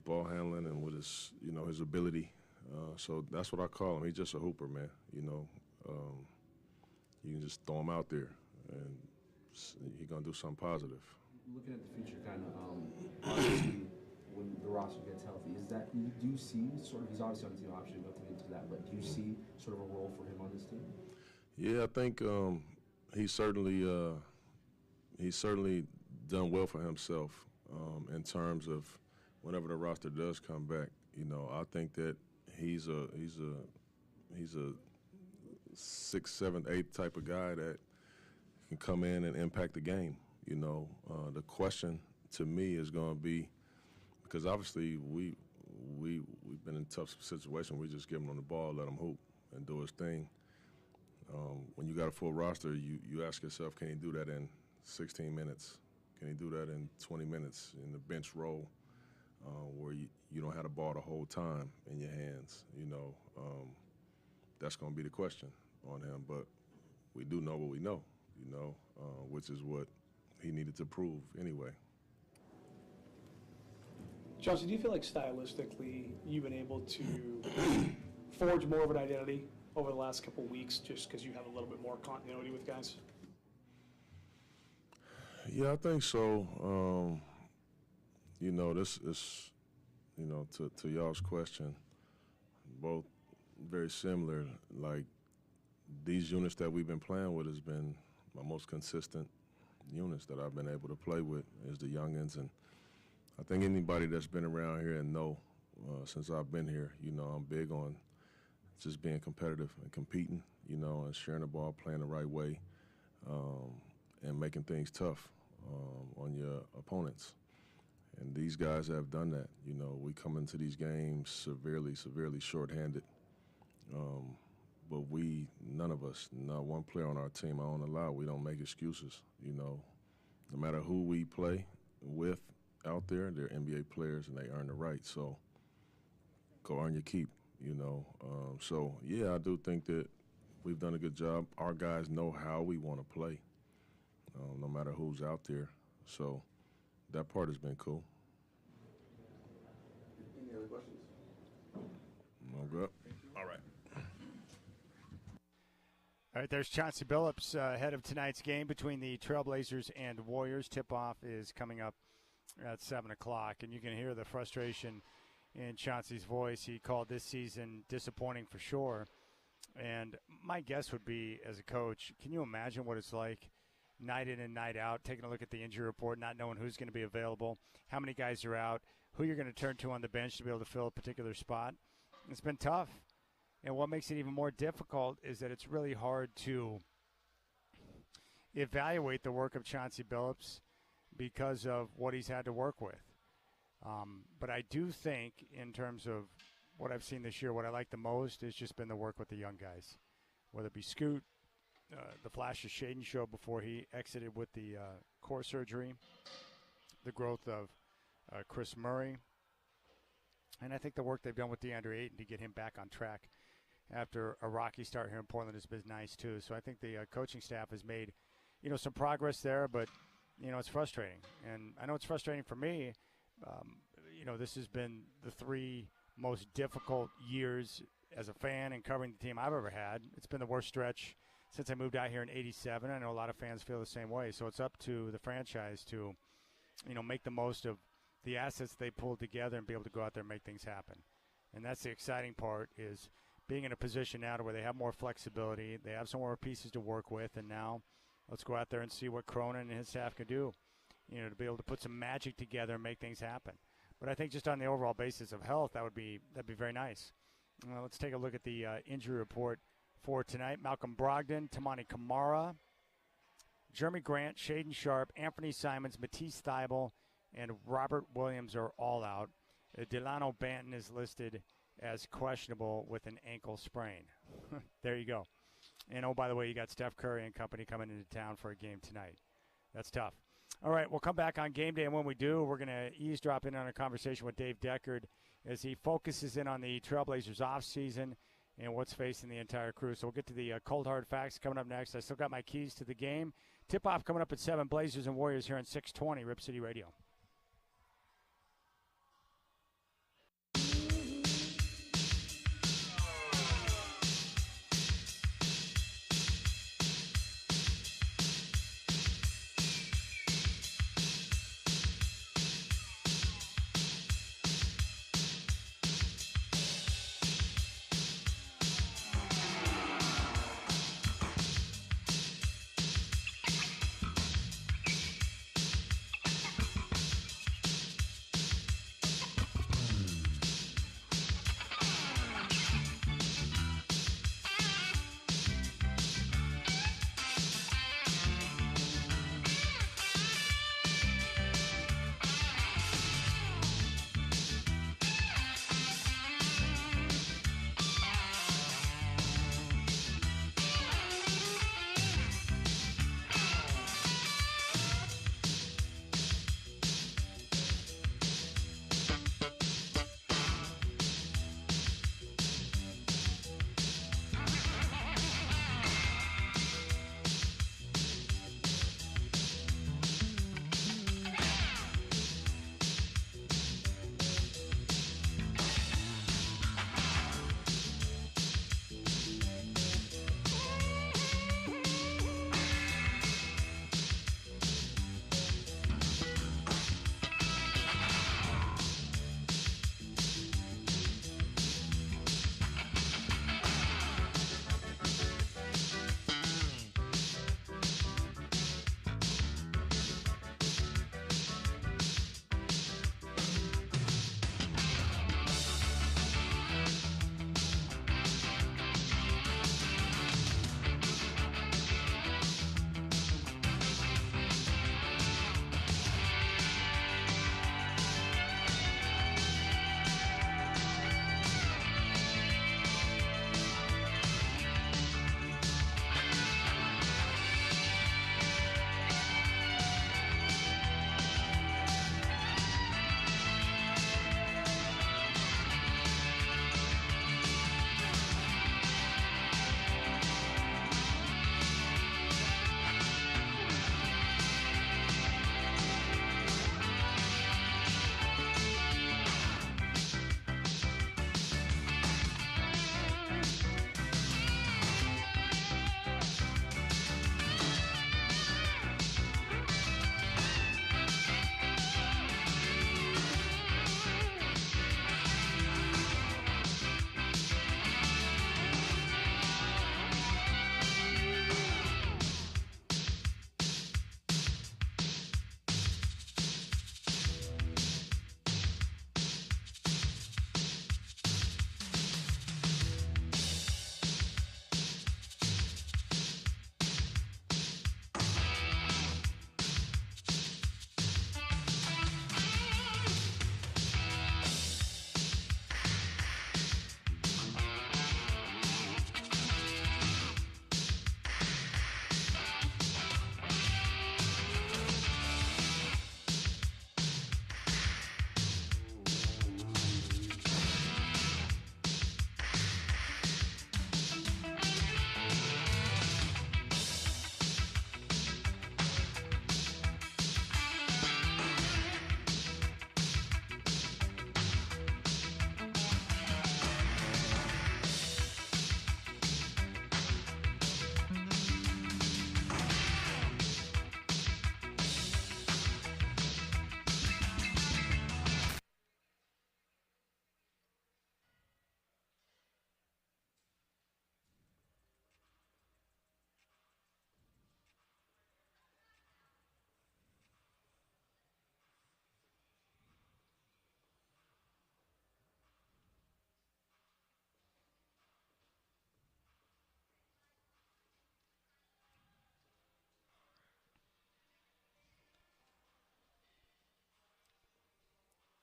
ball handling and with his, his ability. So that's what I call him. He's just a hooper, man. You can just throw him out there, and he's going to do something positive. Looking at the future, kind of, obviously, when the roster gets healthy, do you see sort of, he's obviously on the team option, not to get into that, but do you see sort of a role for him on this team? Yeah, I think he's certainly done well for himself in terms of whenever the roster does come back. I think that he's a 6th, 7th, 8th type of guy that can come in and impact the game. The question to me is going to be, because obviously we've been in a tough situation. We just give him on the ball, let him hoop and do his thing. When you got a full roster, you ask yourself, can he do that in 16 minutes? Can he do that in 20 minutes in the bench role where you don't have the ball the whole time in your hands? That's going to be the question on him. But we do know what we know, which is what he needed to prove anyway. Chauncey, do you feel like stylistically you've been able to forge more of an identity over the last couple of weeks just because you have a little bit more continuity with guys? Yeah, I think so. This is, to y'all's question, both very similar. Like, these units that we've been playing with has been my most consistent units that I've been able to play with is the youngins. And I think anybody that's been around here and know since I've been here, I'm big on just being competitive and competing, and sharing the ball, playing the right way, and making things tough on your opponents. And these guys have done that. We come into these games severely shorthanded. But none of us, not one player on our team, I don't allow, we don't make excuses. No matter who we play with out there, they're NBA players and they earn the right. So go earn your keep, So, yeah, I do think that we've done a good job. Our guys know how we want to play, no matter who's out there. So that part has been cool. Any other questions? No good. All right. All right, there's Chauncey Billups ahead of tonight's game between the Trailblazers and Warriors. Tip-off is coming up at 7 o'clock, and you can hear the frustration in Chauncey's voice. He called this season disappointing for sure. And my guess would be, as a coach, can you imagine what it's like night in and night out, taking a look at the injury report, not knowing who's going to be available, how many guys are out, who you're going to turn to on the bench to be able to fill a particular spot? It's been tough. And what makes it even more difficult is that it's really hard to evaluate the work of Chauncey Billups because of what he's had to work with. But I do think, in terms of what I've seen this year, what I like the most has just been the work with the young guys, whether it be Scoot, the flash of Shaden show before he exited with the core surgery, the growth of Chris Murray, and I think the work they've done with DeAndre Ayton to get him back on track after a rocky start here in Portland has been nice too. So I think the coaching staff has made, some progress there, but, it's frustrating. And I know it's frustrating for me. This has been the 3 most difficult years as a fan and covering the team I've ever had. It's been the worst stretch since I moved out here in '87. I know a lot of fans feel the same way. So it's up to the franchise to, make the most of the assets they pulled together and be able to go out there and make things happen. And that's the exciting part, is being in a position now to where they have more flexibility, they have some more pieces to work with, and now let's go out there and see what Cronin and his staff can do, to be able to put some magic together and make things happen. But I think just on the overall basis of health, that'd be very nice. Let's take a look at the injury report for tonight. Malcolm Brogdon, Tamani Kamara, Jeremy Grant, Shaden Sharp, Anthony Simons, Matisse Thybulle, and Robert Williams are all out. Delano Banton is listed as questionable with an ankle sprain. There you go. And, oh, by the way, you got Steph Curry and company coming into town for a game tonight. That's tough. All right, we'll come back on game day, and when we do, we're going to eavesdrop in on a conversation with Dave Deckard as he focuses in on the Trailblazers offseason and what's facing the entire crew. So we'll get to the cold hard facts coming up next. I still got my keys to the game. Tip-off coming up at 7, Blazers and Warriors here on 620 Rip City Radio.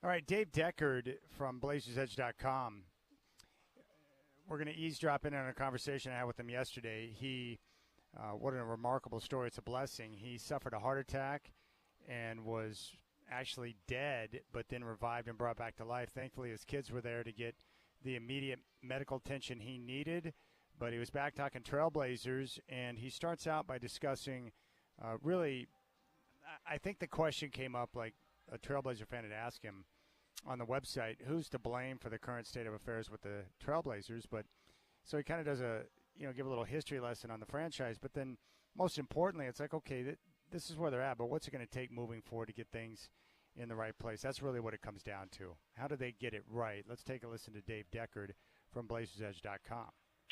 All right, Dave Deckard from BlazersEdge.com. We're going to eavesdrop in on a conversation I had with him yesterday. What a remarkable story. It's a blessing. He suffered a heart attack and was actually dead, but then revived and brought back to life. Thankfully, his kids were there to get the immediate medical attention he needed, but he was back talking Trailblazers, and he starts out by discussing really, I think the question came up like a Trailblazer fan had asked him on the website, who's to blame for the current state of affairs with the Trailblazers? But so he kind of does give a little history lesson on the franchise, but then most importantly, it's like, okay, this is where they're at, but what's it going to take moving forward to get things in the right place? That's really what it comes down to. How do they get it right? Let's take a listen to Dave Deckard from BlazersEdge.com.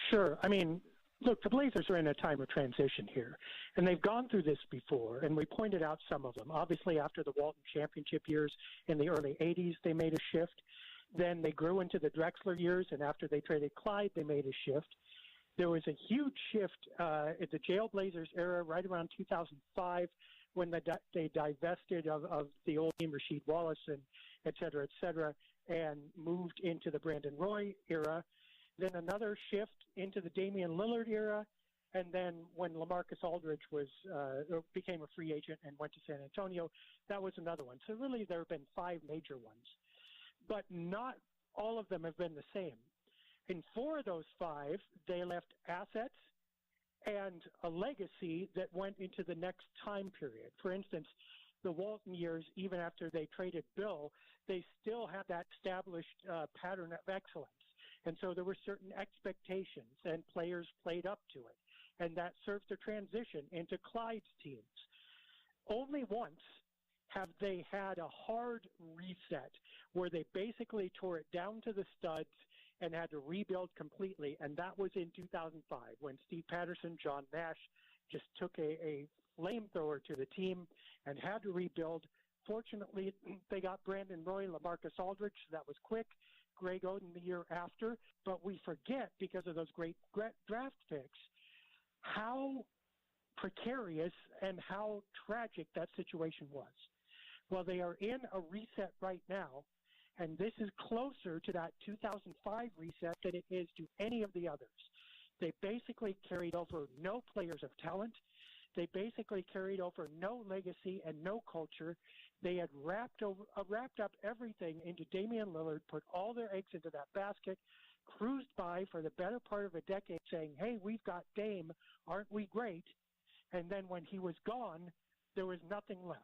Sure. I mean, look, the Blazers are in a time of transition here, and they've gone through this before, and we pointed out some of them. Obviously, after the Walton Championship years in the early 80s, they made a shift. Then they grew into the Drexler years, and after they traded Clyde, they made a shift. There was a huge shift at the Jailblazers era right around 2005 when they divested of the old team, Rasheed Wallace, and et cetera, and moved into the Brandon Roy era. Then another shift into the Damian Lillard era, and then when LaMarcus Aldridge became a free agent and went to San Antonio, that was another one. So really there have been 5 major ones. But not all of them have been the same. In 4 of those 5, they left assets and a legacy that went into the next time period. For instance, the Walton years, even after they traded Bill, they still had that established pattern of excellence. And so there were certain expectations, and players played up to it. And that served the transition into Clyde's teams. Only once have they had a hard reset where they basically tore it down to the studs and had to rebuild completely, and that was in 2005 when Steve Patterson, John Nash just took a flamethrower to the team and had to rebuild. Fortunately, they got Brandon Roy, LaMarcus Aldridge, so that was quick. Greg Oden the year after, but we forget, because of those great draft picks, how precarious and how tragic that situation was. Well, they are in a reset right now, and this is closer to that 2005 reset than it is to any of the others. They basically carried over no players of talent. They basically carried over no legacy and no culture. They had wrapped up everything into Damian Lillard, put all their eggs into that basket, cruised by for the better part of a decade saying, hey, we've got Dame, aren't we great? And then when he was gone, there was nothing left.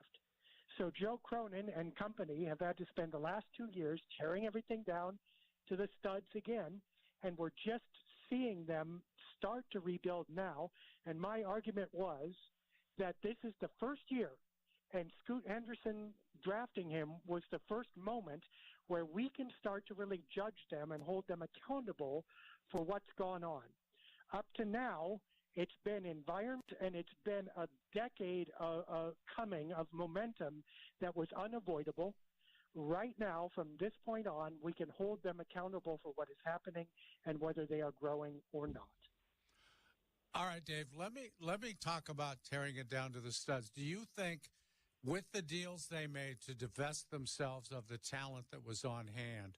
So Joe Cronin and company have had to spend the last 2 years tearing everything down to the studs again, and we're just seeing them start to rebuild now. And my argument was that this is the first year, and Scoot Henderson drafting him was the first moment where we can start to really judge them and hold them accountable for what's gone on. Up to now, it's been environment, and it's been a decade of coming of momentum that was unavoidable. Right now, from this point on, we can hold them accountable for what is happening and whether they are growing or not. All right, Dave, let me talk about tearing it down to the studs. Do you think with the deals they made to divest themselves of the talent that was on hand,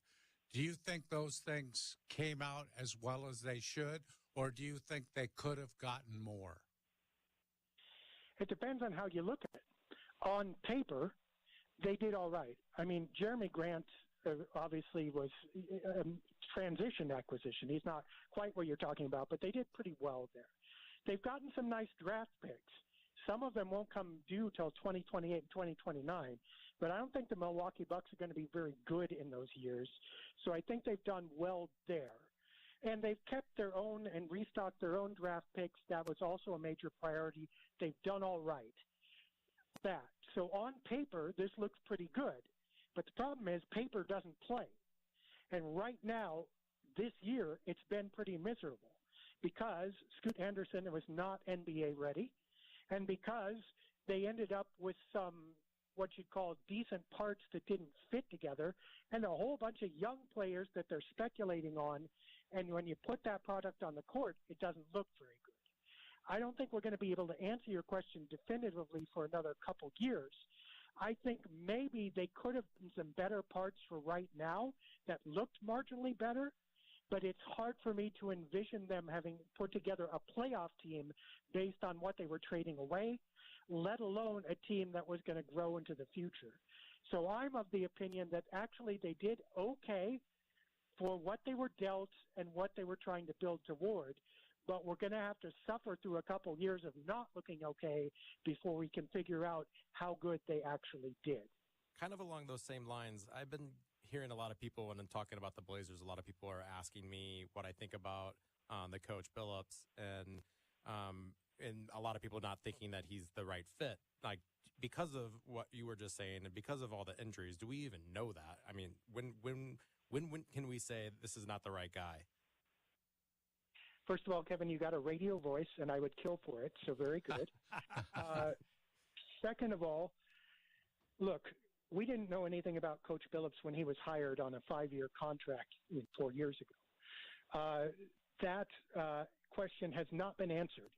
do you think those things came out as well as they should, or do you think they could have gotten more? It depends on how you look at it. On paper, they did all right. I mean, Jeremy Grant obviously was a transition acquisition. He's not quite what you're talking about, but they did pretty well there. They've gotten some nice draft picks. Some of them won't come due till 2028 and 2029, but I don't think the Milwaukee Bucks are going to be very good in those years. So I think they've done well there. And they've kept their own and restocked their own draft picks. That was also a major priority. They've done all right. So on paper, this looks pretty good. But the problem is paper doesn't play. And right now, this year, it's been pretty miserable because Scoot Henderson was not NBA ready, and because they ended up with some what you'd call decent parts that didn't fit together, and a whole bunch of young players that they're speculating on. And when you put that product on the court, it doesn't look very good. I don't think we're going to be able to answer your question definitively for another couple years. I think maybe they could have done some better parts for right now that looked marginally better, but it's hard for me to envision them having put together a playoff team based on what they were trading away, let alone a team that was going to grow into the future. So I'm of the opinion that actually they did okay for what they were dealt and what they were trying to build toward, but we're going to have to suffer through a couple years of not looking okay before we can figure out how good they actually did. Kind of along those same lines, I've been hearing a lot of people when I'm talking about the Blazers, a lot of people are asking me what I think about the coach Billups, and a lot of people not thinking that he's the right fit. Like, because of what you were just saying and because of all the injuries, do we even know that? I mean, when can we say this is not the right guy? First of all, Kevin, you got a radio voice, and I would kill for it, so very good. Second of all, look, we didn't know anything about Coach Billups when he was hired on a 5-year contract 4 years ago. That question has not been answered.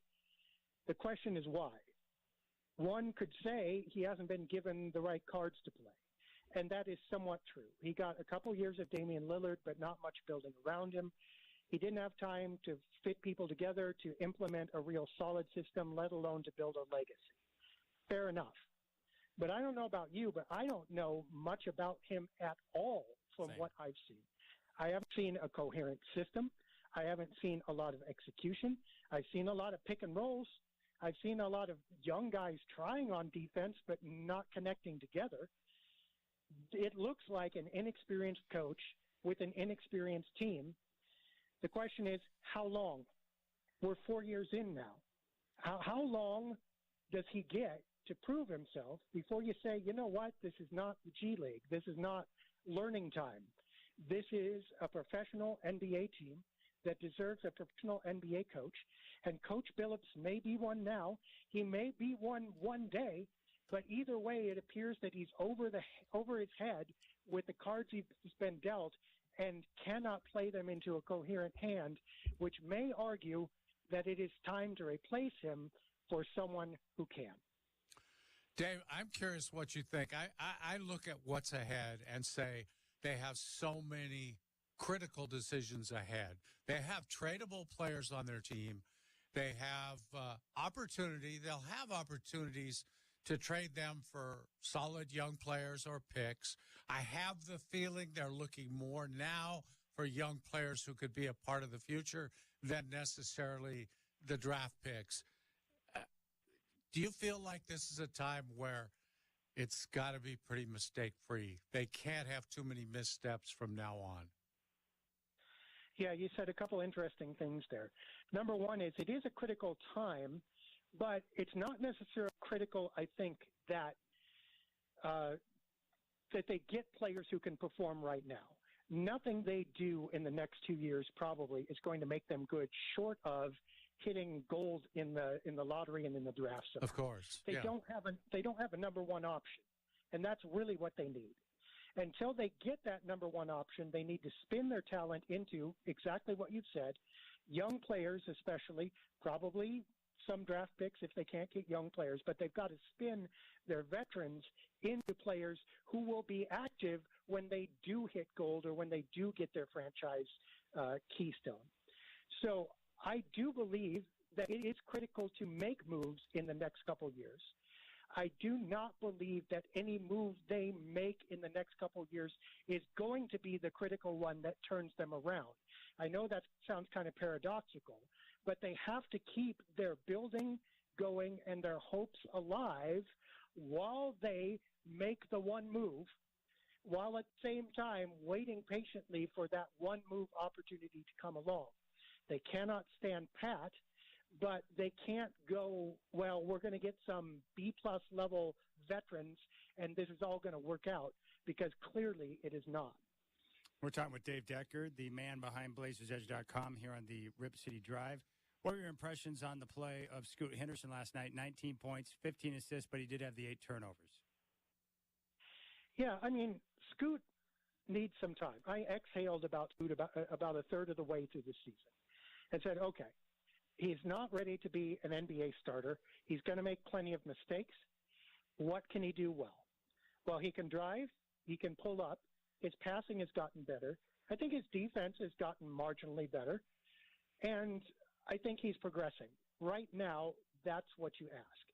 The question is why. One could say he hasn't been given the right cards to play, and that is somewhat true. He got a couple years of Damian Lillard, but not much building around him. He didn't have time to fit people together to implement a real solid system, let alone to build a legacy. Fair enough. But I don't know about you, but I don't know much about him at all from what I've seen. I haven't seen a coherent system. I haven't seen a lot of execution. I've seen a lot of pick and rolls. I've seen a lot of young guys trying on defense but not connecting together. It looks like an inexperienced coach with an inexperienced team. The question is, how long? We're 4 years in now. How long does he get to prove himself before you say, you know what, this is not the G League. This is not learning time. This is a professional NBA team that deserves a professional NBA coach. And Coach Billups may be one now. He may be one day. But either way, it appears that he's over his head with the cards he's been dealt and cannot play them into a coherent hand, which may argue that it is time to replace him for someone who can. Dave, I'm curious what you think. I look at what's ahead and say they have so many critical decisions ahead. They have tradable players on their team. They have opportunity. They'll have opportunities to trade them for solid young players or picks. I have the feeling they're looking more now for young players who could be a part of the future than necessarily the draft picks. Do you feel like this is a time where it's got to be pretty mistake-free? They can't have too many missteps from now on. Yeah, you said a couple interesting things there. Number one is it is a critical time, but it's not necessarily critical, I think, that they get players who can perform right now. Nothing they do in the next 2 years probably is going to make them good, short of hitting gold in the lottery and in the draft. Of course, they don't have a number one option, and that's really what they need. Until they get that number one option, they need to spin their talent into exactly what you've said, young players especially, probably some draft picks if they can't get young players, but they've got to spin their veterans into players who will be active when they do hit gold or when they do get their franchise keystone. So I do believe that it is critical to make moves in the next couple of years. I do not believe that any move they make in the next couple of years is going to be the critical one that turns them around. I know that sounds kind of paradoxical, but they have to keep their building going and their hopes alive while they make the one move, while at the same time waiting patiently for that one move opportunity to come along. They cannot stand pat, but they can't go, well, we're going to get some B-plus level veterans, and this is all going to work out, because clearly it is not. We're talking with Dave Decker, the man behind BlazersEdge.com here on the Rip City Drive. What were your impressions on the play of Scoot Henderson last night? 19 points, 15 assists, but he did have the 8 turnovers. Yeah, I mean, Scoot needs some time. I exhaled about Scoot about a third of the way through the season and said, okay, he's not ready to be an NBA starter. He's going to make plenty of mistakes. What can he do well? Well, he can drive, he can pull up, his passing has gotten better. I think his defense has gotten marginally better, and I think he's progressing. Right now, that's what you ask.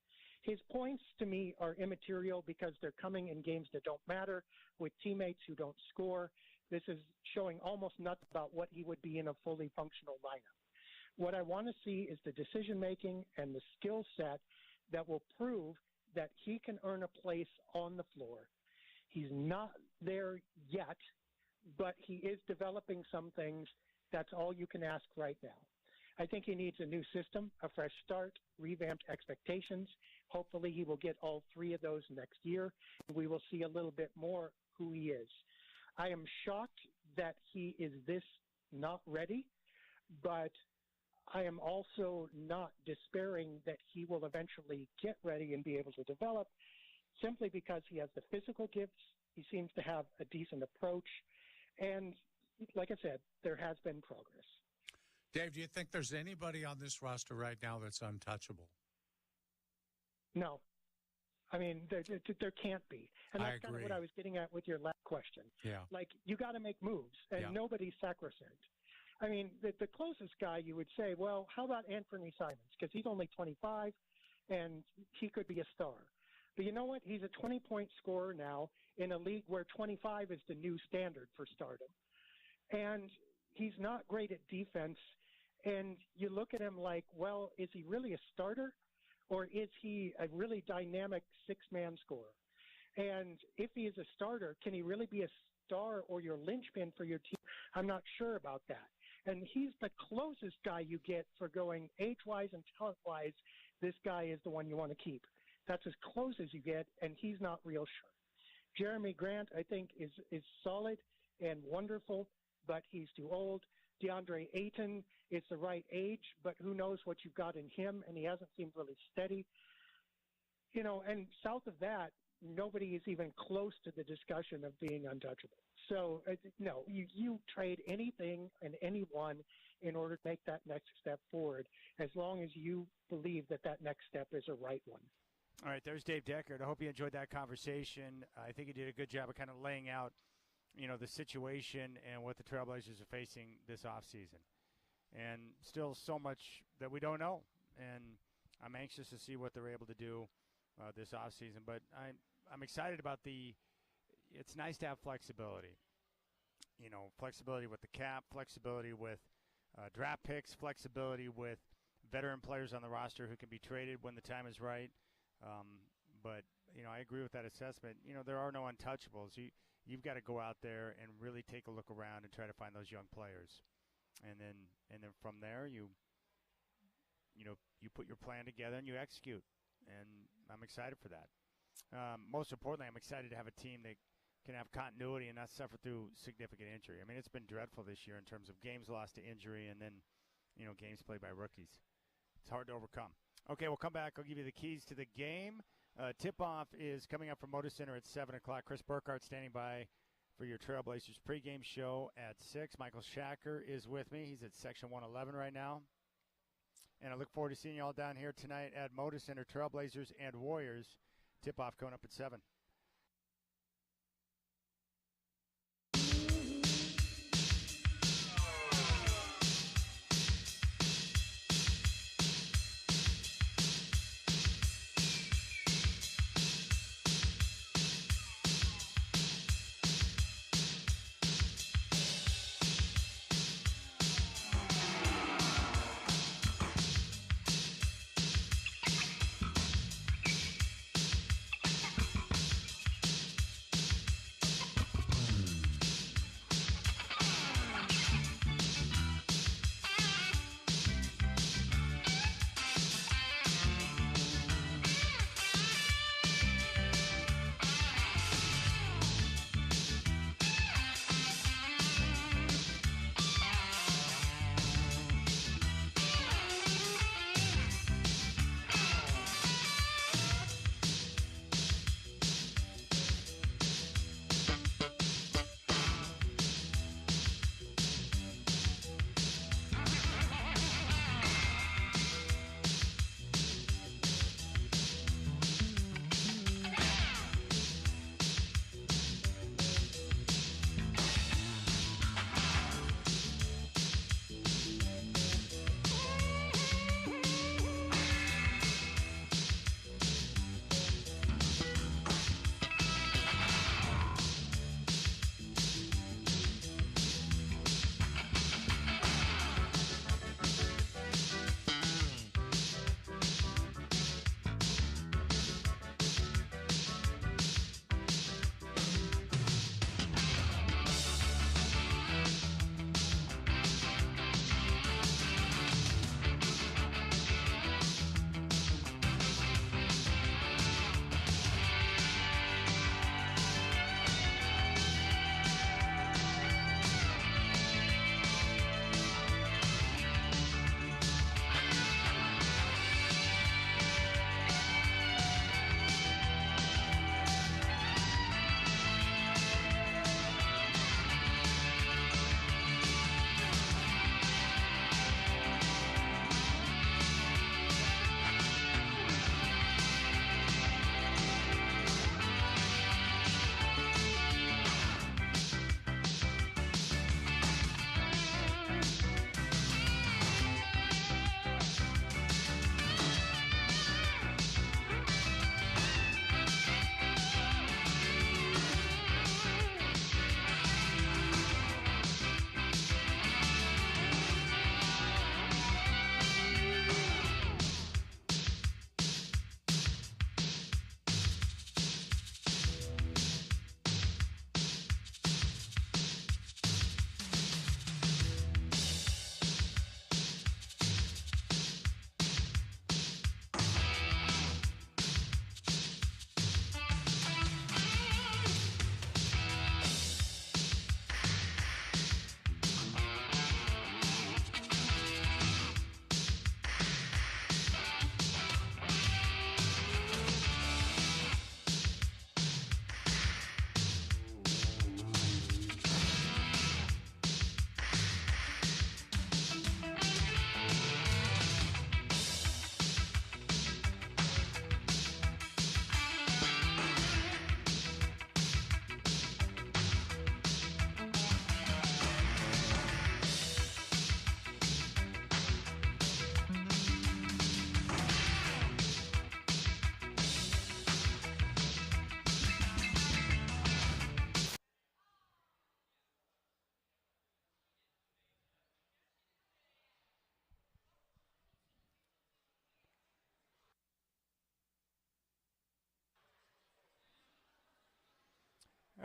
His points, to me, are immaterial because they're coming in games that don't matter with teammates who don't score. This is showing almost nothing about what he would be in a fully functional lineup. What I want to see is the decision-making and the skill set that will prove that he can earn a place on the floor. He's not there yet, but he is developing some things. That's all you can ask right now. I think he needs a new system, a fresh start, revamped expectations. Hopefully he will get all three of those next year. We will see a little bit more who he is. I am shocked that he is this not ready, but I am also not despairing that he will eventually get ready and be able to develop simply because he has the physical gifts. He seems to have a decent approach. And like I said, there has been progress. Dave, do you think there's anybody on this roster right now that's untouchable? No. I mean, there can't be. And that's kind of what I was getting at with your last question. Yeah. Like, you got to make moves, and nobody's sacrosanct. I mean, the closest guy you would say, well, how about Anthony Simons? Because he's only 25, and he could be a star. But you know what? He's a 20-point scorer now in a league where 25 is the new standard for stardom. And he's not great at defense. And you look at him like, well, is he really a starter? Or is he a really dynamic six-man scorer? And if he is a starter, can he really be a star or your linchpin for your team? I'm not sure about that. And he's the closest guy you get for going age-wise and talent-wise, this guy is the one you want to keep. That's as close as you get, and he's not real sure. Jeremy Grant, I think, is solid and wonderful, but he's too old. DeAndre Ayton is the right age, but who knows what you've got in him, and he hasn't seemed really steady. You know, and south of that, nobody is even close to the discussion of being untouchable. So, no, you trade anything and anyone in order to make that next step forward, as long as you believe that that next step is a right one. All right, there's Dave Deckard. I hope you enjoyed that conversation. I think he did a good job of kind of laying out, you know, the situation and what the Trailblazers are facing this offseason. And still so much that we don't know. And I'm anxious to see what they're able to do this offseason. But I'm excited about it's nice to have flexibility. You know, flexibility with the cap, flexibility with draft picks, flexibility with veteran players on the roster who can be traded when the time is right. But, you know, I agree with that assessment. You know, there are no untouchables. You've got to go out there and really take a look around and try to find those young players. And then from there, you put your plan together and you execute. And I'm excited for that. Most importantly, I'm excited to have a team that can have continuity and not suffer through significant injury. I mean, it's been dreadful this year in terms of games lost to injury and then, you know, games played by rookies. It's hard to overcome. Okay, we'll come back. I'll give you the keys to the game. Tip-off is coming up from Moda Center at 7 o'clock. Chris Burkhardt standing by for your Trailblazers pregame show at 6. Michael Shacker is with me. He's at Section 111 right now. And I look forward to seeing you all down here tonight at Moda Center, Trailblazers and Warriors. Tip-off coming up at 7.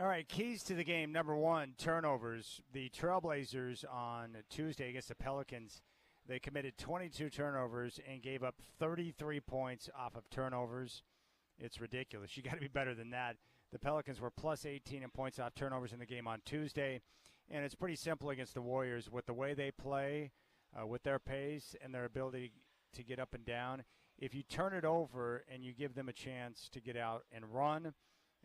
All right, keys to the game. Number one, turnovers. The Trailblazers on Tuesday against the Pelicans, they committed 22 turnovers and gave up 33 points off of turnovers. It's ridiculous. You got to be better than that. The Pelicans were plus 18 in points off turnovers in the game on Tuesday, and it's pretty simple against the Warriors with the way they play, with their pace and their ability to get up and down. If you turn it over and you give them a chance to get out and run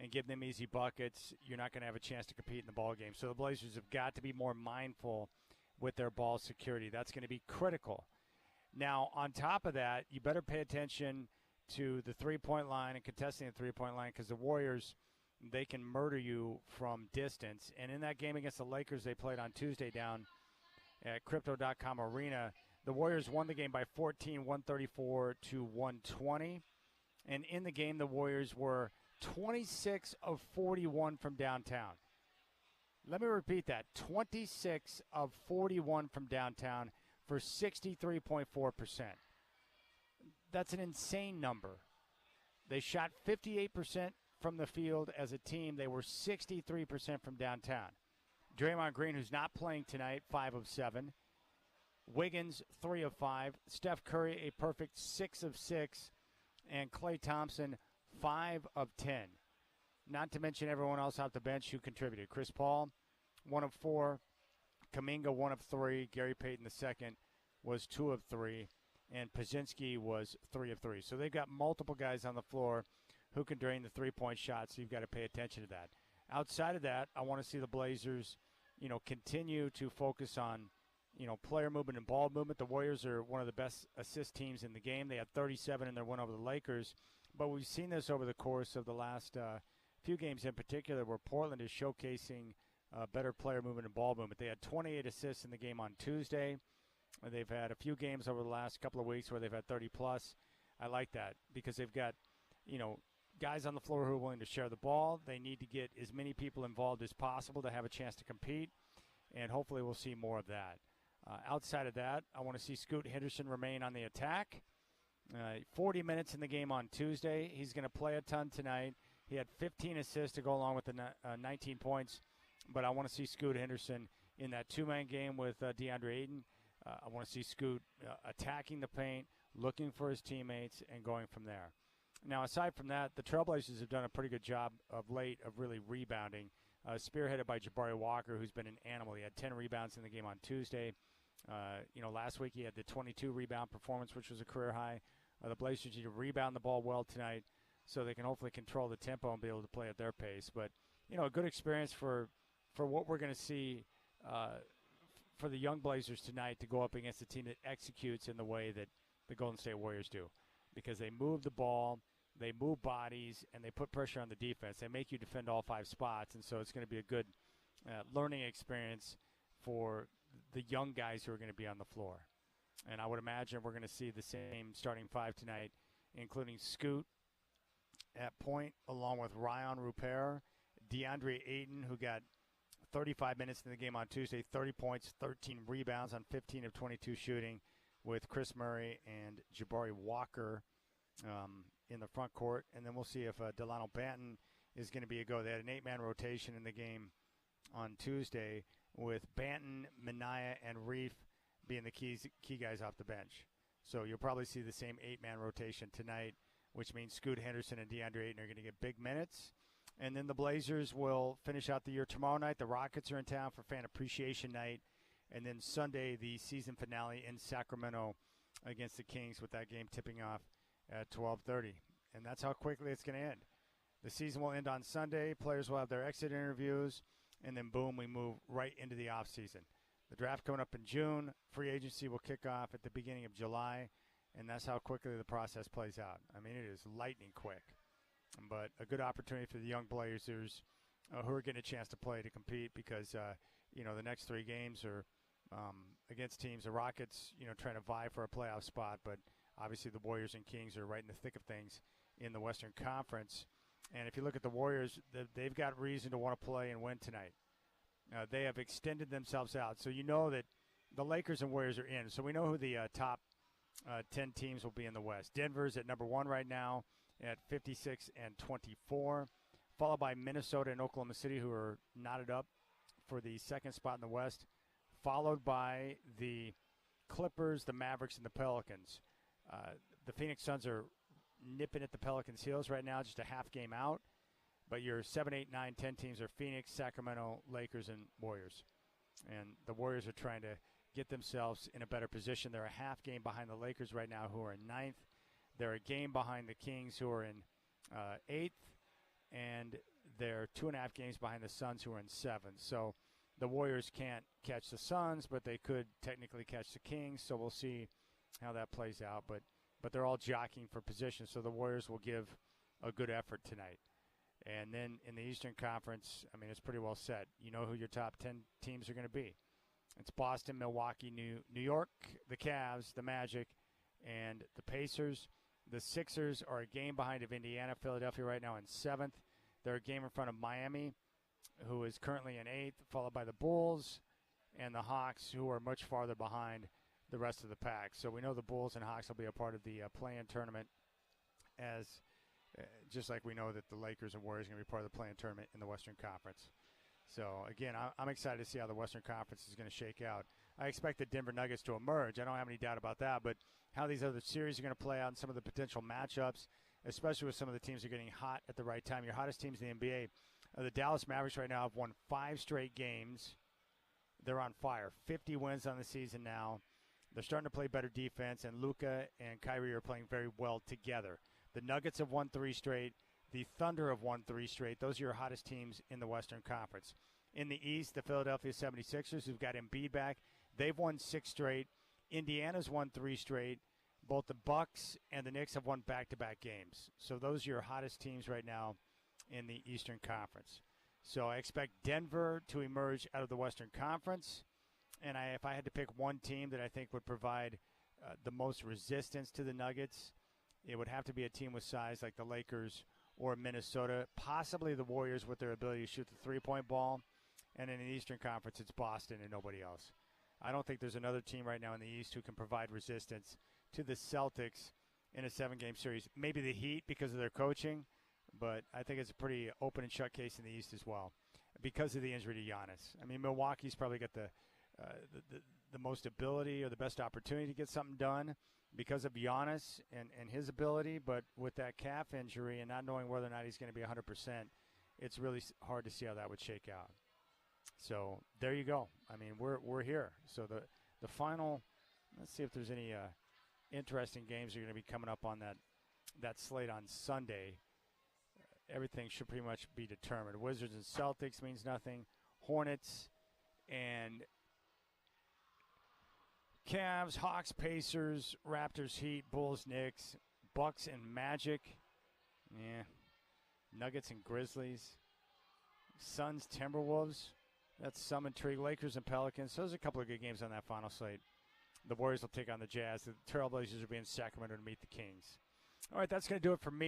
and give them easy buckets, you're not going to have a chance to compete in the ball game. So the Blazers have got to be more mindful with their ball security. That's going to be critical. Now, on top of that, you better pay attention to the three-point line and contesting the three-point line, because the Warriors, they can murder you from distance. And in that game against the Lakers they played on Tuesday down at Crypto.com Arena, the Warriors won the game by 14, 134 to 120. And in the game, the Warriors were 26 of 41 from downtown. Let me repeat that. 26 of 41 from downtown for 63.4%. That's an insane number. They shot 58% from the field as a team. They were 63% from downtown. Draymond Green, who's not playing tonight, 5 of 7. Wiggins, 3 of 5. Steph Curry, a perfect 6 of 6. And Klay Thompson, 5 of 10. Not to mention everyone else off the bench who contributed. Chris Paul, 1 of 4. Kuminga, 1 of 3. Gary Payton II was 2 of 3. And Pazinski was 3 of 3. So they've got multiple guys on the floor who can drain the three-point shot, so you've got to pay attention to that. Outside of that, I want to see the Blazers, continue to focus on, player movement and ball movement. The Warriors are one of the best assist teams in the game. They had 37 in their win over the Lakers. But we've seen this over the course of the last few games in particular, where Portland is showcasing better player movement and ball movement. They had 28 assists in the game on Tuesday. They've had a few games over the last couple of weeks where they've had 30-plus. I like that because they've got, guys on the floor who are willing to share the ball. They need to get as many people involved as possible to have a chance to compete, and hopefully we'll see more of that. Outside of that, I want to see Scoot Henderson remain on the attack. 40 minutes in the game on Tuesday. He's going to play a ton tonight. He had 15 assists to go along with the 19 points, but I want to see Scoot Henderson in that two-man game with DeAndre Ayton. I want to see Scoot attacking the paint, looking for his teammates, and going from there. Now, aside from that, the Trailblazers have done a pretty good job of late of really rebounding, spearheaded by Jabari Walker, who's been an animal. He had 10 rebounds in the game on Tuesday. Last week he had the 22-rebound performance, which was a career high. The Blazers need to rebound the ball well tonight so they can hopefully control the tempo and be able to play at their pace. But, a good experience for what we're going to see for the young Blazers tonight to go up against a team that executes in the way that the Golden State Warriors do, because they move the ball, they move bodies, and they put pressure on the defense. They make you defend all 5 spots, and so it's going to be a good learning experience for the young guys who are going to be on the floor. And I would imagine we're going to see the same starting 5 tonight, including Scoot at point, along with Ryan Rupert, DeAndre Ayton, who got 35 minutes in the game on Tuesday, 30 points, 13 rebounds on 15 of 22 shooting, with Chris Murray and Jabari Walker in the front court. And then we'll see if Delano Banton is going to be a go. They had an 8-man rotation in the game on Tuesday, with Banton, Minaya, and Reef being the key guys off the bench. So you'll probably see the same 8-man rotation tonight, which means Scoot Henderson and DeAndre Ayton are going to get big minutes. And then the Blazers will finish out the year tomorrow night. The Rockets are in town for Fan Appreciation Night. And then Sunday, the season finale in Sacramento against the Kings, with that game tipping off at 12:30. And that's how quickly it's going to end. The season will end on Sunday. Players will have their exit interviews. And then, boom, we move right into the offseason. The draft coming up in June. Free agency will kick off at the beginning of July. And that's how quickly the process plays out. I mean, it is lightning quick. But a good opportunity for the young Blazers who are getting a chance to play, to compete, because, the next 3 games are against teams, the Rockets, trying to vie for a playoff spot. But obviously the Warriors and Kings are right in the thick of things in the Western Conference. And if you look at the Warriors, they've got reason to want to play and win tonight. They have extended themselves out. So you know that the Lakers and Warriors are in. So we know who the top 10 teams will be in the West. Denver's at number 1 right now at 56-24. followed by Minnesota and Oklahoma City, who are knotted up for the second spot in the West, followed by the Clippers, the Mavericks, and the Pelicans. The Phoenix Suns are nipping at the Pelicans' heels right now, just a half game out. But your 7, 8, 9, 10 teams are Phoenix, Sacramento, Lakers, and Warriors. And the Warriors are trying to get themselves in a better position. They're a half game behind the Lakers right now, who are in 9th. They're a game behind the Kings, who are in 8th. And they're 2.5 games behind the Suns, who are in 7th. So the Warriors can't catch the Suns, but they could technically catch the Kings. So we'll see how that plays out. But they're all jockeying for position, so the Warriors will give a good effort tonight. And then in the Eastern Conference, I mean, it's pretty well set. You know who your top 10 teams are going to be. It's Boston, Milwaukee, New York, the Cavs, the Magic, and the Pacers. The Sixers are a game behind of Indiana. Philadelphia right now in 7th. They're a game in front of Miami, who is currently in 8th, followed by the Bulls and the Hawks, who are much farther behind the rest of the pack. So we know the Bulls and Hawks will be a part of the play-in tournament, as just like we know that the Lakers and Warriors are going to be part of the play-in tournament in the Western Conference. So, again, I'm excited to see how the Western Conference is going to shake out. I expect the Denver Nuggets to emerge. I don't have any doubt about that. But how these other series are going to play out and some of the potential matchups, especially with some of the teams that are getting hot at the right time. Your hottest teams in the NBA, the Dallas Mavericks right now have won 5 straight games. They're on fire. 50 wins on the season now. They're starting to play better defense, and Luka and Kyrie are playing very well together. The Nuggets have won 3 straight. The Thunder have won 3 straight. Those are your hottest teams in the Western Conference. In the East, the Philadelphia 76ers, who've got Embiid back, they've won 6 straight. Indiana's won 3 straight. Both the Bucks and the Knicks have won back-to-back games. So those are your hottest teams right now in the Eastern Conference. So I expect Denver to emerge out of the Western Conference. And if I had to pick one team that I think would provide the most resistance to the Nuggets, it would have to be a team with size like the Lakers or Minnesota, possibly the Warriors with their ability to shoot the three-point ball. And in the Eastern Conference, it's Boston and nobody else. I don't think there's another team right now in the East who can provide resistance to the Celtics in a 7-game series. Maybe the Heat because of their coaching, but I think it's a pretty open and shut case in the East as well because of the injury to Giannis. I mean, Milwaukee's probably got the most ability or the best opportunity to get something done because of Giannis and his ability, but with that calf injury and not knowing whether or not he's going to be 100%, it's really hard to see how that would shake out. So there you go. I mean, we're here. So the final, let's see if there's any interesting games that are going to be coming up on that slate on Sunday. Everything should pretty much be determined. Wizards and Celtics means nothing. Hornets and Cavs, Hawks, Pacers, Raptors, Heat, Bulls, Knicks, Bucks, and Magic. Yeah. Nuggets and Grizzlies. Suns, Timberwolves. That's some intrigue. Lakers and Pelicans. So there's a couple of good games on that final slate. The Warriors will take on the Jazz. The Trailblazers will be in Sacramento to meet the Kings. All right, that's going to do it for me.